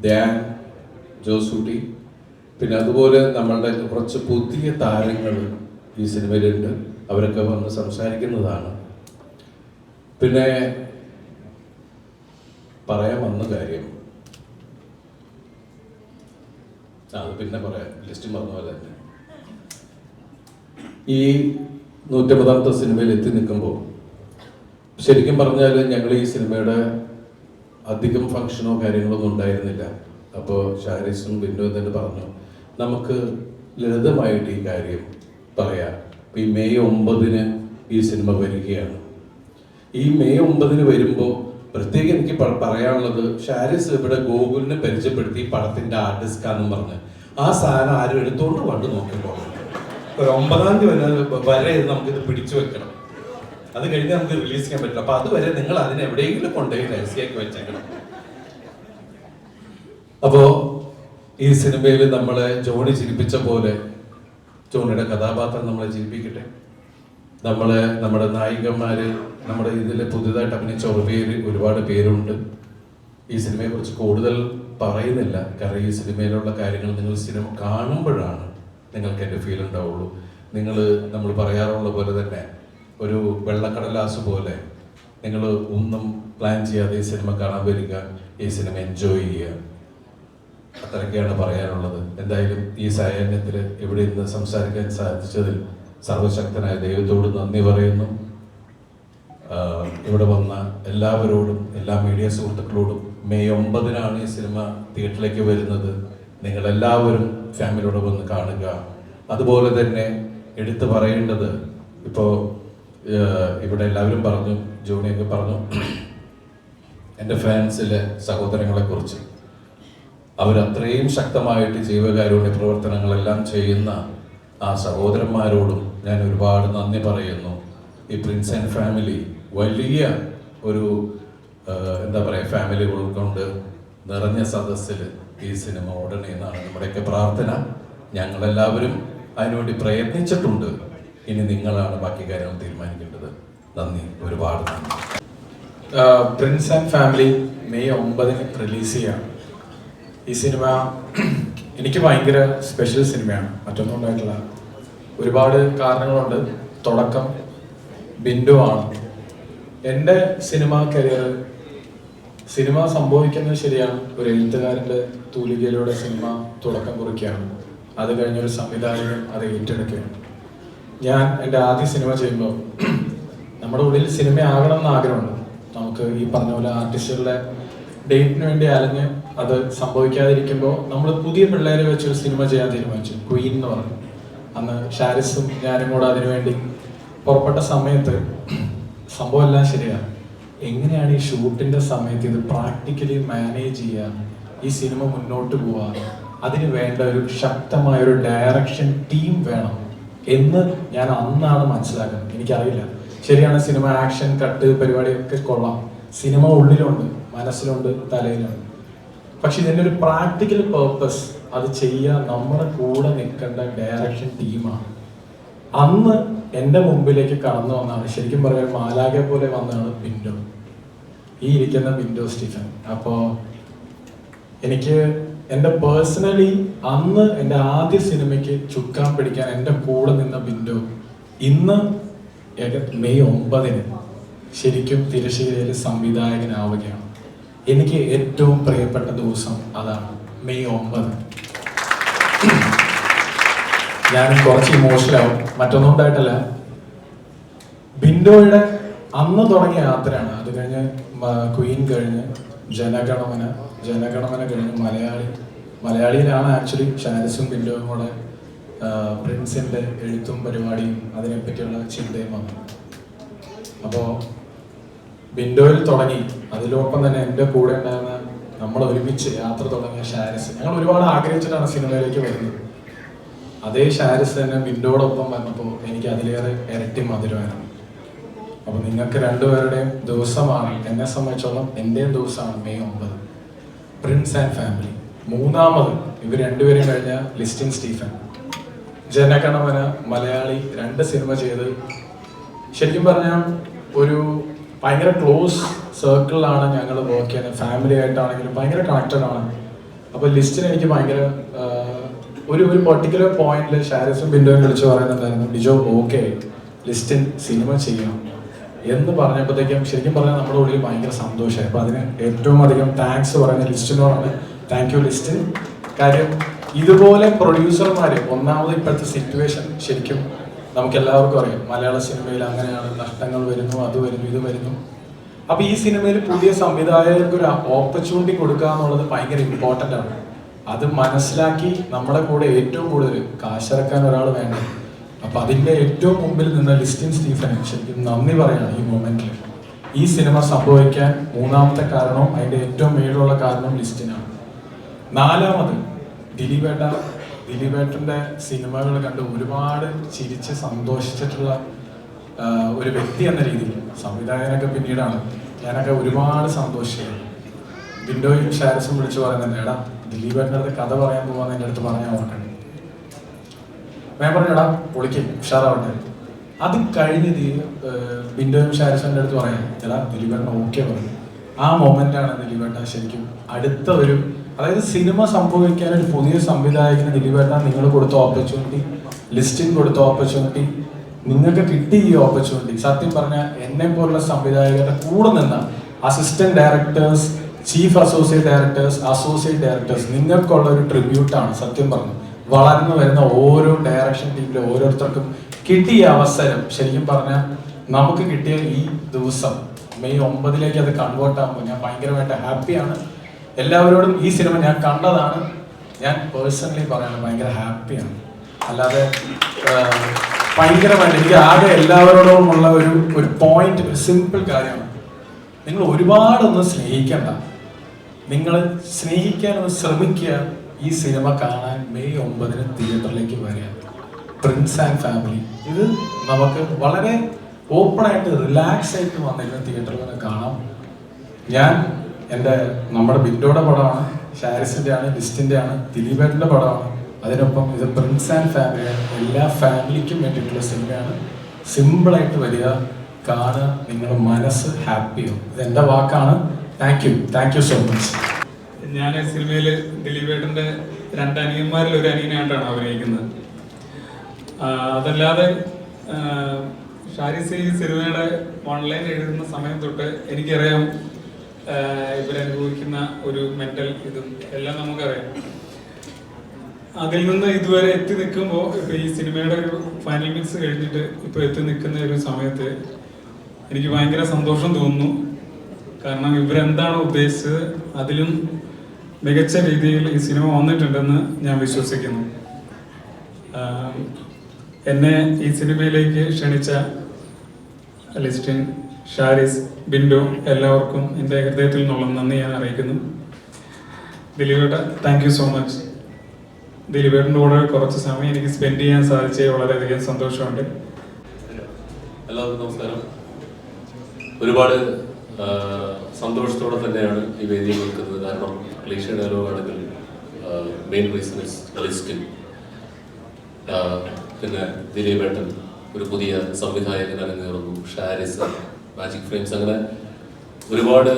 ധ്യാൻ, ജോസൂട്ടി, പിന്നെ അതുപോലെ നമ്മളുടെ കുറച്ച് പുതിയ താരങ്ങൾ ഈ സിനിമയിലുണ്ട്. അവരൊക്കെ വന്ന് സംസാരിക്കുന്നതാണ്. പിന്നെ പറയാൻ വന്ന കാര്യം അത് പിന്നെ പറയാം, ലിസ്റ്റ് മറന്ന പോലെ തന്നെ. ഈ 150ാമത്തെ സിനിമയിൽ എത്തി നിൽക്കുമ്പോൾ ശരിക്കും പറഞ്ഞാൽ ഞങ്ങൾ ഈ സിനിമയുടെ അധികം ഫങ്ഷനോ കാര്യങ്ങളോ ഒന്നും ഉണ്ടായിരുന്നില്ല. അപ്പോൾ ഷാരിസും ബിന്ദു തന്നെ പറഞ്ഞു, നമുക്ക് ലളിതമായിട്ട് ഈ കാര്യം പറയാം. ഈ മെയ് 9 ഈ സിനിമ വരികയാണ്. ഈ മെയ് 9 വരുമ്പോൾ പ്രത്യേകം എനിക്ക് പറയാനുള്ളത്, ഷാരിസ് ഇവിടെ ഗോകുലിനെ പരിചയപ്പെടുത്തി പടത്തിന്റെ ആർട്ടിസ്റ്റാന്നും പറഞ്ഞ് ആ സാധനം ആരും എടുത്തുകൊണ്ട് വണ്ട് നോക്കുമ്പോൾ ഒരു 9-ാം തീയതി വരെ നമുക്കിത് പിടിച്ചു വെക്കണം. അത് കഴിഞ്ഞ് നമുക്ക് റിലീസ് ചെയ്യാൻ പറ്റില്ല. അപ്പൊ അതുവരെ നിങ്ങൾ അതിനെ എവിടെയെങ്കിലും കൊണ്ടുപോയി രഹസ്യമാക്കി വെച്ചേക്കണം. അപ്പോ ഈ സിനിമയിൽ നമ്മളെ ജോണി ചിരിപ്പിച്ച പോലെ ജോണിയുടെ കഥാപാത്രം നമ്മളെ ചിരിപ്പിക്കട്ടെ. നമ്മുടെ നായികന്മാര് നമ്മുടെ ഇതിൽ പുതിയതായിട്ട് അഭിനയിച്ച ഒരുപാട് പേരുണ്ട്. ഈ സിനിമയെ കുറിച്ച് കൂടുതൽ പറയുന്നില്ല, കാരണം ഈ സിനിമയിലുള്ള കാര്യങ്ങൾ നിങ്ങൾ സിനിമ കാണുമ്പോഴാണ് നിങ്ങൾക്ക് എൻ്റെ ഫീൽ ഉണ്ടാവുള്ളൂ. നമ്മൾ പറയാറുള്ള പോലെ തന്നെ ഒരു വെള്ളക്കടലാസ് പോലെ നിങ്ങൾ ഒന്നും പ്ലാൻ ചെയ്യാതെ ഈ സിനിമ കാണാൻ വരിക, ഈ സിനിമ എൻജോയ് ചെയ്യുക, അത്രയൊക്കെയാണ് പറയാനുള്ളത്. എന്തായാലും ഈ സായാഹ്നത്തിൽ ഇവിടെ ഇന്ന് സംസാരിക്കാൻ സാധിച്ചതിൽ സർവശക്തനായ ദൈവത്തോട് നന്ദി പറയുന്നു. ഇവിടെ വന്ന എല്ലാവരോടും, എല്ലാ മീഡിയ സുഹൃത്തുക്കളോടും, മെയ് 9-നാണ് ഈ സിനിമ തിയേറ്ററിലേക്ക് വരുന്നത്. നിങ്ങളെല്ലാവരും ഫാമിലിയോട് വന്ന് കാണുക. അതുപോലെ തന്നെ എടുത്തു പറയേണ്ടത്, ഇപ്പോൾ ഇവിടെ എല്ലാവരും പറഞ്ഞു, ജോണിയൊക്കെ പറഞ്ഞു എൻ്റെ ഫാൻസിലെ സഹോദരങ്ങളെ കുറിച്ച്. അവരത്രയും ശക്തമായിട്ട് ജീവകാരുണ്യ പ്രവർത്തനങ്ങളെല്ലാം ചെയ്യുന്ന ആ സഹോദരന്മാരോടും ഞാൻ ഒരുപാട് നന്ദി പറയുന്നു. ഈ പ്രിൻസ് ആൻഡ് ഫാമിലി വലിയ ഒരു എന്താ പറയുക, ഫാമിലി കൊണ്ട് നിറഞ്ഞ സദസ്സിൽ ഈ സിനിമ ഓടണേ എന്നാണ് നമ്മുടെയൊക്കെ പ്രാർത്ഥന. ഞങ്ങളെല്ലാവരും അതിനുവേണ്ടി പ്രയത്നിച്ചിട്ടുണ്ട്. ഇനി നിങ്ങളാണ് ബാക്കി കാര്യങ്ങൾ തീരുമാനിക്കേണ്ടത്. നന്ദി, ഒരുപാട് നന്ദി. Prince and family May 9 release ചെയ്യാം. ഈ സിനിമ എനിക്ക് ഭയങ്കര സ്പെഷ്യൽ സിനിമയാണ്. മറ്റൊന്നും ഉണ്ടായിട്ടില്ല. ഒരുപാട് കാരണങ്ങളുണ്ട്. തുടക്കം ബിന്ദു ആണ്. എൻ്റെ സിനിമ കരിയർ, സിനിമ സംഭവിക്കുന്നത് ശരിയാണ്, ഒരു എഴുത്തുകാരൻ്റെ തൂലികയിലൂടെ സിനിമ തുടക്കം കുറിക്കുകയാണ്. അത് കഴിഞ്ഞൊരു സംവിധായകൻ അത് ഏറ്റെടുക്കുകയാണ്. ഞാൻ എൻ്റെ ആദ്യ സിനിമ ചെയ്യുമ്പോൾ നമ്മുടെ ഉള്ളിൽ സിനിമ ആകണം എന്ന് ആഗ്രഹമുണ്ട്. നമുക്ക് ഈ പറഞ്ഞ പോലെ ആർട്ടിസ്റ്റുകളുടെ ഡേറ്റിന് വേണ്ടി അലഞ്ഞ് അത് സംഭവിക്കാതിരിക്കുമ്പോൾ നമ്മൾ പുതിയ പിള്ളേരെ വെച്ചൊരു സിനിമ ചെയ്യാൻ തീരുമാനിച്ചു. ക്വീൻ എന്ന് പറഞ്ഞു. അന്ന് ഷാരിസും ഞാനും കൂടെ അതിനുവേണ്ടി പുറപ്പെട്ട സമയത്ത് സംഭവം എല്ലാം ശരിയാണ്. എങ്ങനെയാണ് ഈ ഷൂട്ടിൻ്റെ സമയത്ത് ഇത് പ്രാക്ടിക്കലി മാനേജ് ചെയ്യുക, ഈ സിനിമ മുന്നോട്ട് പോവുക, അതിന് വേണ്ട ഒരു ശക്തമായൊരു ഡയറക്ഷൻ ടീം വേണം എന്ന് ഞാൻ അന്നാണ് മനസ്സിലാക്കുന്നത്. എനിക്കറിയില്ല. ശരിയാണ്, സിനിമ ആക്ഷൻ കട്ട് പരിപാടിയൊക്കെ കൊള്ളാം, സിനിമ ഉള്ളിലുണ്ട്, മനസ്സിലുണ്ട്, തലയിലുണ്ട്. പക്ഷെ ഇതിൻ്റെ ഒരു പ്രാക്ടിക്കൽ പേർപ്പസ് അത് ചെയ്യാൻ നമ്മുടെ കൂടെ നിൽക്കേണ്ട ഡയറക്ഷൻ ടീമാണ്. അന്ന് എൻ്റെ മുമ്പിലേക്ക് കടന്നു വന്നാണ്, ശരിക്കും പറയാൻ മാലാഖയെ പോലെ വന്നതാണ് ബിന്ദു, ഈ ഇരിക്കുന്ന ബിന്ദു സ്റ്റീഫൻ. അപ്പോൾ എനിക്ക് എൻ്റെ പേഴ്സണലി അന്ന് എൻ്റെ ആദ്യ സിനിമയ്ക്ക് ചുക്കാൻ പിടിക്കാൻ എൻ്റെ കൂടെ നിന്ന ബിന്ദു ഇന്ന് മെയ് 9 ശരിക്കും തിരശ്ശീലയിൽ സംവിധായകനാവുകയാണ്. എനിക്ക് ഏറ്റവും പ്രിയപ്പെട്ട ദിവസം അതാണ്, മെയ് 9. ഞാൻ കുറച്ച് ഇമോഷണലാവും, മറ്റൊന്നും ഉണ്ടായിട്ടല്ല. ബിന്ദുയുടെ അന്ന് തുടങ്ങിയ യാത്രയാണ്. അത് കഴിഞ്ഞ് ക്വീൻ കഴിഞ്ഞ് ജനഗണമന കഴിഞ്ഞ് മലയാളിയിലാണ് ആക്ച്വലി ഷാരിസും ബിന്ദുവും കൂടെ പ്രിൻസിൻ്റെ എഴുത്തും പരിപാടിയും അതിനെപ്പറ്റിയുള്ള ചിന്തയും വന്നു. അപ്പോൾ ബിന്ദുവിൽ തുടങ്ങി, അതിലൊപ്പം തന്നെ എൻ്റെ കൂടെ ഉണ്ടായിരുന്ന നമ്മൾ ഒരുമിച്ച് യാത്ര തുടങ്ങിയ ഷാരിസ്. ഞങ്ങൾ ഒരുപാട് ആഗ്രഹിച്ചിട്ടാണ് സിനിമയിലേക്ക് വരുന്നത്. അതേ ഷാരിസ് തന്നെ ബിന്ദുവോടൊപ്പം വന്നപ്പോൾ എനിക്ക് അതിലേറെ ഇരട്ടി മധുരമായിരുന്നു. അപ്പോൾ നിങ്ങൾക്ക് രണ്ടുപേരുടെയും ദിവസമാണ്, എന്നെ സംബന്ധിച്ചോളം എൻ്റെയും ദിവസമാണ് മെയ് 9. Prince and family. മൂന്നാമത് ഇവർ രണ്ടുപേരും കഴിഞ്ഞ ലിസ്റ്റിൻ സ്റ്റീഫൻ, ജനഗണമന, മലയാളി 2 സിനിമ ചെയ്ത് ശരിക്കും പറഞ്ഞാൽ ഒരു ഭയങ്കര ക്ലോസ് സർക്കിളിലാണ് ഞങ്ങൾ വർക്ക് ചെയ്യുന്നത്. ഫാമിലി ആയിട്ടാണെങ്കിലും ഭയങ്കര കണക്റ്റഡ് ആണ്. അപ്പോൾ ലിസ്റ്റിന് എനിക്ക് ഭയങ്കര ഒരു പെർട്ടിക്കുലർ പോയിന്റിൽ ഷാരിസും ബിന്ദുവും വിളിച്ച് പറയുന്നുണ്ടായിരുന്നു, ഡിജോ ഓക്കെ ലിസ്റ്റിൻ സിനിമ ചെയ്യണം. എന്ന് പറഞ്ഞപ്പോഴത്തേക്കും ശരിക്കും പറഞ്ഞാൽ നമ്മുടെ ഉള്ളിൽ ഭയങ്കര സന്തോഷമായി. അപ്പോൾ അതിന് ഏറ്റവും അധികം താങ്ക്സ് പറയുന്ന ലിസ്റ്റിനോടാണ്. Thank you list. കാര്യം ഇതുപോലെ പ്രൊഡ്യൂസർമാർ, ഒന്നാമത് ഇപ്പോഴത്തെ സിറ്റുവേഷൻ ശരിക്കും നമുക്ക് എല്ലാവർക്കും അറിയാം. മലയാള സിനിമയിൽ അങ്ങനെയാണ്, നഷ്ടങ്ങൾ വരുന്നു, അത് വരുന്നു, ഇത് വരുന്നു. അപ്പോൾ ഈ സിനിമയിൽ പുതിയ സംവിധായകർക്ക് ഒരു ഓപ്പർച്യൂണിറ്റി കൊടുക്കുക എന്നുള്ളത് ഭയങ്കര ഇമ്പോർട്ടൻ്റ് ആണ്. അത് മനസ്സിലാക്കി നമ്മുടെ കൂടെ ഏറ്റവും കൂടുതൽ കാശിറക്കാൻ ഒരാൾ വേണം. അപ്പോൾ അതിൻ്റെ ഏറ്റവും മുമ്പിൽ നിന്ന് ലിസ്റ്റിൻ സ്റ്റീഫന് ശരിക്കും നന്ദി പറയാണ് ഈ മൊമെന്റിൽ. ഈ സിനിമ സംഭവിക്കാൻ മൂന്നാമത്തെ കാരണവും അതിൻ്റെ ഏറ്റവും മേലുള്ള കാരണം ലിസ്റ്റിനാണ്. നാലാമത് ദിലീപേട്ടൻ്റെ സിനിമകൾ കണ്ട് ഒരുപാട് ചിരിച്ച് സന്തോഷിച്ചിട്ടുള്ള ഒരു വ്യക്തി എന്ന രീതിയിൽ, സംവിധായകനൊക്കെ പിന്നീടാണ്, ഞാനൊക്കെ ഒരുപാട് സന്തോഷിച്ചു. ബിൻഡോയും ഷാരിസും വിളിച്ചു പറയുന്നുണ്ട്, എടാ ദിലീപേട്ടൻ്റെ അടുത്ത് കഥ പറയാൻ പോകാൻ എൻ്റെ അടുത്ത് പറഞ്ഞാൽ ഓർക്കണം. ഞാൻ പറഞ്ഞു, എടാ പൊളിക്കും, ഉഷാറാവട്ടെ. അത് കഴിഞ്ഞ് ബിൻഡോയും ഷാരിസിൻ്റെ അടുത്ത് പറയാം, എടാ ദിലീപേട്ടൻ ഓക്കെ പറഞ്ഞു. ആ മൊമെന്റാണ് ദിലീപേട്ടൻ ശരിക്കും അടുത്ത ഒരു, അതായത് സിനിമ സംഭവിക്കാൻ ഒരു പുതിയ സംവിധായകന് ദിലീപേട്ടൻ നിങ്ങൾ കൊടുത്ത ഓപ്പർച്യൂണിറ്റി, ലിസ്റ്റിൻ കൊടുത്ത ഓപ്പർച്യൂണിറ്റി, നിങ്ങൾക്ക് കിട്ടി ഈ ഓപ്പർച്യൂണിറ്റി. സത്യം പറഞ്ഞാൽ എന്നെ പോലുള്ള സംവിധായകരുടെ കൂടെ നിന്ന assistant directors, chief associate directors നിങ്ങൾക്കുള്ള ഒരു ട്രിബ്യൂട്ടാണ്. സത്യം പറഞ്ഞു, വളർന്നു വരുന്ന ഓരോ ഡയറക്ഷൻ ടീമിലെ ഓരോരുത്തർക്കും കിട്ടിയ അവസരം ശരിക്കും പറഞ്ഞാൽ നമുക്ക് കിട്ടിയ ഈ ദിവസം മെയ് 9 അത് കൺവേർട്ട് ആകുമ്പോൾ ഞാൻ ഭയങ്കരമായിട്ട് ഹാപ്പിയാണ്. എല്ലാവരോടും ഈ സിനിമ ഞാൻ കണ്ടതാണ്, ഞാൻ പേഴ്സണലി പറയാണ് ഭയങ്കര ഹാപ്പിയാണ്. അല്ലാതെ ഭയങ്കരമായിട്ട് എനിക്ക് ആകെ എല്ലാവരോടുമുള്ള ഒരു പോയിന്റ്, ഒരു സിമ്പിൾ കാര്യമാണ്, നിങ്ങൾ ഒരുപാടൊന്നും സ്നേഹിക്കണ്ട, നിങ്ങൾ സ്നേഹിക്കാനൊന്ന് ശ്രമിക്കുക. ഈ സിനിമ കാണാൻ മെയ് 9 തിയേറ്ററിലേക്ക് വരിക. പ്രിൻസ് ആൻഡ് ഫാമിലി, ഇത് നമുക്ക് വളരെ ഓപ്പണായിട്ട് റിലാക്സ് ആയിട്ട് വന്നിരുന്ന തിയേറ്ററിൽ നിന്ന് കാണാം. നമ്മുടെ ബിൻഡോയുടെ പടമാണ്, ഷാരിസിൻ്റെ ആണ്, ലിസ്റ്റിൻ്റെ ആണ്, ദിലീപേട്ടൻ്റെ പടമാണ്. അതിനൊപ്പം ഇത് പ്രിൻസ് ആൻഡ് ഫാമിലിയാണ്, എല്ലാ ഫാമിലിക്കും വേണ്ടിയിട്ടുള്ള സിനിമയാണ്. സിമ്പിളായിട്ട് വരിക, കാണുക, നിങ്ങളുടെ മനസ്സ് ഹാപ്പിയാവും. ഇതെൻ്റെ വാക്കാണ്. Thank you so much. ഞാൻ സിനിമയിൽ ദിലീപേട്ടൻ്റെ 2 അനിയന്മാരിൽ ഒരു അനിയനായിട്ടാണ് അഭിനയിക്കുന്നത്. അതല്ലാതെ ഷാരിസ് ഈ സിനിമയുടെ ഓൺലൈൻ എഴുതുന്ന സമയം തൊട്ട് എനിക്കറിയാം ഇവരനുഭവിക്കുന്ന ഒരു മെന്റൽ ഇതും എല്ലാം നമുക്കറിയാം. അതിൽ നിന്ന് ഇതുവരെ എത്തി നിൽക്കുമ്പോൾ ഇപ്പോൾ ഈ സിനിമയുടെ ഒരു ഫൈനൽ മിക്സ് കഴിഞ്ഞിട്ട് ഇപ്പോൾ എത്തി നിൽക്കുന്ന ഒരു സമയത്ത് എനിക്ക് ഭയങ്കര സന്തോഷം തോന്നുന്നു. കാരണം ഇവരെന്താണ് ഉദ്ദേശിച്ചത് അതിലും മികച്ച രീതിയിൽ ഈ സിനിമ വന്നിട്ടുണ്ടെന്ന് ഞാൻ വിശ്വസിക്കുന്നു. എന്നെ ഈ സിനിമയിലേക്ക് ക്ഷണിച്ച ലിസ്റ്റിൻ, ഷാരിസ്, ബിൻഡോ എല്ലാവർക്കും എൻ്റെ ഹൃദയത്തിൽ നിന്നുള്ള നന്ദി ഞാൻ അറിയിക്കുന്നു. ദിലീപേട്ട, താങ്ക് യു സോ മച്ച്. ദിലീപേട്ടൻ്റെ കൂടെ കുറച്ച് സമയം എനിക്ക് സ്പെൻഡ് ചെയ്യാൻ സാധിച്ചത് വളരെയധികം സന്തോഷമുണ്ട്. എല്ലാവർക്കും നമസ്കാരം. ഒരുപാട് സന്തോഷത്തോടെ തന്നെയാണ് ഈ വേദിയിൽ നിൽക്കുന്നത്. കാരണം ക്ലീഷ ഡയലോഗാണെങ്കിൽ മെയിൻ റീസൺ ഇസ് ലിസ്റ്റിൻ, പിന്നെ ദിലീപേട്ടൻ ഒരു പുതിയ സംവിധായകൻ അരങ്ങേറുന്നു, ഷാരിസ്, മാജിക് ഫ്രെയിംസ്, അങ്ങനെ ഒരുപാട്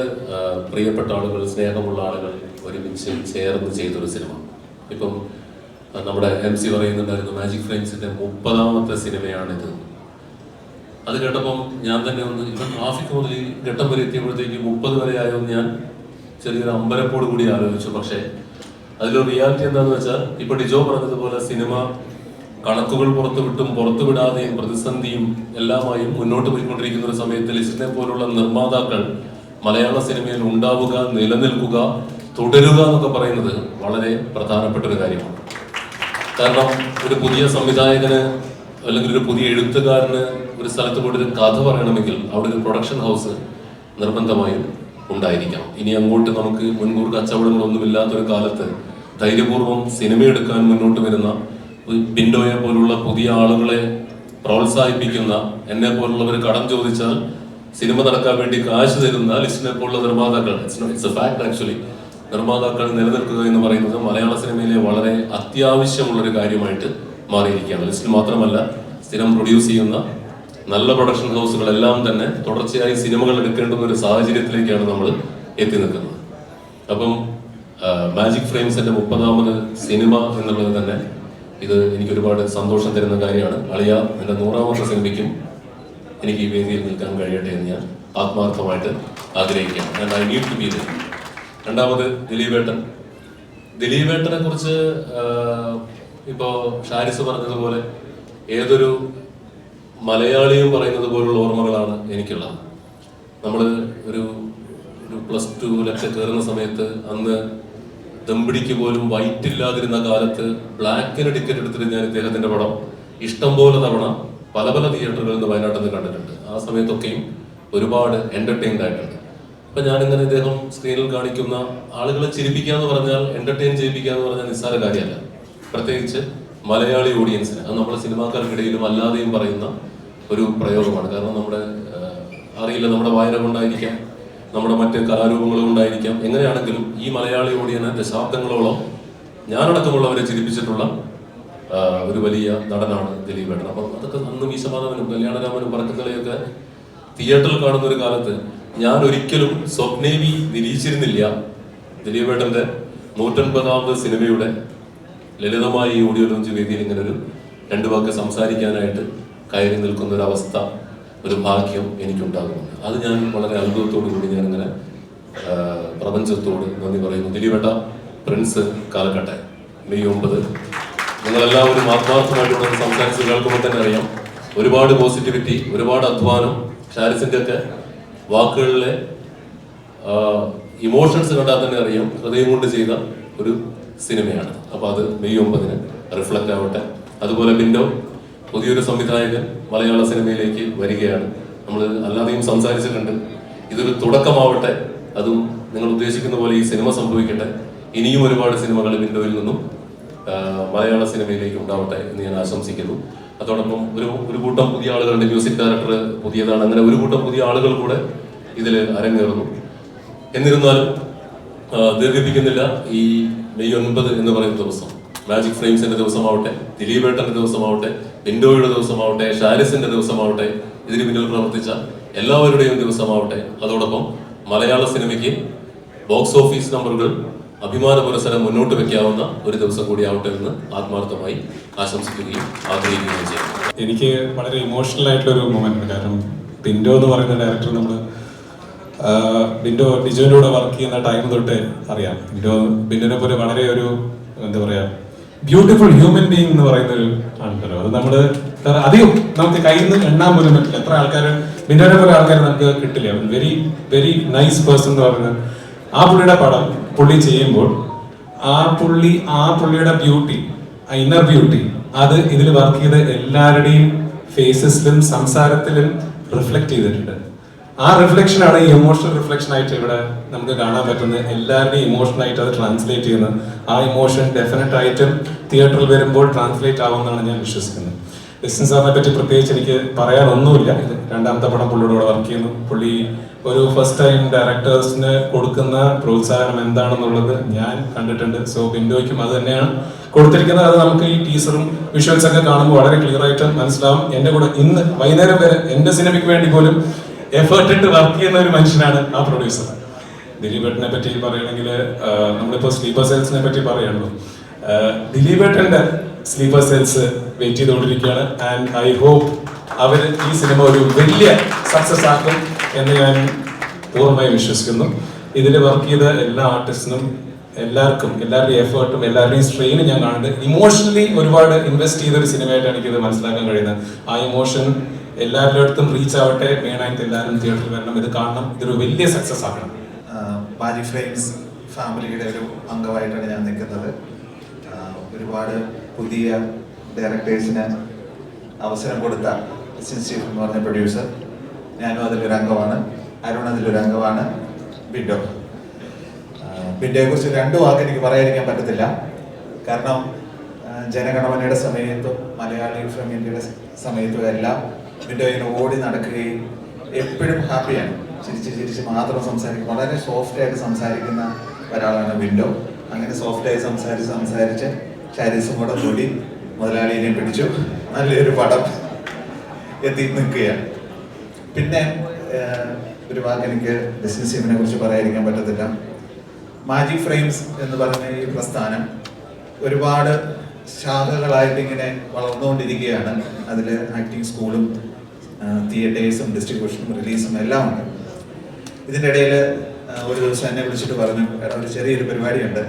പ്രിയപ്പെട്ട ആളുകൾ, സ്നേഹമുള്ള ആളുകൾ ഒരുമിച്ച് ചേർന്ന് ചെയ്തൊരു സിനിമ. ഇപ്പം നമ്മുടെ MC പറയുന്നുണ്ടായിരുന്നു, മാജിക് ഫ്രെയിംസിന്റെ 30ാമത്തെ സിനിമയാണിത്. അത് കേട്ടപ്പം ഞാൻ തന്നെ ഒന്ന് ഇപ്പം ട്രാഫിക് മുതൽ ഈ ഘട്ടം വരെ എത്തിയപ്പോഴത്തേക്ക് 30 വരെ ആയോന്ന് ഞാൻ ചെറിയൊരു അമ്പരപ്പോട് കൂടി ആലോചിച്ചു. പക്ഷേ അതിലൊരു റിയാലിറ്റി എന്താണെന്ന് വെച്ചാൽ, ഇപ്പൊ ഡിജോ പറഞ്ഞതുപോലെ സിനിമ കണക്കുകൾ പുറത്തുവിട്ടും പുറത്തുവിടാതെയും പ്രതിസന്ധിയും എല്ലാമായും മുന്നോട്ട് പോയിക്കൊണ്ടിരിക്കുന്ന ഒരു സമയത്ത് ലിസ്റ്റിനെ പോലുള്ള നിർമ്മാതാക്കൾ മലയാള സിനിമയിൽ ഉണ്ടാവുക, നിലനിൽക്കുക, തുടരുക എന്നൊക്കെ പറയുന്നത് വളരെ പ്രധാനപ്പെട്ട ഒരു കാര്യമാണ്. കാരണം ഒരു പുതിയ സംവിധായകന് അല്ലെങ്കിൽ ഒരു പുതിയ എഴുത്തുകാരന് ഒരു സ്ഥലത്ത് പോയിട്ട് ഒരു കഥ പറയണമെങ്കിൽ അവിടെ ഒരു പ്രൊഡക്ഷൻ ഹൗസ് നിർബന്ധമായും ഉണ്ടായിരിക്കണം. ഇനി അങ്ങോട്ട് നമുക്ക് മുൻകൂർ കച്ചവടങ്ങളൊന്നുമില്ലാത്തൊരു കാലത്ത് ധൈര്യപൂർവ്വം സിനിമയെടുക്കാൻ മുന്നോട്ട് വരുന്ന ബിൻഡോയെ പോലുള്ള പുതിയ ആളുകളെ പ്രോത്സാഹിപ്പിക്കുന്ന, എന്നെ പോലുള്ളവർ കടം ചോദിച്ചാൽ സിനിമ നടക്കാൻ വേണ്ടി കാശ് തരുന്ന ലിസ്റ്റിനെ പോലുള്ള നിർമ്മാതാക്കൾ, ഇറ്റ്സ് എ ഫാക്ട് ആക്ച്വലി, നിർമ്മാതാക്കൾ നിലനിൽക്കുക എന്ന് പറയുന്നത് മലയാള സിനിമയിലെ വളരെ അത്യാവശ്യമുള്ളൊരു കാര്യമായിട്ട് മാറിയിരിക്കുകയാണ്. ലിസ്റ്റിൽ മാത്രമല്ല, സ്ഥിരം പ്രൊഡ്യൂസ് ചെയ്യുന്ന നല്ല പ്രൊഡക്ഷൻ ഹൗസുകളെല്ലാം തന്നെ തുടർച്ചയായി സിനിമകൾ എടുക്കേണ്ടുന്ന ഒരു സാഹചര്യത്തിലേക്കാണ് നമ്മൾ എത്തി നിൽക്കുന്നത്. അപ്പം മാജിക് ഫ്രെയിംസിന്റെ 30ാമത് സിനിമ എന്നുള്ളത് തന്നെ ഇത് എനിക്ക് ഒരുപാട് സന്തോഷം തരുന്ന കാര്യമാണ്. അളിയ എൻ്റെ 100ാമത്തെ സിനിമയ്ക്കും എനിക്ക് ഈ വേദിയിൽ നിൽക്കാൻ കഴിയട്ടെ എന്ന് ഞാൻ ആത്മാർത്ഥമായിട്ട് ആഗ്രഹിക്കുകയാണ്. And I need to be there. രണ്ടാമത് ദിലീപേട്ടനെ കുറിച്ച് ഇപ്പോൾ ഷാരിസ് പറഞ്ഞതുപോലെ ഏതൊരു മലയാളിയും പറയുന്നത് പോലുള്ള ഓർമ്മകളാണ് എനിക്കുള്ളത്. നമ്മൾ ഒരു +2 കയറുന്ന സമയത്ത് അന്ന് ദമ്പിടിക്ക് പോലും വൈറ്റ് ഇല്ലാതിരുന്ന കാലത്ത് ബ്ലാക്കിന് ടിക്കറ്റ് എടുത്തിട്ട് ഞാൻ ഇദ്ദേഹത്തിന്റെ പടം ഇഷ്ടംപോലെ തവണ പല തിയേറ്ററുകളിൽ നിന്ന് വയനാട്ടിൽ നിന്ന് കണ്ടിട്ടുണ്ട്. ആ സമയത്തൊക്കെയും ഒരുപാട് എന്റർടൈൻഡ് ആയിട്ടുണ്ട്. അപ്പൊ ഞാനിങ്ങനെ ഇദ്ദേഹം സ്ക്രീനിൽ കാണിക്കുന്ന ആളുകളെ ചിരിപ്പിക്കുക എന്ന് പറഞ്ഞാൽ, എന്റർടൈൻ ചെയ്യിപ്പിക്കുക എന്ന് പറഞ്ഞാൽ നിസ്സാര കാര്യമല്ല. പ്രത്യേകിച്ച് മലയാളി ഓഡിയൻസിന്, അത് നമ്മുടെ സിനിമാക്കാർക്കിടയിലും അല്ലാതെയും പറയുന്ന ഒരു പ്രയോഗമാണ്. കാരണം അറിയില്ല, നമ്മുടെ വായന കൊണ്ടായിരിക്കാം, നമ്മുടെ മറ്റ് കലാരൂപങ്ങൾ കൊണ്ടായിരിക്കാം, എങ്ങനെയാണെങ്കിലും ഈ മലയാളി ഓഡിയനെ ദശാബ്ദങ്ങളോളം ഞാനടക്കമുള്ളവരെ ചിരിപ്പിച്ചിട്ടുള്ള ഒരു വലിയ നടനാണ് ദിലീപേട്ടൻ. അപ്പം അതൊക്കെ അന്ന് മീശമാധവനും കല്യാണരാമനും പറക്കത്തലയൊക്കെ തിയേറ്ററിൽ കാണുന്ന ഒരു കാലത്ത് ഞാൻ ഒരിക്കലും സ്വപ്നേവി നിരീക്ഷിച്ചിരുന്നില്ല ദിലീപേട്ടന്റെ 150ാമത് സിനിമയുടെ ലളിതമായ ഈ ഓഡിയോ ലോഞ്ച് വേദിയിൽ ഇങ്ങനെ ഒരു 2 വാക്ക് സംസാരിക്കാനായിട്ട് കയറി നിൽക്കുന്ന ഒരു അവസ്ഥ, ഒരു ഭാഗ്യം എനിക്കുണ്ടാകുന്നു. അത് ഞാൻ വളരെ അത്ഭുതത്തോടു കൂടി ഞാനിങ്ങനെ പ്രപഞ്ചത്തോട് നന്ദി പറയുന്നു. ദിലീപേട്ട, പ്രിൻസ് കാലക്കട്ടെ, മെയ് 9. നിങ്ങളെല്ലാവരും ആത്മാർത്ഥമായിട്ടുണ്ടെന്ന് സംസാരിച്ച് കേൾക്കുമ്പോൾ തന്നെ അറിയാം, ഒരുപാട് പോസിറ്റിവിറ്റി, ഒരുപാട് അധ്വാനം, ഷാരിസിന്റെ ഒക്കെ വാക്കുകളിലെ ഇമോഷൻസ് കണ്ടാൽ തന്നെ അറിയാം ഹൃദയം കൊണ്ട് ചെയ്ത ഒരു സിനിമയാണ്. അപ്പൊ അത് മെയ് 9 റിഫ്ലക്റ്റ് ആവട്ടെ. അതുപോലെ ബിൻഡോ, പുതിയൊരു സംവിധായകൻ മലയാള സിനിമയിലേക്ക് വരികയാണ്. നമ്മൾ അല്ലാതെയും സംസാരിച്ചിട്ടുണ്ട്. ഇതൊരു തുടക്കമാവട്ടെ. അതും നിങ്ങൾ ഉദ്ദേശിക്കുന്ന പോലെ ഈ സിനിമ സംഭവിക്കട്ടെ. ഇനിയും ഒരുപാട് സിനിമകൾ ബിൻഡോയിൽ നിന്നും മലയാള സിനിമയിലേക്ക് ഉണ്ടാവട്ടെ എന്ന് ഞാൻ ആശംസിക്കുന്നു. അതോടൊപ്പം ഒരു കൂട്ടം പുതിയ ആളുകളുടെ, മ്യൂസിക് ഡയറക്ടർ പുതിയതാണ്, അങ്ങനെ ഒരു കൂട്ടം പുതിയ ആളുകൾ കൂടെ ഇതിൽ അരങ്ങേറുന്നു. എന്നിരുന്നാലും ദീർഘിപ്പിക്കുന്നില്ല. ഈ മെയ് 9 എന്ന് പറയുന്ന ദിവസം മാജിക് ഫ്രെയിംസിന്റെ ദിവസമാവട്ടെ, ദിലീപേട്ടന്റെ ദിവസമാവട്ടെ, ബിൻഡോയുടെ ദിവസമാവട്ടെ, ഷാരിസിന്റെ ദിവസമാവട്ടെ, ഇതിന് പിന്നിൽ പ്രവർത്തിച്ച എല്ലാവരുടെയും ദിവസമാവട്ടെ. അതോടൊപ്പം മലയാള സിനിമയ്ക്ക് ബോക്സ് ഓഫീസ് നമ്പറുകൾ അഭിമാന പുരസ്സരം മുന്നോട്ട് വെക്കാവുന്ന ഒരു ദിവസം കൂടി ആവട്ടെ എന്ന് ആത്മാർത്ഥമായി ആശംസിക്കുകയും ആഗ്രഹിക്കുകയും ചെയ്യുന്നു. എനിക്ക് വളരെ ഇമോഷണൽ ആയിട്ടുള്ളൊരു മൊമെന്റ്. കാരണം ബിൻഡോ എന്ന് പറയുന്ന ഡയറക്ടർ, നമ്മൾ ബിൻഡോ ഡിജോന്റെ കൂടെ വർക്ക് ചെയ്യുന്ന ടൈം തൊട്ട് അറിയാം. ബിൻഡോനെ പോലെ വളരെ ഒരു എന്താ പറയാ ബ്യൂട്ടിഫുൾ ഹ്യൂമൻ ബീങ് എന്ന് പറയുന്ന ഒരു ആൾക്കാരോ, അത് നമ്മള് അധികം നമുക്ക് കയ്യിൽ നിന്ന് എണ്ണാൻ പോലും പറ്റില്ല. എത്ര ആൾക്കാർ ബിൻഡോനെ പോലെ ആൾക്കാർ നമുക്ക് കിട്ടില്ല. വെരി വെരി നൈസ് പേഴ്സൺ എന്ന് പറയുന്നത്. ആ പുള്ളിയുടെ പടം പുള്ളി ചെയ്യുമ്പോൾ ആ പുള്ളിയുടെ ബ്യൂട്ടി, ആ ഇന്നർ ബ്യൂട്ടി, അത് ഇതിൽ വർക്ക് ചെയ്ത എല്ലാവരുടെയും ഫേസസിലും സംസാരത്തിലും റിഫ്ലക്ട് ചെയ്തിട്ടുണ്ട്. ആ റിഫ്ലക്ഷനാണ് ഈ ഇമോഷണൽ റിഫ്ലക്ഷൻ ആയിട്ട് ഇവിടെ നമുക്ക് കാണാൻ പറ്റുന്നത്. എല്ലാവരുടെയും ഇമോഷനായിട്ട് അത് ട്രാൻസ്ലേറ്റ് ചെയ്യുന്നത്. ആ ഇമോഷൻ ഡെഫിനറ്റ് ആയിട്ടും തിയേറ്ററിൽ വരുമ്പോൾ ട്രാൻസ്ലേറ്റ് ആവുമെന്നാണ് ഞാൻ വിശ്വസിക്കുന്നത്. ലിസ്റ്റൻ സാറിനെ പറ്റി പ്രത്യേകിച്ച് എനിക്ക് പറയാനൊന്നുമില്ല. ഇത് 2ാമത്തെ പടം പുള്ളിയുടെ കൂടെ വർക്ക് ചെയ്യുന്നു. പുള്ളി ഒരു ഫസ്റ്റ് ടൈം ഡയറക്ടേഴ്സിന് കൊടുക്കുന്ന പ്രോത്സാഹനം എന്താണെന്നുള്ളത് ഞാൻ കണ്ടിട്ടുണ്ട്. സോ ബിൻഡോയ്ക്കും അത് തന്നെയാണ് കൊടുത്തിരിക്കുന്നത്. അത് നമുക്ക് ഈ ടീസറും വിഷ്വൽസ് ഒക്കെ കാണുമ്പോൾ വളരെ ക്ലിയർ ആയിട്ട് മനസ്സിലാവും. എൻ്റെ കൂടെ ഇന്ന് വൈകുന്നേരം വരെ എൻ്റെ സിനിമയ്ക്ക് വേണ്ടി പോലും എഫേർട്ട് ഇട്ട് വർക്ക് ചെയ്യുന്ന ഒരു മനുഷ്യനാണ് ആ പ്രൊഡ്യൂസർ. ദിലീപേട്ടനെ പറ്റി പറയുകയാണെങ്കിൽ, നമ്മളിപ്പോൾ സ്ലീപ്പർ സെൽസിനെ പറ്റി പറയുള്ളൂ. ദിലീപേട്ടൻ്റെ സ്ലീപ്പർ സെൽസ് വെയിറ്റ് ചെയ്തുകൊണ്ടിരിക്കുകയാണ്. ആൻഡ് ഐ ഹോപ്പ് അവർ ഈ സിനിമ ഒരു വലിയ സക്സസ് ആക്കും എന്ന് ഞാൻ പൂർണ്ണമായും വിശ്വസിക്കുന്നു. ഇതിൽ വർക്ക് ചെയ്ത എല്ലാ ആർട്ടിസ്റ്റിനും എല്ലാവരുടെയും എഫേർട്ടും എല്ലാവരുടെയും സ്ട്രെയിനും ഞാൻ കാണുന്നുണ്ട്. ഇമോഷണലി ഒരുപാട് ഇൻവെസ്റ്റ് ചെയ്ത ഒരു സിനിമയായിട്ടാണ് എനിക്കിത് മനസ്സിലാക്കാൻ കഴിയുന്നത്. ആ ഇമോഷൻ എല്ലാവരുടെ അടുത്തും റീച്ച് ആവട്ടെ. മെയിനായിട്ട് എല്ലാവരും തിയേറ്ററിൽ വരണം, ഇത് കാണണം, ഇതൊരു വലിയ സക്സസ് ആക്കണം. മാജിക് ഫ്രെയിംസ് ഫാമിലിയുടെ ഒരു അംഗമായിട്ടാണ് ഞാൻ നിൽക്കുന്നത്. ഒരുപാട് പുതിയ ഡയറക്ടേഴ്സിന് അവസരം കൊടുത്ത സ്റ്റീഫൻ എന്ന് പറഞ്ഞ പ്രൊഡ്യൂസർ, ഞാനും അതിലൊരു അംഗമാണ്. അരുൺ അതിലൊരു അംഗമാണ്. ബിൻഡോയെ കുറിച്ച് 2 വാക്ക് എനിക്ക് പറയാതിരിക്കാൻ പറ്റത്തില്ല. കാരണം ജനഗണമനയുടെ സമയത്തും മലയാളി ഫിലിം ഇന്ത്യയുടെ സമയത്തും എല്ലാം ബിൻഡോ ഇങ്ങനെ ഓടി നടക്കുകയും എപ്പോഴും ഹാപ്പിയാണ്. ചിരിച്ച് മാത്രം സംസാരിക്കും. വളരെ സോഫ്റ്റായിട്ട് സംസാരിക്കുന്ന ഒരാളാണ് ബിൻഡോ. അങ്ങനെ സോഫ്റ്റായി സംസാരിച്ച് ഷാരിസും കൂടെ കൂടി മുതലാളിയെ പിടിച്ചു നല്ലൊരു പടം എത്തി നിൽക്കുകയാണ്. പിന്നെ ഒരു വാക്ക് എനിക്ക് ലിസ്റ്റൻ സ്റ്റീഫനെ കുറിച്ച് പറയാതിരിക്കാൻ പറ്റത്തില്ല. മാജിക് ഫ്രെയിംസ് എന്ന് പറഞ്ഞ ഈ പ്രസ്ഥാനം ഒരുപാട് ശാഖകളായിട്ട് ഇങ്ങനെ വളർന്നുകൊണ്ടിരിക്കുകയാണ്. അതിൽ ആക്ടിങ് സ്കൂളും തിയേറ്റേഴ്സും ഡിസ്ട്രിബ്യൂഷനും റിലീസും എല്ലാം ഉണ്ട്. ഇതിൻ്റെ ഇടയിൽ ഒരു ദിവസം എന്നെ വിളിച്ചിട്ട് പറഞ്ഞു, എടാ ഒരു ചെറിയൊരു പരിപാടിയുണ്ട്,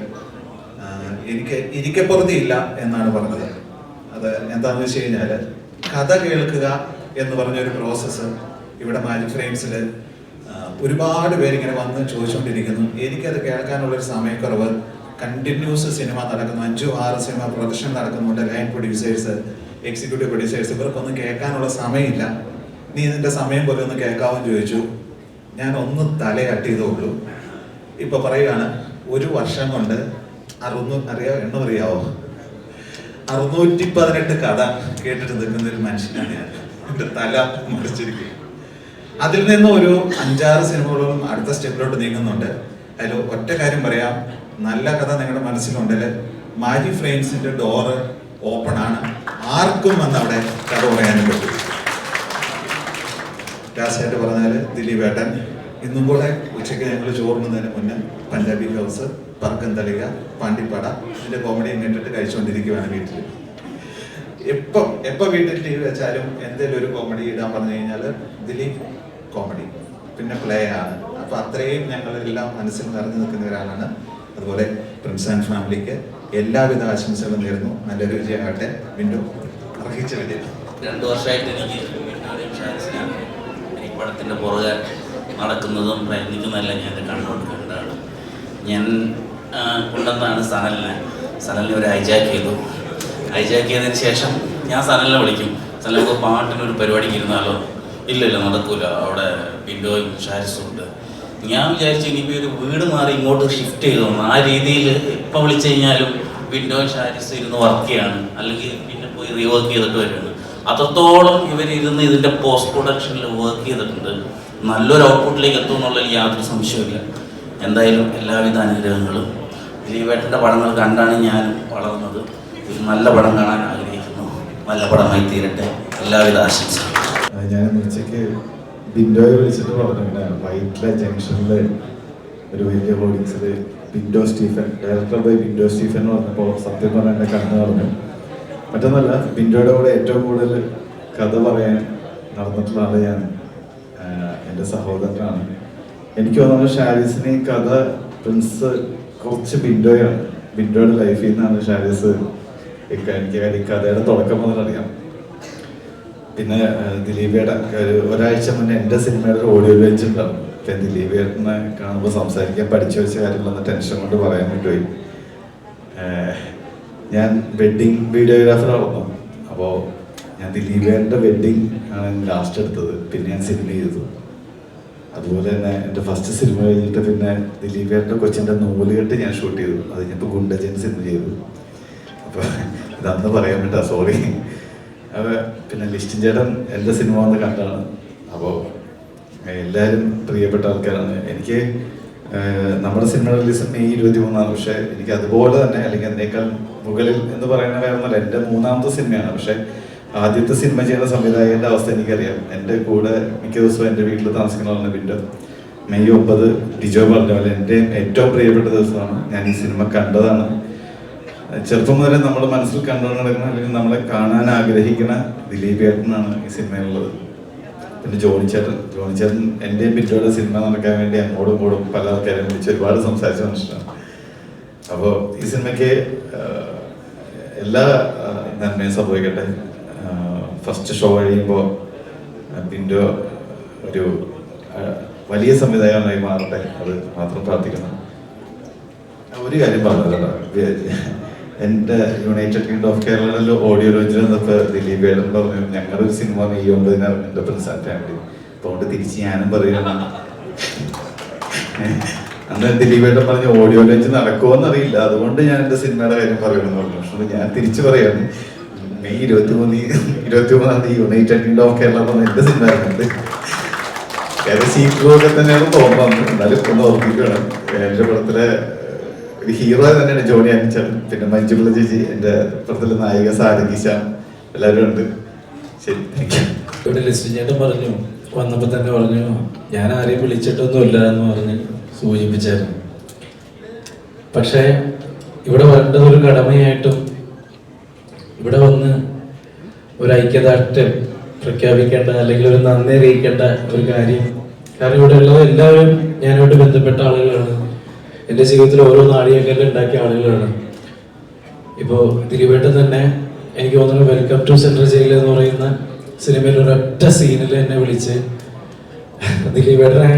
എനിക്ക് ഇരിക്കപ്പുറത്തിയില്ല എന്നാണ് പറഞ്ഞത്. അത് എന്താണെന്ന് വെച്ച് കഴിഞ്ഞാൽ കഥ കേൾക്കുക എന്ന് പറഞ്ഞൊരു പ്രോസസ്സ് ഇവിടെ മാജിക് ഫ്രെയിംസിൽ ഒരുപാട് പേരിങ്ങനെ വന്ന് ചോദിച്ചുകൊണ്ടിരിക്കുന്നു. എനിക്കത് കേൾക്കാനുള്ളൊരു സമയക്കുറവ്. കണ്ടിന്യൂസ് സിനിമ നടക്കുന്നു, 5-6 സിനിമ പ്രൊഡക്ഷൻ നടക്കുന്നുണ്ട്. ലൈൻ പ്രൊഡ്യൂസേഴ്സ്, എക്സിക്യൂട്ടീവ് പ്രൊഡ്യൂസേഴ്സ്, ഇവർക്കൊന്നും കേൾക്കാനുള്ള സമയമില്ല. നീ ഇതിൻ്റെ സമയം പോലെ ഒന്ന് കേൾക്കാമെന്ന് ചോദിച്ചു. ഞാൻ ഒന്ന് തലയാട്ടിയതേ ഉള്ളൂ. ഇപ്പൊ പറയുകയാണ്, 1 വർഷം കൊണ്ട് 618 കഥ കേട്ടിട്ട് നിൽക്കുന്ന ഒരു മനുഷ്യനാണ് ഞാൻ. എൻ്റെ തല മറിച്ചിരിക്കും. അതിൽ നിന്ന് ഒരു 5-6 സിനിമകളും അടുത്ത സ്റ്റെപ്പിലോട്ട് നീങ്ങുന്നുണ്ട്. അതിൽ ഒറ്റ കാര്യം പറയാം, നല്ല കഥ നിങ്ങളുടെ മനസ്സിലുണ്ടെങ്കിൽ മാജിക് ഫ്രെയിംസിന്റെ ഡോറ് ഓപ്പൺ ആണ്. ആർക്കും വന്ന് അവിടെ കഥ പറയാനും പറ്റും. ലാസ്റ്റായിട്ട് പറഞ്ഞാൽ ദിലീപ് ഏട്ടൻ ഇന്നും കൂടെ ഉച്ചയ്ക്ക് ഞങ്ങൾ ചോറുന്നതിന് മുന്നേ പഞ്ചാബി ഹൗസ്, പറക്കം തളിക, പാണ്ടിപ്പട ഇതിന്റെ കോമഡിയും കേട്ടിട്ട് കഴിച്ചുകൊണ്ടിരിക്കുകയാണ് വീട്ടിൽ. എപ്പോൾ വീട്ടിൽ ടി വി വെച്ചാലും എന്തെങ്കിലും ഒരു കോമഡി ഇടാൻ പറഞ്ഞു കഴിഞ്ഞാൽ ദിലീപ് കോമഡി, പിന്നെ പ്ലേ ആണ്. അപ്പൊ അത്രയും ഞങ്ങളെല്ലാം മനസ്സിൽ നിറഞ്ഞു നിൽക്കുന്ന ഒരാളാണ്. അതുപോലെ പ്രിൻസ് ആൻഡ് ഫാമിലിക്ക് എല്ലാവിധ ആശംസകളും നേരുന്നു. നല്ലൊരു വിജയമാകട്ടെ. വീണ്ടും അർഹിച്ച വിജയം. 2 വർഷമായിട്ട് എനിക്ക് ഈ പടത്തിൻ്റെ പുറകെ നടക്കുന്നതും പ്രയത്നിക്കുന്നതെല്ലാം ഞാൻ കണ്ടുകൊണ്ട് കണ്ടതാണ്. ഞാൻ കൊണ്ടുവന്നാണ് സനലിനെ ഒരു ഹൈജാക്ക് ചെയ്തതിന് ശേഷം ഞാൻ സനലിനെ വിളിക്കും. സനൽ നമുക്ക് പാട്ടിനൊരു പരിപാടിക്ക് ഇരുന്നാലോ? ഇല്ലല്ലോ, നടക്കൂല, അവിടെ ബിൻഡോയും ഷാരിസും ഉണ്ട്. ഞാൻ വിചാരിച്ചു ഇനിയിപ്പോൾ ഒരു വീട് മാറി ഇങ്ങോട്ട് ഷിഫ്റ്റ് ചെയ്തു. ആ രീതിയിൽ എപ്പോൾ വിളിച്ചു കഴിഞ്ഞാലും ബിൻഡോയും ഷാരിസും ഇരുന്ന് വർക്ക് ചെയ്യാണ്, അല്ലെങ്കിൽ പിന്നെ പോയി റീവർക്ക് ചെയ്തിട്ട് വരുന്നത്. അത്രത്തോളം ഇവരിരുന്ന് ഇതിൻ്റെ പോസ്റ്റ് പ്രൊഡക്ഷനിൽ വർക്ക് ചെയ്തിട്ടുണ്ട്. നല്ലൊരു ഔട്ട്പുട്ടിലേക്ക് എത്തും എന്നുള്ളതിൽ യാതൊരു സംശയമില്ല. എന്തായാലും എല്ലാവിധ അനുഗ്രഹങ്ങളും. ദിലീപേട്ടൻ്റെ പടങ്ങൾ കണ്ടാണ് ഞാൻ വളർന്നത്. ഒരു നല്ല പടം കാണാൻ ആഗ്രഹിക്കുന്നു. നല്ല പടമായി തീരട്ടെ. എല്ലാവിധ ആശംസകളും. ഞാൻ ഉച്ചയ്ക്ക് ബിൻഡോയെ വിളിച്ചിട്ട് പറഞ്ഞു, ഇങ്ങനെ വൈറ്റിലെ ജംഗ്ഷനിൽ ഒരു വലിയ ഹോർഡിങ്സിൽ Bindo Stephen, director by Bindo Stephen എന്ന് പറഞ്ഞപ്പോൾ സത്യം പറഞ്ഞാൽ എന്നെ കണ്ണു പറഞ്ഞു. മറ്റൊന്നല്ല, ബിൻഡോയുടെ കൂടെ ഏറ്റവും കൂടുതൽ കഥ പറയാൻ നടന്നിട്ടുള്ള ആള് ഞാൻ എൻ്റെ സഹോദരനാണ്. എനിക്ക് തോന്നുന്നു ഷാരിസിന് ഈ കഥ പ്രിൻസ് കുറച്ച് ബിൻഡോയാണ്, ബിൻഡോയുടെ ലൈഫിൽ നിന്നാണ് ഷാരിസ് എനിക്ക് ഈ കഥയുടെ തുടക്കം മുതൽ അറിയാം. പിന്നെ ദിലീപേട്ടൻ ഒരാഴ്ച മുന്നേ എൻ്റെ സിനിമയുടെ ഒരു ഓഡിയോ ലോഞ്ച് ഉണ്ടാവും. അപ്പം ദിലീപേട്ടനെ കാണുമ്പോൾ സംസാരിക്കാൻ പഠിച്ചു വെച്ച കാര്യങ്ങളൊന്ന് ടെൻഷൻ കൊണ്ട് പറയാൻ പറ്റുപോയി. ഞാൻ വെഡ്ഡിങ് വീഡിയോഗ്രാഫറായിരുന്നു. അപ്പോൾ ഞാൻ ദിലീപേട്ടൻ്റെ വെഡ്ഡിങ് ആണ് ലാസ്റ്റ് എടുത്തത്. പിന്നെ ഞാൻ സിനിമ ചെയ്തു. അതുപോലെ തന്നെ എൻ്റെ ഫസ്റ്റ് സിനിമ കഴിഞ്ഞിട്ട് പിന്നെ ദിലീപേട്ടൻ്റെ കൊച്ചിൻ്റെ നൂലുകെട്ട് ഞാൻ ഷൂട്ട് ചെയ്തു. അത് കഴിഞ്ഞപ്പോൾ ഗുണ്ടജൻ സിനിമ ചെയ്തു. അപ്പോൾ ഇതന്ന് പറയാൻ പറ്റാ, സോറി. അപ്പോൾ പിന്നെ ലിസ്റ്റിൻ ചേട്ടൻ എൻ്റെ സിനിമ വന്ന് കണ്ടാണ്. അപ്പോൾ എല്ലാവരും പ്രിയപ്പെട്ട ആൾക്കാരാണ്. എനിക്ക് നമ്മുടെ സിനിമ റിലീസ് May 23 പക്ഷേ എനിക്ക് അതുപോലെ തന്നെ അല്ലെങ്കിൽ അതിനേക്കാൾ മുകളിൽ എന്ന് പറയുന്ന വേറൊന്നുമല്ല, എൻ്റെ 3ാമത്തെ സിനിമയാണ്. പക്ഷേ ആദ്യത്തെ സിനിമ ചെയ്യുന്ന സംവിധായകൻ്റെ അവസ്ഥ എനിക്കറിയാം. എൻ്റെ കൂടെ മിക്ക ദിവസവും എൻ്റെ വീട്ടിൽ താമസിക്കുന്നതാണ് ബിൻഡോ. May 9 ഡിജോ പറഞ്ഞ പോലെ എൻ്റെ ഏറ്റവും പ്രിയപ്പെട്ട ദിവസമാണ്. ഞാൻ ഈ സിനിമ കണ്ടതാണ്. ചെറുപ്പം മുതലേ നമ്മൾ മനസ്സിൽ കണ്ടുകൊണ്ട് നടക്കുന്ന അല്ലെങ്കിൽ നമ്മളെ കാണാൻ ആഗ്രഹിക്കുന്ന ദിലീപേട്ടനാണ് ഈ സിനിമയിലുള്ളത്. പിന്നെ ജോണിച്ചേട്ടൻ എൻ്റെയും ബിൻഡോയുടെ സിനിമ നടക്കാൻ വേണ്ടി അങ്ങോട്ടും ഇങ്ങോട്ടും പല ആൾക്കാരെയും വിളിച്ച് ഒരുപാട് സംസാരിച്ച മനുഷ്യനാണ്. അപ്പോൾ ഈ സിനിമയ്ക്ക് എല്ലാ നന്മയും സംഭവിക്കട്ടെ. ഫസ്റ്റ് ഷോ കഴിയുമ്പോൾ ബിൻഡോ ഒരു വലിയ സംവിധായകമായി മാറട്ടെ, അത് മാത്രം പ്രാർത്ഥിക്കണം. ഒരു കാര്യം പറഞ്ഞല്ലോ, എൻ്റെ യുണൈറ്റഡ് കിങ്ഡം ഓഫ് കേരളയിൽ ഓഡിയോ ലോഞ്ചിൽ നിന്നപ്പോൾ ദിലീപേട്ടൻ പറഞ്ഞു ഞങ്ങളൊരു സിനിമ May 9 എൻ്റെ പ്രിൻസ് ആൻഡ് ഫാമിലി. അതുകൊണ്ട് തിരിച്ച് ഞാനും പറയുകയാണ്. അന്ന് ദിലീപേട്ടൻ പറഞ്ഞ ഓഡിയോ ലോഞ്ച് നടക്കുമോയെന്ന് അറിയില്ല, അതുകൊണ്ട് ഞാൻ എൻ്റെ സിനിമയുടെ കാര്യം പറയുമെന്ന് പറഞ്ഞു. പക്ഷെ ഞാൻ തിരിച്ചു പറയാണ്, May 23 United kingdom of Kerala പറഞ്ഞ എൻ്റെ സിനിമ ആയിരുന്നുണ്ട്. വേറെ സീക്രൊക്കെ തന്നെയാണ് തോന്നുന്നത്. എന്നാലും ഒന്ന് ഓർമ്മിക്കണം, എൻ്റെ പടത്തിലെ ഒരു ഹീറോ തന്നെയാണ് ജോണി ആൻചൻ. പിന്നെ മഞ്ജുപിള്ള ചേച്ചി, എൻ്റെ പടത്തിലെ നായിക സാരംഗി ശ്യാം, എല്ലാവരും ഉണ്ട്. ശരി, താങ്ക് യു. ഇവിടെ ലിസ്റ്റ് ചേട്ടൻ പറഞ്ഞു, വന്നപ്പോൾ തന്നെ പറഞ്ഞു ഞാൻ ആരെയും വിളിച്ചിട്ടൊന്നുമില്ല എന്ന് പറഞ്ഞ് സൂചിപ്പിച്ചായിരുന്നു. പക്ഷേ ഇവിടെ വരേണ്ടതൊരു കടമയായിട്ടും ഇവിടെ വന്ന് ഒരു ഐക്യദാർഢ്യം പ്രഖ്യാപിക്കേണ്ട അല്ലെങ്കിൽ ഒരു നന്ദി അറിയിക്കേണ്ട ഒരു കാര്യം. കാരണം ഇവിടെ ഉള്ളത് എല്ലാവരും ഞാനുമായിട്ട് ബന്ധപ്പെട്ട ആളുകളാണ്, എൻ്റെ ജീവിതത്തിൽ ഓരോ നാഴികക്കല്ലും ഉണ്ടാക്കിയ ആളുകളാണ്. ഇപ്പോൾ ദിലീപേട്ടൻ തന്നെ എനിക്ക് തോന്നുന്നു വെൽക്കം ടു സെൻട്രൽ ജയിൽ എന്ന് പറയുന്ന സിനിമയിൽ ഒരൊറ്റ സീനിൽ എന്നെ വിളിച്ച് ദിലീപേട്ടനെ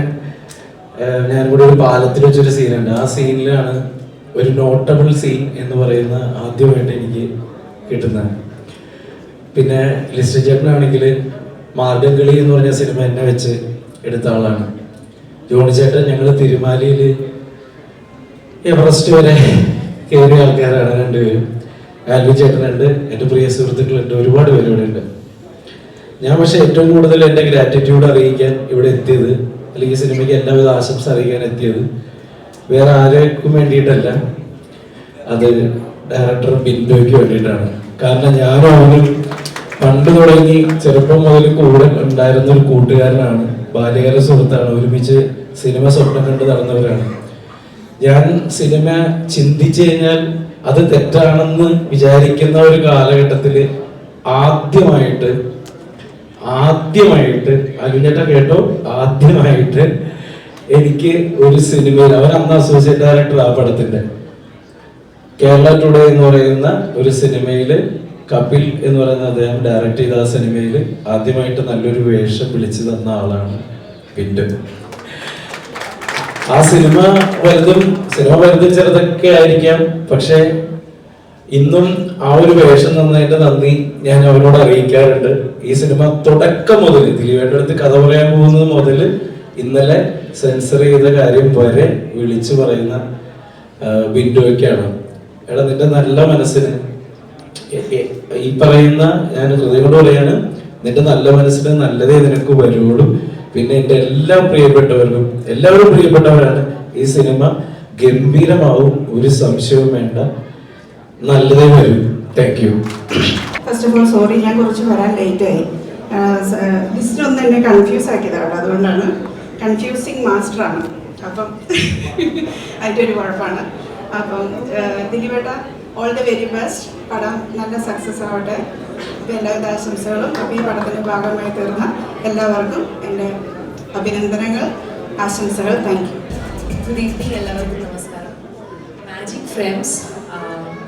ഞാൻ കൂടെ ഒരു പാലത്തിൽ വെച്ചൊരു സീനുണ്ട്. ആ സീനിലാണ് ഒരു നോട്ടബിൾ സീൻ എന്ന് പറയുന്ന ആദ്യമായിട്ട് എനിക്ക് കിട്ടുന്നത്. പിന്നെ ലിസ്റ്റ് ചേട്ടനാണെങ്കിൽ മാർഗംകളി എന്ന് പറഞ്ഞ സിനിമ എന്നെ വെച്ച് എടുത്ത ആളാണ്. ജോണി ചേട്ടൻ ഞങ്ങൾ തിരുമാലിയിൽ എവറസ്റ്റ് വരെ കയറിയ ആൾക്കാരാണ് രണ്ടുപേരും. ആൽവി ചേട്ടനുണ്ട്, എൻ്റെ പ്രിയ സുഹൃത്തുക്കളുണ്ട്, ഒരുപാട് പേര് ഇവിടെ ഉണ്ട്. ഞാൻ പക്ഷെ ഏറ്റവും കൂടുതൽ എൻ്റെ ഗ്രാറ്റിറ്റ്യൂഡ് അറിയിക്കാൻ ഇവിടെ എത്തിയത്, അല്ലെങ്കിൽ സിനിമയ്ക്ക് എല്ലാവിധ ആശംസ അറിയിക്കാൻ എത്തിയത് വേറെ ആർക്കും വേണ്ടിയിട്ടല്ല, അത് ഡയറക്ടർ ബിൻഡോയ്ക്ക് വേണ്ടിയിട്ടാണ്. കാരണം ഞാനും അവനും പണ്ട് തുടങ്ങി ചെറുപ്പം മുതൽ കൂടെ ഉണ്ടായിരുന്ന ഒരു കൂട്ടുകാരനാണ്, ബാല്യകാല സുഹൃത്താണ്, ഒരുമിച്ച് സിനിമ സ്വപ്നം കണ്ട് നടന്നവരാണ്. ഞാൻ സിനിമ ചിന്തിച്ചു കഴിഞ്ഞാൽ അത് തെറ്റാണെന്ന് വിചാരിക്കുന്ന ഒരു കാലഘട്ടത്തിൽ ആദ്യമായിട്ട് അരുഞ്ഞേട്ട കേട്ടോ, ആദ്യമായിട്ട് എനിക്ക് ഒരു സിനിമയിൽ, അവൻ അന്ന് അസോസിയേറ്റ് ഡയറക്ടർ ആ പടത്തിന്റെ, കേരള ടുഡേ എന്ന് പറയുന്ന ഒരു സിനിമയിൽ കപിൽ എന്ന് പറയുന്ന അദ്ദേഹം ഡയറക്ട് ചെയ്ത ആ സിനിമയിൽ ആദ്യമായിട്ട് നല്ലൊരു വേഷം വിളിച്ചു തന്ന ആളാണ് പിന്റു. ആ സിനിമ വലുതും ചെറുതൊക്കെ ആയിരിക്കാം, പക്ഷെ ഇന്നും ആ ഒരു വേഷം തന്നതിന്റെ നന്ദി ഞാൻ അവരോട് അറിയിക്കാറുണ്ട്. ഈ സിനിമ തുടക്കം മുതൽ ദിലീപേട്ടൻ്റെ അടുത്ത് കഥ പറയാൻ പോകുന്നത് മുതൽ ഇന്നലെ സെൻസർ ചെയ്ത കാര്യം വരെ വിളിച്ചു പറയുന്ന ബിൻഡോയ്ക്കാണ്. എടാ, നിന്റെ നല്ല മനസ്സിന് ഈ പറയുന്ന, ഞാൻ ഹൃദയം കൊണ്ട് പറയാണ്, നിന്റെ നല്ല മനസ്സിന് നല്ലതേ നിനക്ക് വരുള്ളൂ. പിന്നെ എൻ്റെ എല്ലാ പ്രിയപ്പെട്ടവർക്കും, എല്ലാവരും പ്രിയപ്പെട്ടവരാണ്. ഈ സിനിമ ഗംഭീരമാവും, ഒരു സംശയവും വേണ്ട, നല്ലതേ വരും. Thank you. First of all sorry, ഞാൻ കുറച്ച് വരാൻ ലേറ്റായി. ലിസ്റ്റ് ഒന്ന് എന്നെ കൺഫ്യൂസ് ആക്കിയതാണ്, അതുകൊണ്ടാണ്. കൺഫ്യൂസിങ് മാസ്റ്ററാണ്, അപ്പം അതിൻ്റെ ഒരു കുഴപ്പമാണ്. അപ്പം ദിലീപേട്ട, ഓൾ ദ വെരി ബെസ്റ്റ്. പടം നല്ല സക്സസ് ആവട്ടെ. അപ്പം എല്ലാവിധ ആശംസകളും. അപ്പം ഈ പടത്തിൻ്റെ ഭാഗമായി തീർന്ന എല്ലാവർക്കും എൻ്റെ അഭിനന്ദനങ്ങൾ, ആശംസകൾ. Thank you. Good evening, എല്ലാവർക്കും നമസ്കാരം. Magic Frames,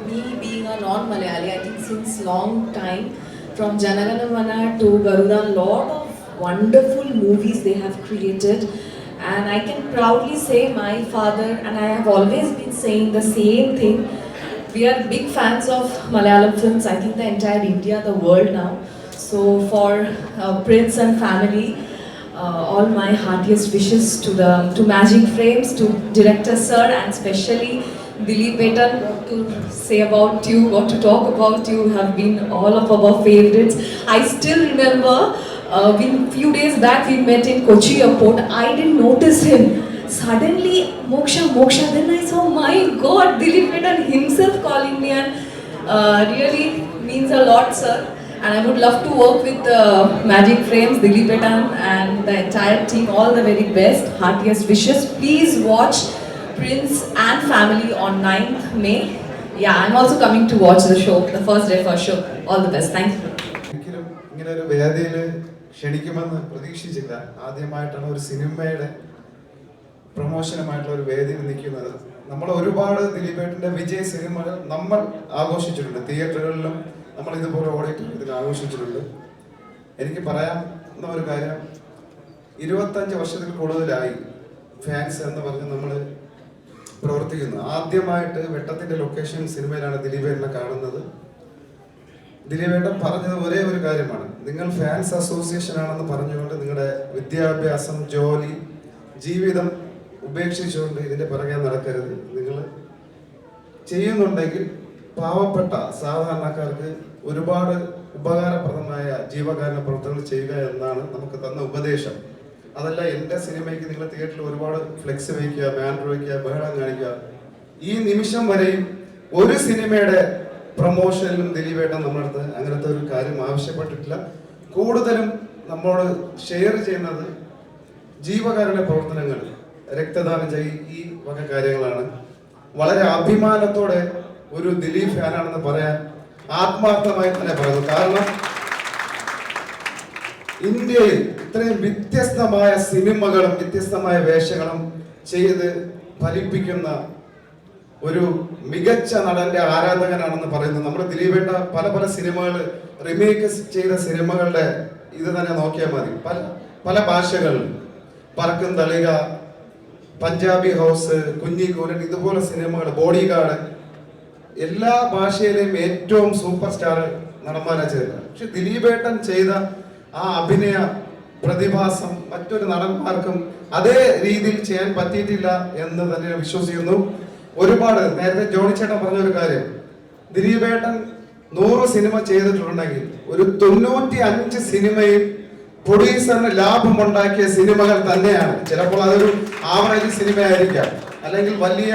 me being a non-Malayali, I think since long time, from Janagana Mana to Garuda, lot of wonderful movies they have created, and I can proudly say my father, and I have always been saying the same thing, we are big fans of Malayalam films, I think the entire India, the world now. So for Prince and family, all my heartiest wishes to Magic Frames, to director sir, and especially Dileepeta. What to say about you, what to talk about you, have been all of our favorites. I still remember few days back we met in Kochi airport. I didn't notice him. Suddenly Moksha, then I saw, my God, Dileepeta himself calling me, and really means a lot, sir. And I would love to work with Magic Frames, Dileepeta and the entire team. All the very best, heartiest wishes. Please watch Prince and Family on 9th May. Yeah, I'm also coming to watch the show, the first day for show. All the best. Thank you. ഒരിക്കലും ഇങ്ങനെ ഒരു വേദിയിൽ ക്ഷണിക്കുമെന്ന് പ്രതീക്ഷിച്ചില്ല. ആദ്യമായിട്ടാണ് ഒരു സിനിമയുടെ പ്രൊമോഷനുമായിട്ടുള്ള ഒരു വേദിയിൽ നിൽക്കുന്നത്. നമ്മൾ ഒരുപാട് ദിലീപേട്ടൻ്റെ വിജയ സിനിമകൾ നമ്മൾ ആഘോഷിച്ചിട്ടുണ്ട്, തിയേറ്ററുകളിലും നമ്മൾ ഇതുപോലെ ഓഡിറ്റോറിയത്തിൽ ആഘോഷിച്ചിട്ടുണ്ട്. എനിക്ക് പറയാവുന്ന ഒരു കാര്യം, 25 വർഷത്തിൽ കൂടുതലായി ഫാൻസ് എന്ന് പറഞ്ഞ് നമ്മൾ പ്രവർത്തിക്കുന്നു. ആദ്യമായിട്ട് വെട്ടത്തിൻ്റെ ലൊക്കേഷൻ സിനിമയിലാണ് ദിലീപേട്ടനെ കാണുന്നത്. ദിലീപേട്ടൻ പറഞ്ഞത് ഒരേ ഒരു കാര്യമാണ്, നിങ്ങൾ ഫാൻസ് അസോസിയേഷൻ ആണെന്ന് പറഞ്ഞുകൊണ്ട് നിങ്ങളുടെ വിദ്യാഭ്യാസം, ജോലി, ജീവിതം ഉപേക്ഷിച്ചുകൊണ്ട് ഇതിൻ്റെ പിറകെ നടക്കരുത്. നിങ്ങൾ ചെയ്യുന്നുണ്ടെങ്കിൽ പാവപ്പെട്ട സാധാരണക്കാർക്ക് ഒരുപാട് ഉപകാരപ്രദമായ ജീവകാരുണ്യ പ്രവർത്തനങ്ങൾ ചെയ്യുക എന്നാണ് നമുക്ക് തന്ന ഉപദേശം. അതല്ല എൻ്റെ സിനിമയ്ക്ക് നിങ്ങൾ തിയേറ്ററിൽ ഒരുപാട് ഫ്ലെക്സ് വയ്ക്കുക, ബാനർ വയ്ക്കുക, ബഹളം കാണിക്കുക. ഈ നിമിഷം വരെയും ഒരു സിനിമയുടെ പ്രൊമോഷനിലും ദിലീപേട്ടൻ നമ്മളടുത്ത് അങ്ങനത്തെ ഒരു കാര്യം ആവശ്യപ്പെട്ടിട്ടില്ല. കൂടുതലും നമ്മളോട് ഷെയർ ചെയ്യുന്നത് ജീവകാരുണ്യ പ്രവർത്തനങ്ങൾ, രക്തദാനം ഈ വക കാര്യങ്ങളാണ്. വളരെ അഭിമാനത്തോടെ ഒരു ദിലീപ് ഫാനാണെന്ന് പറയാൻ ആത്മാർത്ഥമായി തന്നെ പറയുന്നു. കാരണം ഇന്ത്യയിൽ ഇത്രയും വ്യത്യസ്തമായ സിനിമകളും വ്യത്യസ്തമായ വേഷങ്ങളും ചെയ്ത് ഫലിപ്പിക്കുന്ന ഒരു മികച്ച നടന്റെ ആരാധകനാണെന്ന് പറയുന്നത്. നമ്മുടെ ദിലീപേട്ട പല പല സിനിമകൾ റിമേക്ക് ചെയ്ത സിനിമകളുടെ ഇത് തന്നെ നോക്കിയാൽ മതി. പല ഭാഷകളിൽ പറക്കും തളിക, പഞ്ചാബി ഹൗസ്, കുഞ്ഞിക്കൂരൻ, ഇതുപോലെ സിനിമകൾ, ബോഡി ഗാർഡ്, എല്ലാ ഭാഷയിലെയും ഏറ്റവും സൂപ്പർ സ്റ്റാർ നടന്മാരാണ് ചെയ്തത്. പക്ഷെ ദിലീപേട്ടൻ ചെയ്ത ആ അഭിനയ പ്രതിഭാസം മറ്റൊരു നടന്മാർക്കും അതേ രീതിയിൽ ചെയ്യാൻ പറ്റിയിട്ടില്ല എന്ന് തന്നെ വിശ്വസിക്കുന്നു. ഒരുപാട് നേരത്തെ ജോണി ചേട്ടൻ പറഞ്ഞൊരു കാര്യം, ദിലീപേട്ടൻ 100 സിനിമ ചെയ്തിട്ടുണ്ടെങ്കിൽ ഒരു 95 സിനിമയിൽ പ്രൊഡ്യൂസറിന് ലാഭമുണ്ടാക്കിയ സിനിമകൾ തന്നെയാണ്. ചിലപ്പോൾ അതൊരു ആവറേജ് സിനിമയായിരിക്കാം, അല്ലെങ്കിൽ വലിയ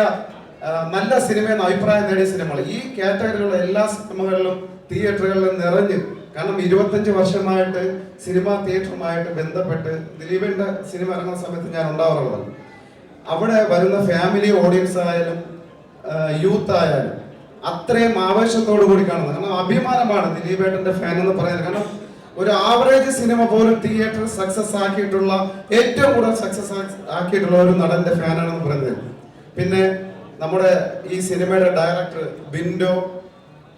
നല്ല സിനിമയെന്ന് അഭിപ്രായം നേടിയ സിനിമകൾ. ഈ കാറ്റഗറിയിലുള്ള എല്ലാ സിനിമകളിലും തിയേറ്ററുകളിലും നിറഞ്ഞ്, കാരണം 25 വർഷമായിട്ട് സിനിമാ തിയേറ്ററുമായിട്ട് ബന്ധപ്പെട്ട് ദിലീപിന്റെ സിനിമ ഇറങ്ങുന്ന സമയത്ത് ഞാൻ ഉണ്ടാവാറുള്ളത്. അവിടെ വരുന്ന ഫാമിലി ഓഡിയൻസ് ആയാലും യൂത്ത് ആയാലും അത്രയും ആവേശത്തോടു കൂടി കാണുന്നത്. കാരണം അഭിമാനമാണ് ദിലീപേട്ടന്റെ ഫാൻ എന്ന് പറയുന്നത്. കാരണം ഒരു ആവറേജ് സിനിമ പോലും തിയേറ്റർ സക്സസ് ആക്കിയിട്ടുള്ള, ഏറ്റവും കൂടുതൽ സക്സസ് ആക്കിയിട്ടുള്ള ഒരു നടന്റെ ഫാനാണെന്ന് പറയുന്നത്. പിന്നെ നമ്മുടെ ഈ സിനിമയുടെ ഡയറക്ടർ ബിൻഡോ,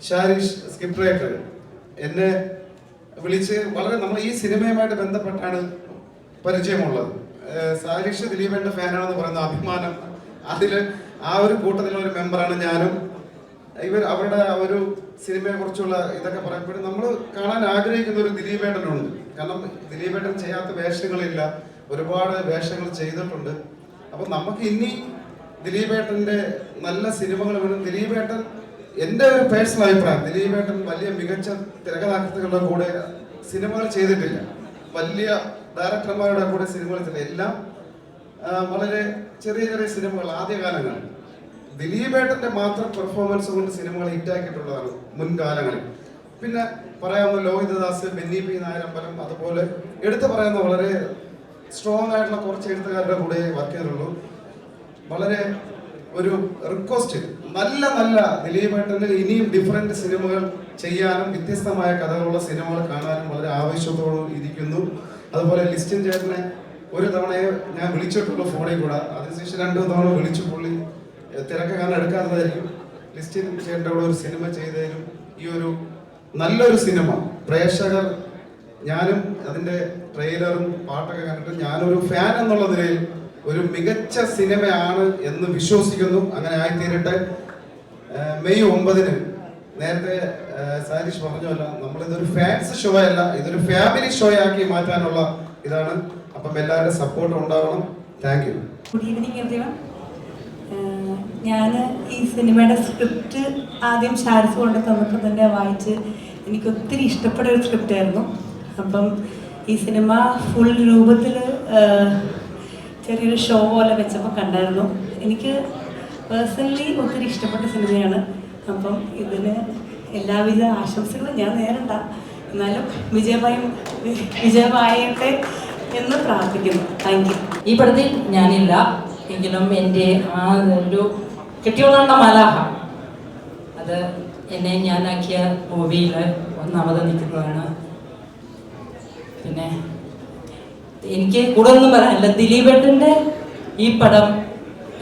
ഷാരിഷ് സ്ക്രിപ്റ്റ് റൈറ്റർ എന്നെ വിളിച്ച് വളരെ, നമ്മൾ ഈ സിനിമയുമായിട്ട് ബന്ധപ്പെട്ടാണ് പരിചയമുള്ളത്. സാരിഷ് ദിലീപേട്ടന്റെ ഫാനാണെന്ന് പറയുന്ന അഭിമാനം, അതിൽ ആ ഒരു കൂട്ടത്തിലുള്ള ഒരു മെമ്പറാണ് ഞാനും. അവരുടെ ഒരു സിനിമയെ കുറിച്ചുള്ള ഇതൊക്കെ പറയുമ്പോഴും നമ്മൾ കാണാൻ ആഗ്രഹിക്കുന്ന ഒരു ദിലീപേട്ടനുണ്ട്. കാരണം ദിലീപേട്ടൻ ചെയ്യാത്ത വേഷങ്ങളില്ല, ഒരുപാട് വേഷങ്ങൾ ചെയ്തിട്ടുണ്ട്. അപ്പൊ നമുക്ക് ഇനി ദിലീപേട്ടന്റെ നല്ല സിനിമകൾ വേണം. ദിലീപേട്ടൻ, എൻ്റെ ഒരു പേഴ്സണൽ അഭിപ്രായം, ദിലീപേട്ടൻ വലിയ മികച്ച തിരക്കഥാകൃത്തുക്കളുടെ കൂടെ സിനിമകൾ ചെയ്തിട്ടില്ല, വലിയ ഡയറക്ടർമാരുടെ കൂടെ സിനിമകൾ ചെയ്തിട്ടില്ല. എല്ലാം വളരെ ചെറിയ ചെറിയ സിനിമകൾ ആദ്യകാലങ്ങൾ. ദിലീപേട്ടന്റെ മാത്രം പെർഫോമൻസ് കൊണ്ട് സിനിമകൾ ഹിറ്റാക്കിയിട്ടുള്ളതാണ് മുൻകാലങ്ങളിൽ. പിന്നെ പറയാവുന്ന ലോഹിതദാസ്, ബെന്നി പി നായരമ്പലം, അതുപോലെ എടുത്തു പറയുന്ന വളരെ സ്ട്രോങ് ആയിട്ടുള്ള കുറച്ച് എഴുത്തുകാരുടെ കൂടെ വർക്ക് ചെയ്തിട്ടുള്ളൂ. വളരെ ഒരു റിക്വസ്റ്റ്, നല്ല നല്ല ദിലീപേട്ടന് ഇനിയും ഡിഫറെന്റ് സിനിമകൾ ചെയ്യാനും വ്യത്യസ്തമായ കഥകളുള്ള സിനിമകൾ കാണാനും വളരെ ആവേശത്തോട് ഇരിക്കുന്നു. അതുപോലെ ലിസ്റ്റിൻ ചേട്ടനെ ഒരു തവണയെ ഞാൻ വിളിച്ചിട്ടുള്ളൂ ഫോണിൽ കൂടെ, അതിനുശേഷം 2 തവണ വിളിച്ചു. പുള്ളി തിരക്ക് കാരണം എടുക്കാത്തതായിരിക്കും. ലിസ്റ്റിൻ ചേട്ടൻ്റെ കൂടെ ഒരു സിനിമ ചെയ്തതിനും ഈ ഒരു നല്ലൊരു സിനിമ പ്രേക്ഷകർ, ഞാനും അതിൻ്റെ ട്രെയിലറും പാട്ടൊക്കെ കണ്ടിട്ട് ഞാനൊരു ഫാൻ എന്നുള്ള നിലയിൽ ഒരു മികച്ച സിനിമയാണ് എന്ന് വിശ്വസിക്കുന്നു. അങ്ങനെ ആയിത്തീരട്ടെ. മെയ് 9 നേരത്തെ സാരിഷ് പറഞ്ഞല്ലോ, നമ്മളിതൊരു ഫാൻസ് ഷോ അല്ല, ഇതൊരു ഫാമിലി ഷോ ആക്കി മാറ്റാനുള്ള ഇതാണ്. അപ്പം എല്ലാവരുടെ സപ്പോർട്ട് ഉണ്ടാവണം. Thank you. Good evening everyone. ഞാൻ ഈ സിനിമയുടെ സ്ക്രിപ്റ്റ് ആദ്യം ഷാരിസ് കൊണ്ട് തന്നപ്പോൾ തന്നെ വായിച്ച് എനിക്ക് ഒത്തിരി ഇഷ്ടപ്പെട്ട ഒരു സ്ക്രിപ്റ്റ് ആയിരുന്നു. അപ്പം ഈ സിനിമ ഫുൾ രൂപത്തിൽ ചെറിയൊരു ഷോ പോലെ വെച്ചപ്പോൾ കണ്ടായിരുന്നു. എനിക്ക് പേഴ്സണലി ഒത്തിരി ഇഷ്ടപ്പെട്ട സിനിമയാണ്. അപ്പം ഇതിന് എല്ലാവിധ ആശംസകളും ഞാൻ നേരണ്ട, എന്നാലും വിജയമായട്ടെ എന്ന് പ്രാർത്ഥിക്കുന്നു. Thank you. ഈ പടത്തിൽ ഞാനില്ല, എങ്കിലും എൻ്റെ ആ ഒരു കെട്ടിയോളേണ്ട മലാഹ, അത് എന്നെ ഞാനാക്കിയ മൂവിയിൽ ഒന്നാമത് നിൽക്കുന്നതാണ്. പിന്നെ എനിക്ക് കൂടുതലൊന്നും പറയാനില്ല. ദിലീപേട്ടൻ്റെ ഈ പടം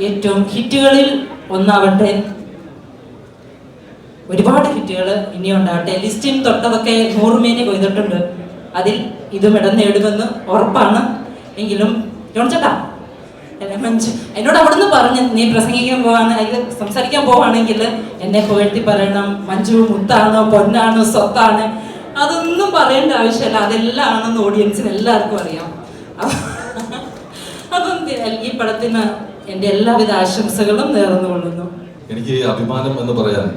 ഏറ്റവും ഹിറ്റുകളിൽ ഒന്നാവട്ടെ, ഒരുപാട് ഹിറ്റുകൾ ഇനിയും ഉണ്ടാവട്ടെ. ലിസ്റ്റിൻ തൊട്ടതൊക്കെ 100 മേനി കൊയ്തിട്ടുണ്ട്, അതിൽ ഇതും ഇടം നേടുമെന്ന് ഉറപ്പാണ്. എങ്കിലും ജോൺ ചേട്ടാ, മഞ്ജു എന്നോട് അവിടുന്ന് പറഞ്ഞ് നീ പ്രസംഗിക്കാൻ പോവാണ്, അതിൽ സംസാരിക്കാൻ പോവാണെങ്കിൽ എന്നെ പുകഴ്ത്തി പറയണം, മഞ്ജു മുത്താണോ പൊന്നാണോ സ്വത്താണ്, അതൊന്നും പറയേണ്ട ആവശ്യമില്ല, അതെല്ലാം ആണെന്ന് ഓഡിയൻസിന് എല്ലാവർക്കും അറിയാം. അപ്പം ഈ പടത്തിന് എൻ്റെ എല്ലാവിധ ആശംസകളും നേർന്നുകൊള്ളുന്നു. എനിക്ക് അഭിമാനം എന്ന് പറയാൻ,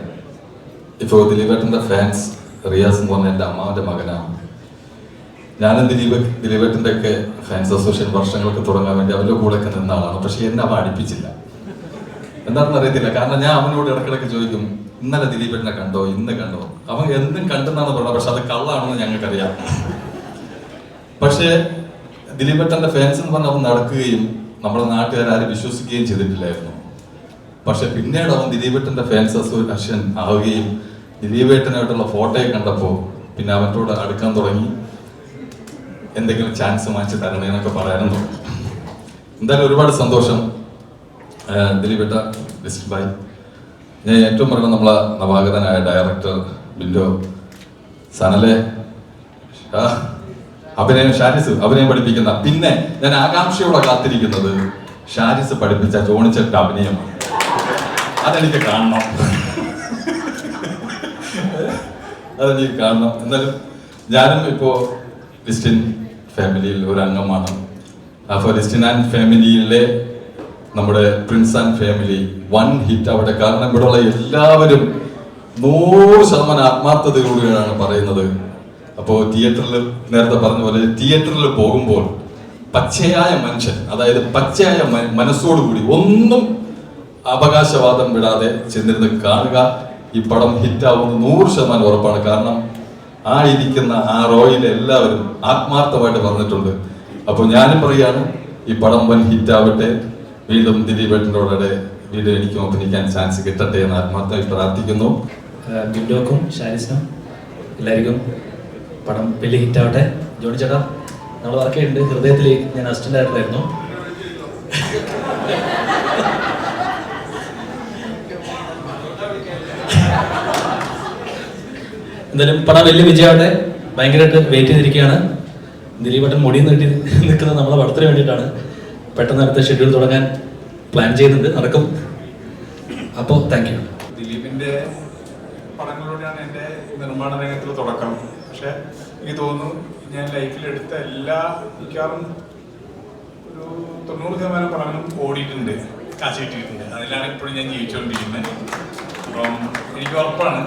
ഇപ്പോൾ ദിലീപേട്ടൻ്റെ ഫാൻസ് റിയാസ് എന്ന് പറഞ്ഞ എൻ്റെ അമ്മാവൻ്റെ മകനാണ്. ഞാനും ദിലീപേട്ടൻ്റെ ഒക്കെ ഫാൻസ് അസോസിയേഷൻ വർഷങ്ങളൊക്കെ തുടങ്ങാൻ വേണ്ടി അവൻ്റെ കൂടെയൊക്കെ നിന്ന ആളാണ്. പക്ഷെ എന്നെ അവൻ അടുപ്പിച്ചില്ല, എന്താണെന്ന് അറിയത്തില്ല. കാരണം ഞാൻ അവനോട് ഇടയ്ക്കിടയ്ക്ക് ചോദിക്കും, ഇന്നലെ ദിലീപേട്ടനെ കണ്ടോ, ഇന്ന് കണ്ടോ? അവൻ എന്തും കണ്ടെന്നാണ് പറയുന്നത്, പക്ഷെ അത് കള്ളാണെന്ന് ഞങ്ങൾക്കറിയാം. പക്ഷേ ദിലീപേട്ടൻ്റെ ഫാൻസ് എന്ന് പറഞ്ഞാൽ അവൻ നടക്കുകയും നമ്മുടെ നാട്ടുകാരും വിശ്വസിക്കുകയും ചെയ്തിട്ടില്ലായിരുന്നു. പക്ഷെ പിന്നീട് അവൻ ദിലീപേട്ടൻ്റെ ഫാൻസ് അസോസിയേഷൻ ആവുകയും ദിലീപേട്ടനായിട്ടുള്ള ഫോട്ടോയെ കണ്ടപ്പോൾ പിന്നെ അവനോട് അടുക്കാൻ തുടങ്ങി. എന്തെങ്കിലും ചാൻസ് വാങ്ങിച്ച് തരണേ എന്നൊക്കെ പറയാനും എന്തായാലും ഒരുപാട് സന്തോഷം. ദിലീപേട്ട, ലിസ്റ്റ് ബൈ. ഞാൻ ഏറ്റവും പറയുന്നത് നമ്മളെ നവാഗതനായ ഡയറക്ടർ ബിൻഡോ, സനലെ, അഭിനയം ഷാരിസ് അഭിനയം പഠിപ്പിക്കുന്ന, പിന്നെ ഞാൻ ആകാംക്ഷയോടെ കാത്തിരിക്കുന്നത് ഷാരിസ് പഠിപ്പിച്ച ജോണിച്ചേട്ട അഭിനയമാണ്. അതെനിക്ക് കാണണം, അതെനിക്ക് കാണണം. എന്നാലും ഞാനും ഇപ്പോൾ ലിസ്റ്റിൻ ഫാമിലിയിൽ ഒരു അംഗമാണ്. അപ്പോൾ ലിസ്റ്റിൻ ആൻഡ് ഫാമിലിയിലെ നമ്മുടെ Prince and family one hit ആവട്ടെ. കാരണം ഇവിടെയുള്ള എല്ലാവരും 100% ആത്മാർത്ഥതയോടെയാണ് പറയുന്നത്. അപ്പോൾ തിയേറ്ററിൽ നേരത്തെ പറഞ്ഞ പോലെ തിയേറ്ററിൽ പോകുമ്പോൾ പച്ചയായ മനുഷ്യൻ, അതായത് പച്ചയായ മനസ്സോടുകൂടി ഒന്നും അവകാശവാദം വിടാതെ ചെന്നിരുന്ന് കാണുക. ഈ പടം ഹിറ്റാവുന്നത് 100% ഉറപ്പാണ്. കാരണം ആ ഇരിക്കുന്ന ആ റോയിലെ എല്ലാവരും ആത്മാർത്ഥമായിട്ട് പറഞ്ഞിട്ടുണ്ട്. അപ്പോൾ ഞാനും പറയാണ്, ഈ പടം വൻ ഹിറ്റാവട്ടെ. വീണ്ടും ദിലീപേട്ടനോടെ വീണ്ടും എനിക്കും അഭിനയിക്കാൻ ചാൻസ് കിട്ടട്ടെ എന്ന് ആത്മാർത്ഥമായി പ്രാർത്ഥിക്കുന്നു. ബിൻഡോക്കും ഷാരിസിനും എല്ലാവർക്കും പടം വലിയ ഹിറ്റാവട്ടെ. ജോണി ചേട്ടാ, നമ്മൾ വർക്ക് ചെയ്യുന്നുണ്ട്. ഹൃദയത്തിൽ ഞാൻ അസിസ്റ്റന്റ് ഡയറക്ടറായിരുന്നു. എന്തായാലും പടം വലിയ വിജയമാവട്ടെ. ഭയങ്കരമായിട്ട് വെയിറ്റ് ചെയ്തിരിക്കുകയാണ്. ദിലീപേട്ടൻ മുടി നീട്ടി നിൽക്കുന്നത് നമ്മളെ പടത്തിന് വേണ്ടിയിട്ടാണ്. പെട്ടെന്ന് അടുത്ത ഷെഡ്യൂൾ തുടങ്ങാൻ പ്ലാൻ ചെയ്യുന്നുണ്ട്, നടക്കും. അപ്പോൾ താങ്ക് യു. ദിലീപിന്റെ പടങ്ങളിലൂടെയാണ് എൻ്റെ നിർമ്മാണ രംഗത്തിൽ തുടക്കം. പക്ഷെ എനിക്ക് തോന്നുന്നു ഞാൻ ലൈഫിൽ എടുത്ത എല്ലാ മിക്കവാറും ഒരു 90% പടങ്ങളും ഓടിയിട്ടുണ്ട്, കാശ് കിട്ടിയിട്ടുണ്ട്. അതിലാണ് ഇപ്പോഴും ഞാൻ ജീവിച്ചുകൊണ്ടിരിക്കുന്നത്. അപ്പം എനിക്ക് ഉറപ്പാണ്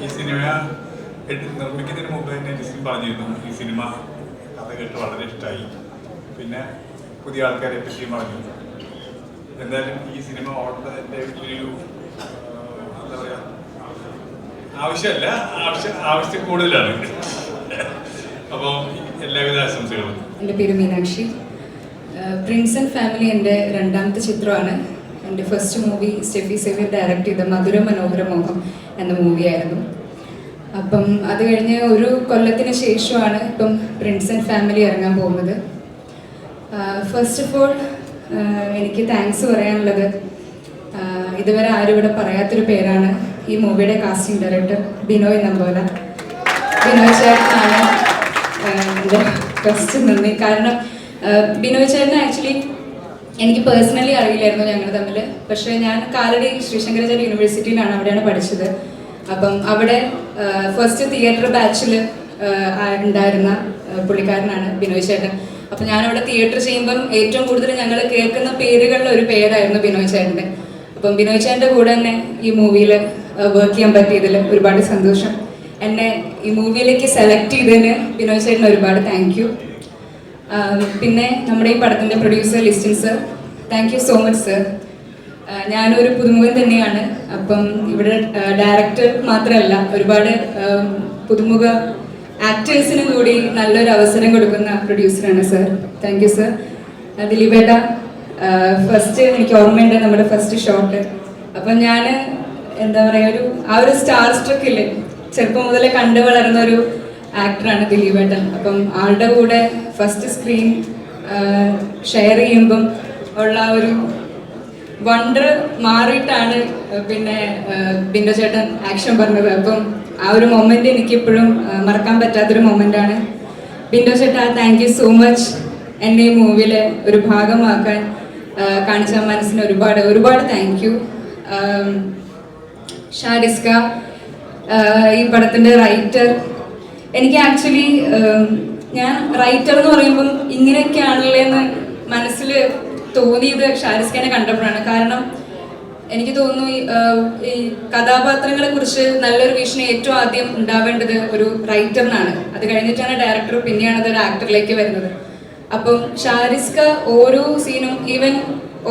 ഈ സിനിമ നിർമ്മിക്കുന്നതിന് മുമ്പ് തന്നെ ലിസ്റ്റിൻ പറഞ്ഞിരുന്നു, ഈ സിനിമ കഥ കേട്ട് വളരെ ഇഷ്ടമായി. പിന്നെ പുതിയ ആൾക്കാരെ പറ്റിയും പറഞ്ഞു. എന്തായാലും ഈ സിനിമ ഓടുന്നതിൻ്റെ ഒരു എന്താ പറയുക, ആവശ്യമല്ല, ആവശ്യം കൂടുതലാണ്. അപ്പോൾ എല്ലാവിധ ആശംസകളും. എൻ്റെ പേര് മീനാക്ഷി. പ്രിൻസ് ആൻഡ് ഫാമിലി എൻ്റെ രണ്ടാമത്തെ ചിത്രമാണ്. എൻ്റെ first movie Steffi Xavier direct ചെയ്ത മധുര മനോഹര മോഹം എന്ന മൂവിയായിരുന്നു. അപ്പം അത് കഴിഞ്ഞ് ഒരു കൊല്ലത്തിന് ശേഷമാണ് ഇപ്പം പ്രിൻസ് ആൻഡ് ഫാമിലി ഇറങ്ങാൻ പോകുന്നത്. ഫസ്റ്റ് ഓഫ് ഓൾ എനിക്ക് താങ്ക്സ് പറയാനുള്ളത്, ഇതുവരെ ആരും ഇവിടെ പറയാത്തൊരു പേരാണ് ഈ മൂവിയുടെ കാസ്റ്റിംഗ് ഡയറക്ടർ ബിനോയ് നമ്പോല. ബിനോയ് ചേട്ടനാണ് എൻ്റെ ഫസ്റ്റ് നന്ദി. കാരണം ബിനോയ് ചേട്ടനെ ആക്ച്വലി എനിക്ക് പേഴ്സണലി അറിയില്ലായിരുന്നു ഞങ്ങൾ തമ്മിൽ. പക്ഷേ ഞാൻ കാലടി ശ്രീശങ്കരാചാര്യ യൂണിവേഴ്സിറ്റിയിലാണ്, അവിടെയാണ് പഠിച്ചത്. അപ്പം അവിടെ ഫസ്റ്റ് തിയേറ്റർ ബാച്ചിൽ ഉണ്ടായിരുന്ന പുള്ളിക്കാരനാണ് ബിനോയ് ചേട്ടൻ. അപ്പം ഞാനവിടെ തിയേറ്റർ ചെയ്യുമ്പം ഏറ്റവും കൂടുതൽ ഞങ്ങൾ കേൾക്കുന്ന പേരുകളിൽ ഒരു പേരായിരുന്നു ബിനോയ് ചേട്ടൻ്റെ. അപ്പം ബിനോയ് ചേട്ടൻ്റെ കൂടെ തന്നെ ഈ മൂവിയിൽ വർക്ക് ചെയ്യാൻ പറ്റിയതിൽ ഒരുപാട് സന്തോഷം. എന്നെ ഈ മൂവിയിലേക്ക് സെലക്ട് ചെയ്തതിന് ബിനോയ് ചേട്ടന് ഒരുപാട് താങ്ക് യു. പിന്നെ നമ്മുടെ ഈ പടത്തിൻ്റെ producer Listin sir, thank you so much sir. ഞാനൊരു പുതുമുഖൻ തന്നെയാണ്. അപ്പം ഇവിടെ ഡയറക്ടർ മാത്രമല്ല, ഒരുപാട് പുതുമുഖ ആക്ടേഴ്സിനും കൂടി നല്ലൊരു അവസരം കൊടുക്കുന്ന പ്രൊഡ്യൂസറാണ് സർ. Thank you sir. ദിലീപേട്ട, ഫസ്റ്റ് എനിക്ക് ഓർമ്മയുണ്ട് നമ്മുടെ ഫസ്റ്റ് ഷോട്ട്. അപ്പം ഞാൻ എന്താ പറയുക, ഒരു സ്റ്റാർ സ്ട്രക്കില്ലേ, ചെറുപ്പം മുതലേ കണ്ടു വളർന്ന ഒരു ആക്ടറാണ് ദിലീപേട്ടൻ. അപ്പം ആളുടെ കൂടെ ഫസ്റ്റ് സ്ക്രീൻ ഷെയർ ചെയ്യുമ്പം ഉള്ള ഒരു വണ്ടർ മാറിയിട്ടാണ് പിന്നെ ബിൻഡോ ചേട്ടൻ ആക്ഷൻ പറഞ്ഞത്. അപ്പം ആ ഒരു മൊമെന്റ് എനിക്കിപ്പോഴും മറക്കാൻ പറ്റാത്തൊരു മൊമെന്റാണ്. ബിൻഡോ ചേട്ടാ, താങ്ക് യു സോ മച്ച്. എന്നെ ഈ മൂവിയിലെ ഒരു ഭാഗമാക്കാൻ കാണിച്ച മനസ്സിന് ഒരുപാട് ഒരുപാട് താങ്ക് യു. ഷാരിസ്ക, ഈ പടത്തിൻ്റെ റൈറ്റർ. എനിക്ക് ആക്ച്വലി ഞാൻ റൈറ്റർ എന്ന് പറയുമ്പം ഇങ്ങനെയൊക്കെയാണല്ലേ എന്ന് മനസ്സിൽ തോന്നിയത് ഷാരിസ്ഖാനെ കണ്ടപ്പോഴാണ്. കാരണം എനിക്ക് തോന്നുന്നു ഈ കഥാപാത്രങ്ങളെ കുറിച്ച് നല്ലൊരു വിഷൻ ഏറ്റവും ആദ്യം ഉണ്ടാവേണ്ടത് ഒരു റൈറ്ററിനാണ്. അത് കഴിഞ്ഞിട്ടാണ് ഡയറക്ടർ, പിന്നെയാണ് അത് ഒരു ആക്ടറിലേക്ക് വരുന്നത്. അപ്പം ഷാരിസ്ഖ ഓരോ സീനും, ഈവൻ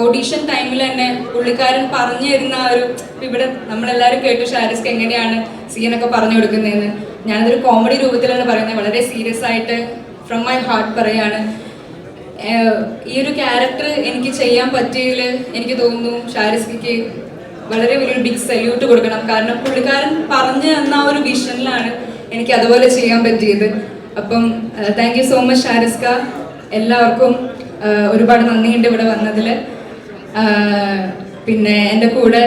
ഓഡീഷൻ ടൈമിൽ തന്നെ പുള്ളിക്കാരൻ പറഞ്ഞു തരുന്ന ഒരു, ഇവിടെ നമ്മളെല്ലാവരും കേട്ടു ഷാരിസ്ഖ എങ്ങനെയാണ് സീനൊക്കെ പറഞ്ഞു കൊടുക്കുന്നതെന്ന്. ഞാനതൊരു കോമഡി രൂപത്തിലാണ് പറയുന്നത്, വളരെ സീരിയസ് ആയിട്ട് ഫ്രം മൈ ഹാർട്ട് പറയാണ്. ഈ ഒരു ക്യാരക്ടർ എനിക്ക് ചെയ്യാൻ പറ്റിയതിൽ എനിക്ക് തോന്നുന്നു ഷാരിസ്ഖയ്ക്ക് വളരെ വലിയൊരു ബിഗ് സല്യൂട്ട് കൊടുക്കണം. കാരണം പുള്ളിക്കാരൻ പറഞ്ഞു തന്ന ആ ഒരു വിഷനിലാണ് എനിക്ക് അതുപോലെ ചെയ്യാൻ പറ്റിയത്. അപ്പം താങ്ക് യു സോ മച്ച് ഷാരിസ്ക. എല്ലാവർക്കും ഒരുപാട് നന്ദിയുണ്ട് ഇവിടെ വന്നതിൽ. പിന്നെ എൻ്റെ കൂടെ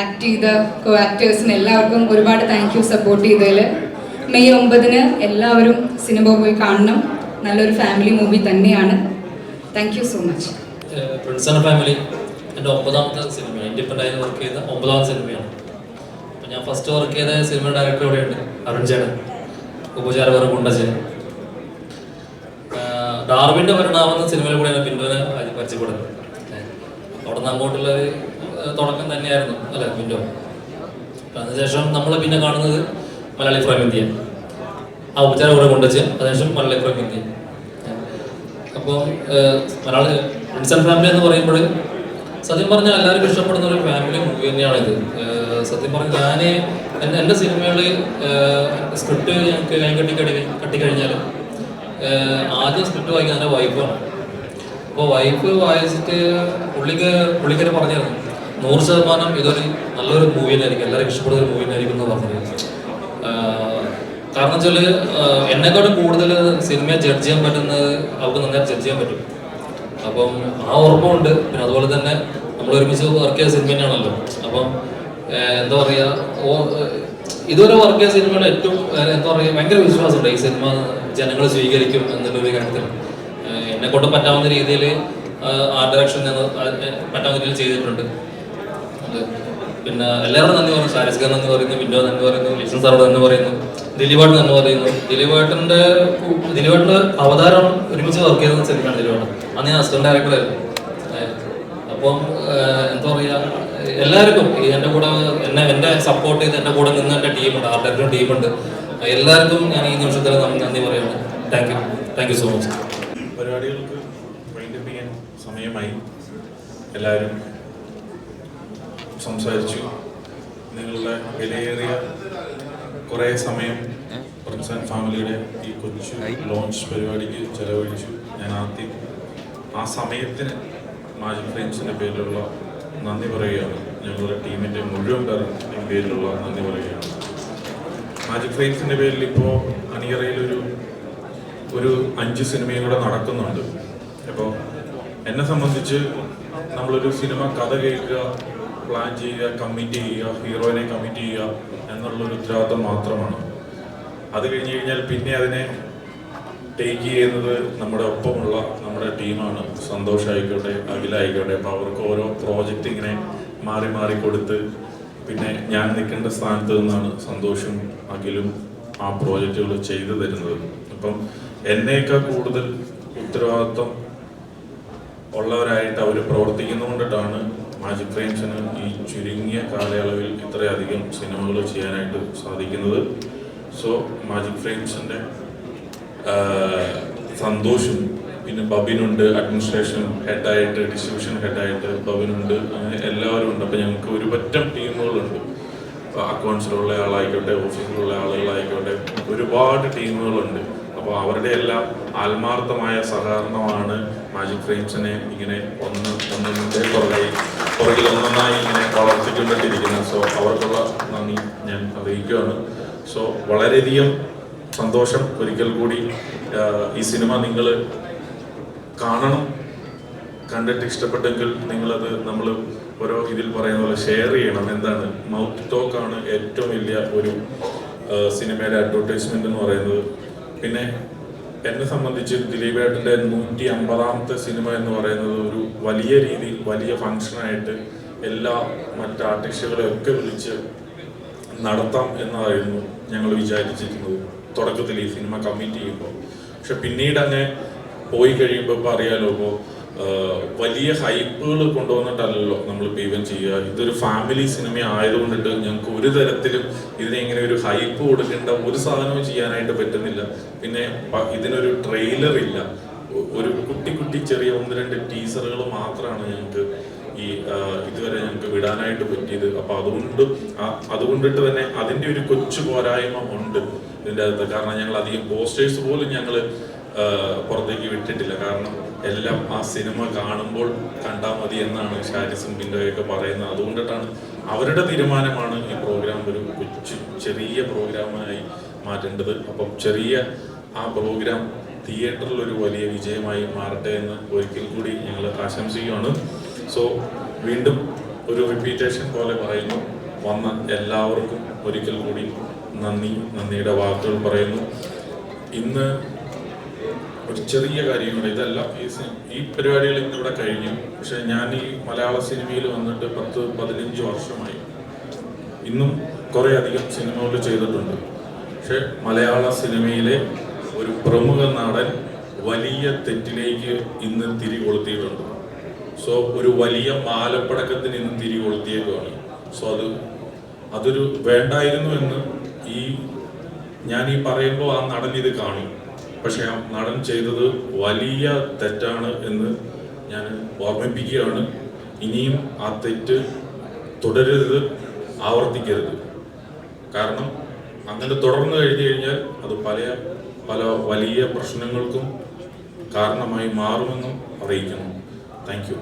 ആക്ട് ചെയ്ത കോ ആക്ടേഴ്സിന് എല്ലാവർക്കും ഒരുപാട് താങ്ക് യു സപ്പോർട്ട് ചെയ്തതിൽ. മെയ് 9 എല്ലാവരും സിനിമ പോയി കാണണം. നല്ലൊരു ഫാമിലി മൂവി തന്നെയാണ്. Thank you so much. Prince and family എൻ്റെ 9ാമത്തെ സിനിമയാണ്. ഇൻഡിപെൻഡൻ്റായി വർക്ക് ചെയ്ത 9ാമത്തെ സിനിമയാണ്. അപ്പം ഞാൻ ഫസ്റ്റ് വർക്ക് ചെയ്ത സിനിമ ഡയറക്ടർ ഇവിടെയുണ്ട്, അരുൺ ചേട്ടൻ, ഉപചാരവർ കുണ്ടച്ചൻ. ഡാർവിൻ്റെ പരിണാമെന്ന സിനിമയിൽ കൂടെയാണ് ബിൻഡോനെ പരിചയപ്പെടുന്നത്. അവിടെ നിന്ന് അങ്ങോട്ടുള്ള തുടക്കം തന്നെയായിരുന്നു അല്ലേ ബിൻഡോ. അതിനുശേഷം നമ്മൾ പിന്നെ കാണുന്നത് മലയാളി ഫ്രം ഇന്ത്യ, ആ ഉപചാരവർ കുണ്ടച്ചൻ, അതിനുശേഷം മലയാളി ഫ്രം ഇന്ത്യ. അപ്പോൾ മലയാള പ്രിൻസ് ആൻഡ് ഫാമിലി എന്ന് പറയുമ്പോൾ സത്യം പറഞ്ഞാൽ എല്ലാവർക്കും ഇഷ്ടപ്പെടുന്ന ഒരു ഫാമിലി മൂവി തന്നെയാണിത്. സത്യം പറഞ്ഞാൽ എൻ്റെ സിനിമകളിൽ സ്ക്രിപ്റ്റ് ഞങ്ങൾക്ക് കട്ടിക്കഴിഞ്ഞാൽ ആദ്യം സ്ക്രിപ്റ്റ് വായിക്കാൻ എൻ്റെ വൈഫാണ്. അപ്പോൾ വൈഫ് വായിച്ചിട്ട് പുള്ളിക്കാരെ പറഞ്ഞിരുന്നു 100% ഇതൊരു നല്ലൊരു മൂവി തന്നെയായിരിക്കും, എല്ലാവർക്കും ഇഷ്ടപ്പെടുന്ന ഒരു മൂവി തന്നെയായിരിക്കും എന്ന് പറഞ്ഞത്. കാരണം വെച്ചാൽ എന്നെക്കാളും കൂടുതൽ സിനിമയെ ജഡ്ജ് ചെയ്യാൻ പറ്റുന്നത് അവർക്ക് നന്നായിട്ട് ജഡ്ജ് ചെയ്യാൻ പറ്റും. അപ്പം ആ ഉറപ്പുണ്ട്. പിന്നെ അതുപോലെ തന്നെ നമ്മൾ ഒരുമിച്ച് വർക്ക് ചെയ്ത സിനിമ തന്നെയാണല്ലോ. അപ്പം എന്താ പറയുക, ഇതുവരെ വർക്ക് ചെയ്ത സിനിമയുടെ ഏറ്റവും എന്താ പറയുക ഭയങ്കര വിശ്വാസമുണ്ട് ഈ സിനിമ ജനങ്ങൾ സ്വീകരിക്കും എന്നുള്ളൊരു കാര്യത്തിൽ. എന്നെക്കൊണ്ട് പറ്റാവുന്ന രീതിയിൽ ആർട്ട് ഡയറക്ഷൻ പറ്റാവുന്ന രീതിയിൽ ചെയ്തിട്ടുണ്ട്. പിന്നെ എല്ലാവരും നന്ദി പറയുന്നു. ഷാരിസ്ഖാൻ നന്ദി പറയുന്നു, വിൻഡോ നന്ദി പറയുന്നു, ലിസൺ സാറോട് നന്ദി പറയുന്നു, ദിലീപേട്ടൻ നന്ദി പറയുന്നു. ദിലീപേട്ടൻ്റെ അവതാരം ഒരുമിച്ച് വർക്ക് ചെയ്ത സിനിമയാണ് ദിലീപേട്ടൻ. അന്ന് ഞാൻ അസിസ്റ്റന്റ് ഡയറക്ടറായിരുന്നു. അപ്പം എന്താ പറയുക, എല്ലാവർക്കും എൻ്റെ കൂടെ എന്നെ സപ്പോർട്ട് ചെയ്ത് എൻ്റെ കൂടെ നിന്ന് എൻ്റെ ടീമുണ്ട്, ആർട്ട് ഡയറക്ടർ ടീമുണ്ട്. എല്ലാവർക്കും ഞാൻ ഈ നിമിഷത്തിൽ നന്ദി പറയുന്നു. Thank you so much. പരിപാടികൾക്ക് വൈൻഡപ്പ് ചെയ്യാൻ സമയമായി. എല്ലാവരും സംസാരിച്ചു. നിങ്ങളുടെ വിലയേറിയ കുറേ സമയം പ്രിൻസ് ആൻഡ് ഫാമിലിയുടെ ഈ കൊച്ചു ലോഞ്ച് പരിപാടിക്ക് ചെലവഴിച്ചു. ഞാൻ ആദ്യം ആ സമയത്തിന് മാജിക് ഫ്രെയിംസിൻ്റെ പേരിലുള്ള നന്ദി പറയുകയാണ്. ഞങ്ങളുടെ ടീമിൻ്റെ മുഴുവൻ പേരുടെയും പേരിലുള്ള നന്ദി പറയുകയാണ്. മാജിക് ഫ്രെയിംസിൻ്റെ പേരിൽ ഇപ്പോൾ അണിയറയിലൊരു 5 സിനിമയും കൂടെ നടക്കുന്നുണ്ട്. അപ്പോൾ എന്നെ സംബന്ധിച്ച് നമ്മളൊരു സിനിമ കഥ കേൾക്കുക, പ്ലാൻ ചെയ്യുക, കമ്മിറ്റ് ചെയ്യുക, ഹീറോയിനെ കമ്മിറ്റ് ചെയ്യുക എന്നുള്ളൊരു ഉത്തരവാദിത്വം മാത്രമാണ്. അത് കഴിഞ്ഞ് കഴിഞ്ഞാൽ പിന്നെ അതിനെ ടേക്ക് ചെയ്യുന്നത് നമ്മുടെ ഒപ്പമുള്ള നമ്മുടെ ടീമാണ്. സന്തോഷമായിക്കോട്ടെ, അഖിലായിക്കോട്ടെ. അപ്പോൾ അവർക്ക് ഓരോ പ്രോജക്റ്റ് ഇങ്ങനെ മാറി മാറി കൊടുത്ത് പിന്നെ ഞാൻ നിൽക്കേണ്ട സ്ഥാനത്ത് നിന്നാണ് സന്തോഷും അഖിലും ആ പ്രോജക്റ്റുകൾ ചെയ്തു തരുന്നത്. അപ്പം എന്നേക്കാൾ കൂടുതൽ ഉത്തരവാദിത്വം ഉള്ളവരായിട്ട് അവർ പ്രവർത്തിക്കുന്നതുകൊണ്ടിട്ടാണ് മാജിക് ഫ്രെയിംസിന് ഈ ചുരുങ്ങിയ കാലയളവിൽ ഇത്രയധികം സിനിമകൾ ചെയ്യാനായിട്ട് സാധിക്കുന്നത്. സോ മാജിക് ഫ്രെയിംസിൻ്റെ സന്തോഷും പിന്നെ ബബിനുണ്ട്, അഡ്മിനിസ്ട്രേഷൻ ഹെഡായിട്ട്, ഡിസ്ട്രിബ്യൂഷൻ ഹെഡായിട്ട് ബബിനുണ്ട്, അങ്ങനെ എല്ലാവരും ഉണ്ട്. അപ്പോൾ ഞങ്ങൾക്ക് ഒരു പറ്റം ടീമുകളുണ്ട്. അക്കൗണ്ട്സിലുള്ള ആളായിക്കോട്ടെ, ഓഫീസിലുള്ള ആളുകളായിക്കോട്ടെ, ഒരുപാട് ടീമുകളുണ്ട്. അപ്പോൾ അവരുടെ എല്ലാം ആത്മാർത്ഥമായ സഹകരണമാണ് മാജിക് ഫ്രെയിംസിനെ ഇങ്ങനെ ഒന്നിൻ്റെ പുറകിൽ ഒന്നൊന്നായി ഇങ്ങനെ വളർത്തിക്കൊണ്ടിട്ടിരിക്കുന്നത്. സോ അവർക്കുള്ള നന്ദി ഞാൻ അറിയിക്കുകയാണ്. സോ വളരെയധികം സന്തോഷം. ഒരിക്കൽ കൂടി ഈ സിനിമ നിങ്ങൾ കാണണം. കണ്ടിട്ട് ഇഷ്ടപ്പെട്ടെങ്കിൽ നിങ്ങളത് നമ്മൾ ഓരോ ഇതിൽ പറയുന്ന പോലെ ഷെയർ ചെയ്യണം. എന്താണ് മൗത്ത് ടോക്കാണ് ഏറ്റവും വലിയ ഒരു സിനിമയുടെ അഡ്വർടൈസ്മെന്റ് എന്ന് പറയുന്നത്. പിന്നെ എന്നെ സംബന്ധിച്ച് ദിലീപേട്ടൻ്റെ 150ാമത്തെ സിനിമ എന്ന് പറയുന്നത് ഒരു വലിയ രീതിയിൽ വലിയ ഫങ്ഷനായിട്ട് എല്ലാ മറ്റ് ആർട്ടിസ്റ്റുകളെയൊക്കെ വിളിച്ച് നടത്താം എന്നായിരുന്നു ഞങ്ങൾ വിചാരിച്ചിരുന്നത് തുടക്കത്തിൽ ഈ സിനിമ കമ്മിറ്റ് ചെയ്യുമ്പോൾ. പക്ഷെ പിന്നീട് അങ്ങനെ പോയി കഴിയുമ്പോൾ ഇപ്പോൾ അറിയാലോ, ഇപ്പോൾ വലിയ ഹൈപ്പുകൾ കൊണ്ടുവന്നിട്ടല്ലല്ലോ നമ്മളിപ്പോൾ ഈവൻ ചെയ്യുക. ഇതൊരു ഫാമിലി സിനിമ ആയതുകൊണ്ടിട്ട് ഞങ്ങൾക്ക് ഒരു തരത്തിലും ഇതിനെ ഇങ്ങനെ ഒരു ഹൈപ്പ് കൊടുക്കേണ്ട ഒരു സാധനവും ചെയ്യാനായിട്ട് പറ്റുന്നില്ല. പിന്നെ ഇതിനൊരു ട്രെയിലർ ഇല്ല, ഒരു കുട്ടി ചെറിയ 1-2 ടീസറുകൾ മാത്രമാണ് ഞങ്ങൾക്ക് ഈ ഇതുവരെ ഞങ്ങൾക്ക് വിടാനായിട്ട് പറ്റിയത്. അപ്പോൾ അതുകൊണ്ടിട്ട് തന്നെ അതിൻ്റെ ഒരു കൊച്ചു പോരായ്മ ഉണ്ട് ഇതിൻ്റെ അകത്ത്. കാരണം ഞങ്ങൾ അധികം പോസ്റ്റേഴ്സ് പോലും ഞങ്ങൾ പുറത്തേക്ക് വിട്ടിട്ടില്ല. കാരണം എല്ലാം ആ സിനിമ കാണുമ്പോൾ കണ്ടാൽ മതി എന്നാണ് ഷാരിസും ബിൻഡോയൊക്കെ പറയുന്നത്. അതുകൊണ്ടിട്ടാണ് അവരുടെ തീരുമാനമാണ് ഈ പ്രോഗ്രാം ഒരു ചെറിയ പ്രോഗ്രാമായി മാറ്റേണ്ടത്. അപ്പം ചെറിയ ആ പ്രോഗ്രാം തിയേറ്ററിൽ ഒരു വലിയ വിജയമായി മാറട്ടെ എന്ന് ഒരിക്കൽ കൂടി ഞങ്ങൾ ആശംസിക്കുകയാണ്. സോ വീണ്ടും ഒരു റിപ്പീറ്റേഷൻ പോലെ പറയുന്നു, വന്ന എല്ലാവർക്കും ഒരിക്കൽ കൂടി നന്ദിയുടെ വാക്കുകൾ പറയുന്നു. ഇന്ന് ഒരു ചെറിയ കാര്യമുണ്ട്, ഇതല്ല ഈ പരിപാടികൾ ഇന്നിവിടെ കഴിഞ്ഞു. പക്ഷെ ഞാൻ ഈ മലയാള സിനിമയിൽ വന്നിട്ട് 10-15 വർഷമായി. ഇന്നും കുറേ അധികം സിനിമകൾ ചെയ്തിട്ടുണ്ട്. പക്ഷെ മലയാള സിനിമയിലെ ഒരു പ്രമുഖ നടൻ വലിയ തെറ്റിലേക്ക് ഇന്ന് തിരികൊളുത്തിയിട്ടുണ്ട്. സോ ഒരു വലിയ മാലപ്പടക്കത്തിന് ഇന്ന് തിരികൊളുത്തിയേക്കുവാണ്. സോ അതൊരു വേണ്ടായിരുന്നു എന്ന് ഞാൻ ഈ പറയുമ്പോൾ ആ നടൻ ഇത് കാണും. പക്ഷെ ആ നടൻ ചെയ്തത് വലിയ തെറ്റാണ് എന്ന് ഞാൻ ഓർമ്മിപ്പിക്കുകയാണ്. ഇനിയും ആ തെറ്റ് തുടരരുത്, ആവർത്തിക്കരുത്. കാരണം അങ്ങനെ തുടർന്നു കഴിഞ്ഞാൽ അത് പല വലിയ പ്രശ്നങ്ങൾക്കും കാരണമായി മാറുമെന്നും അറിയിക്കുന്നു. Thank you.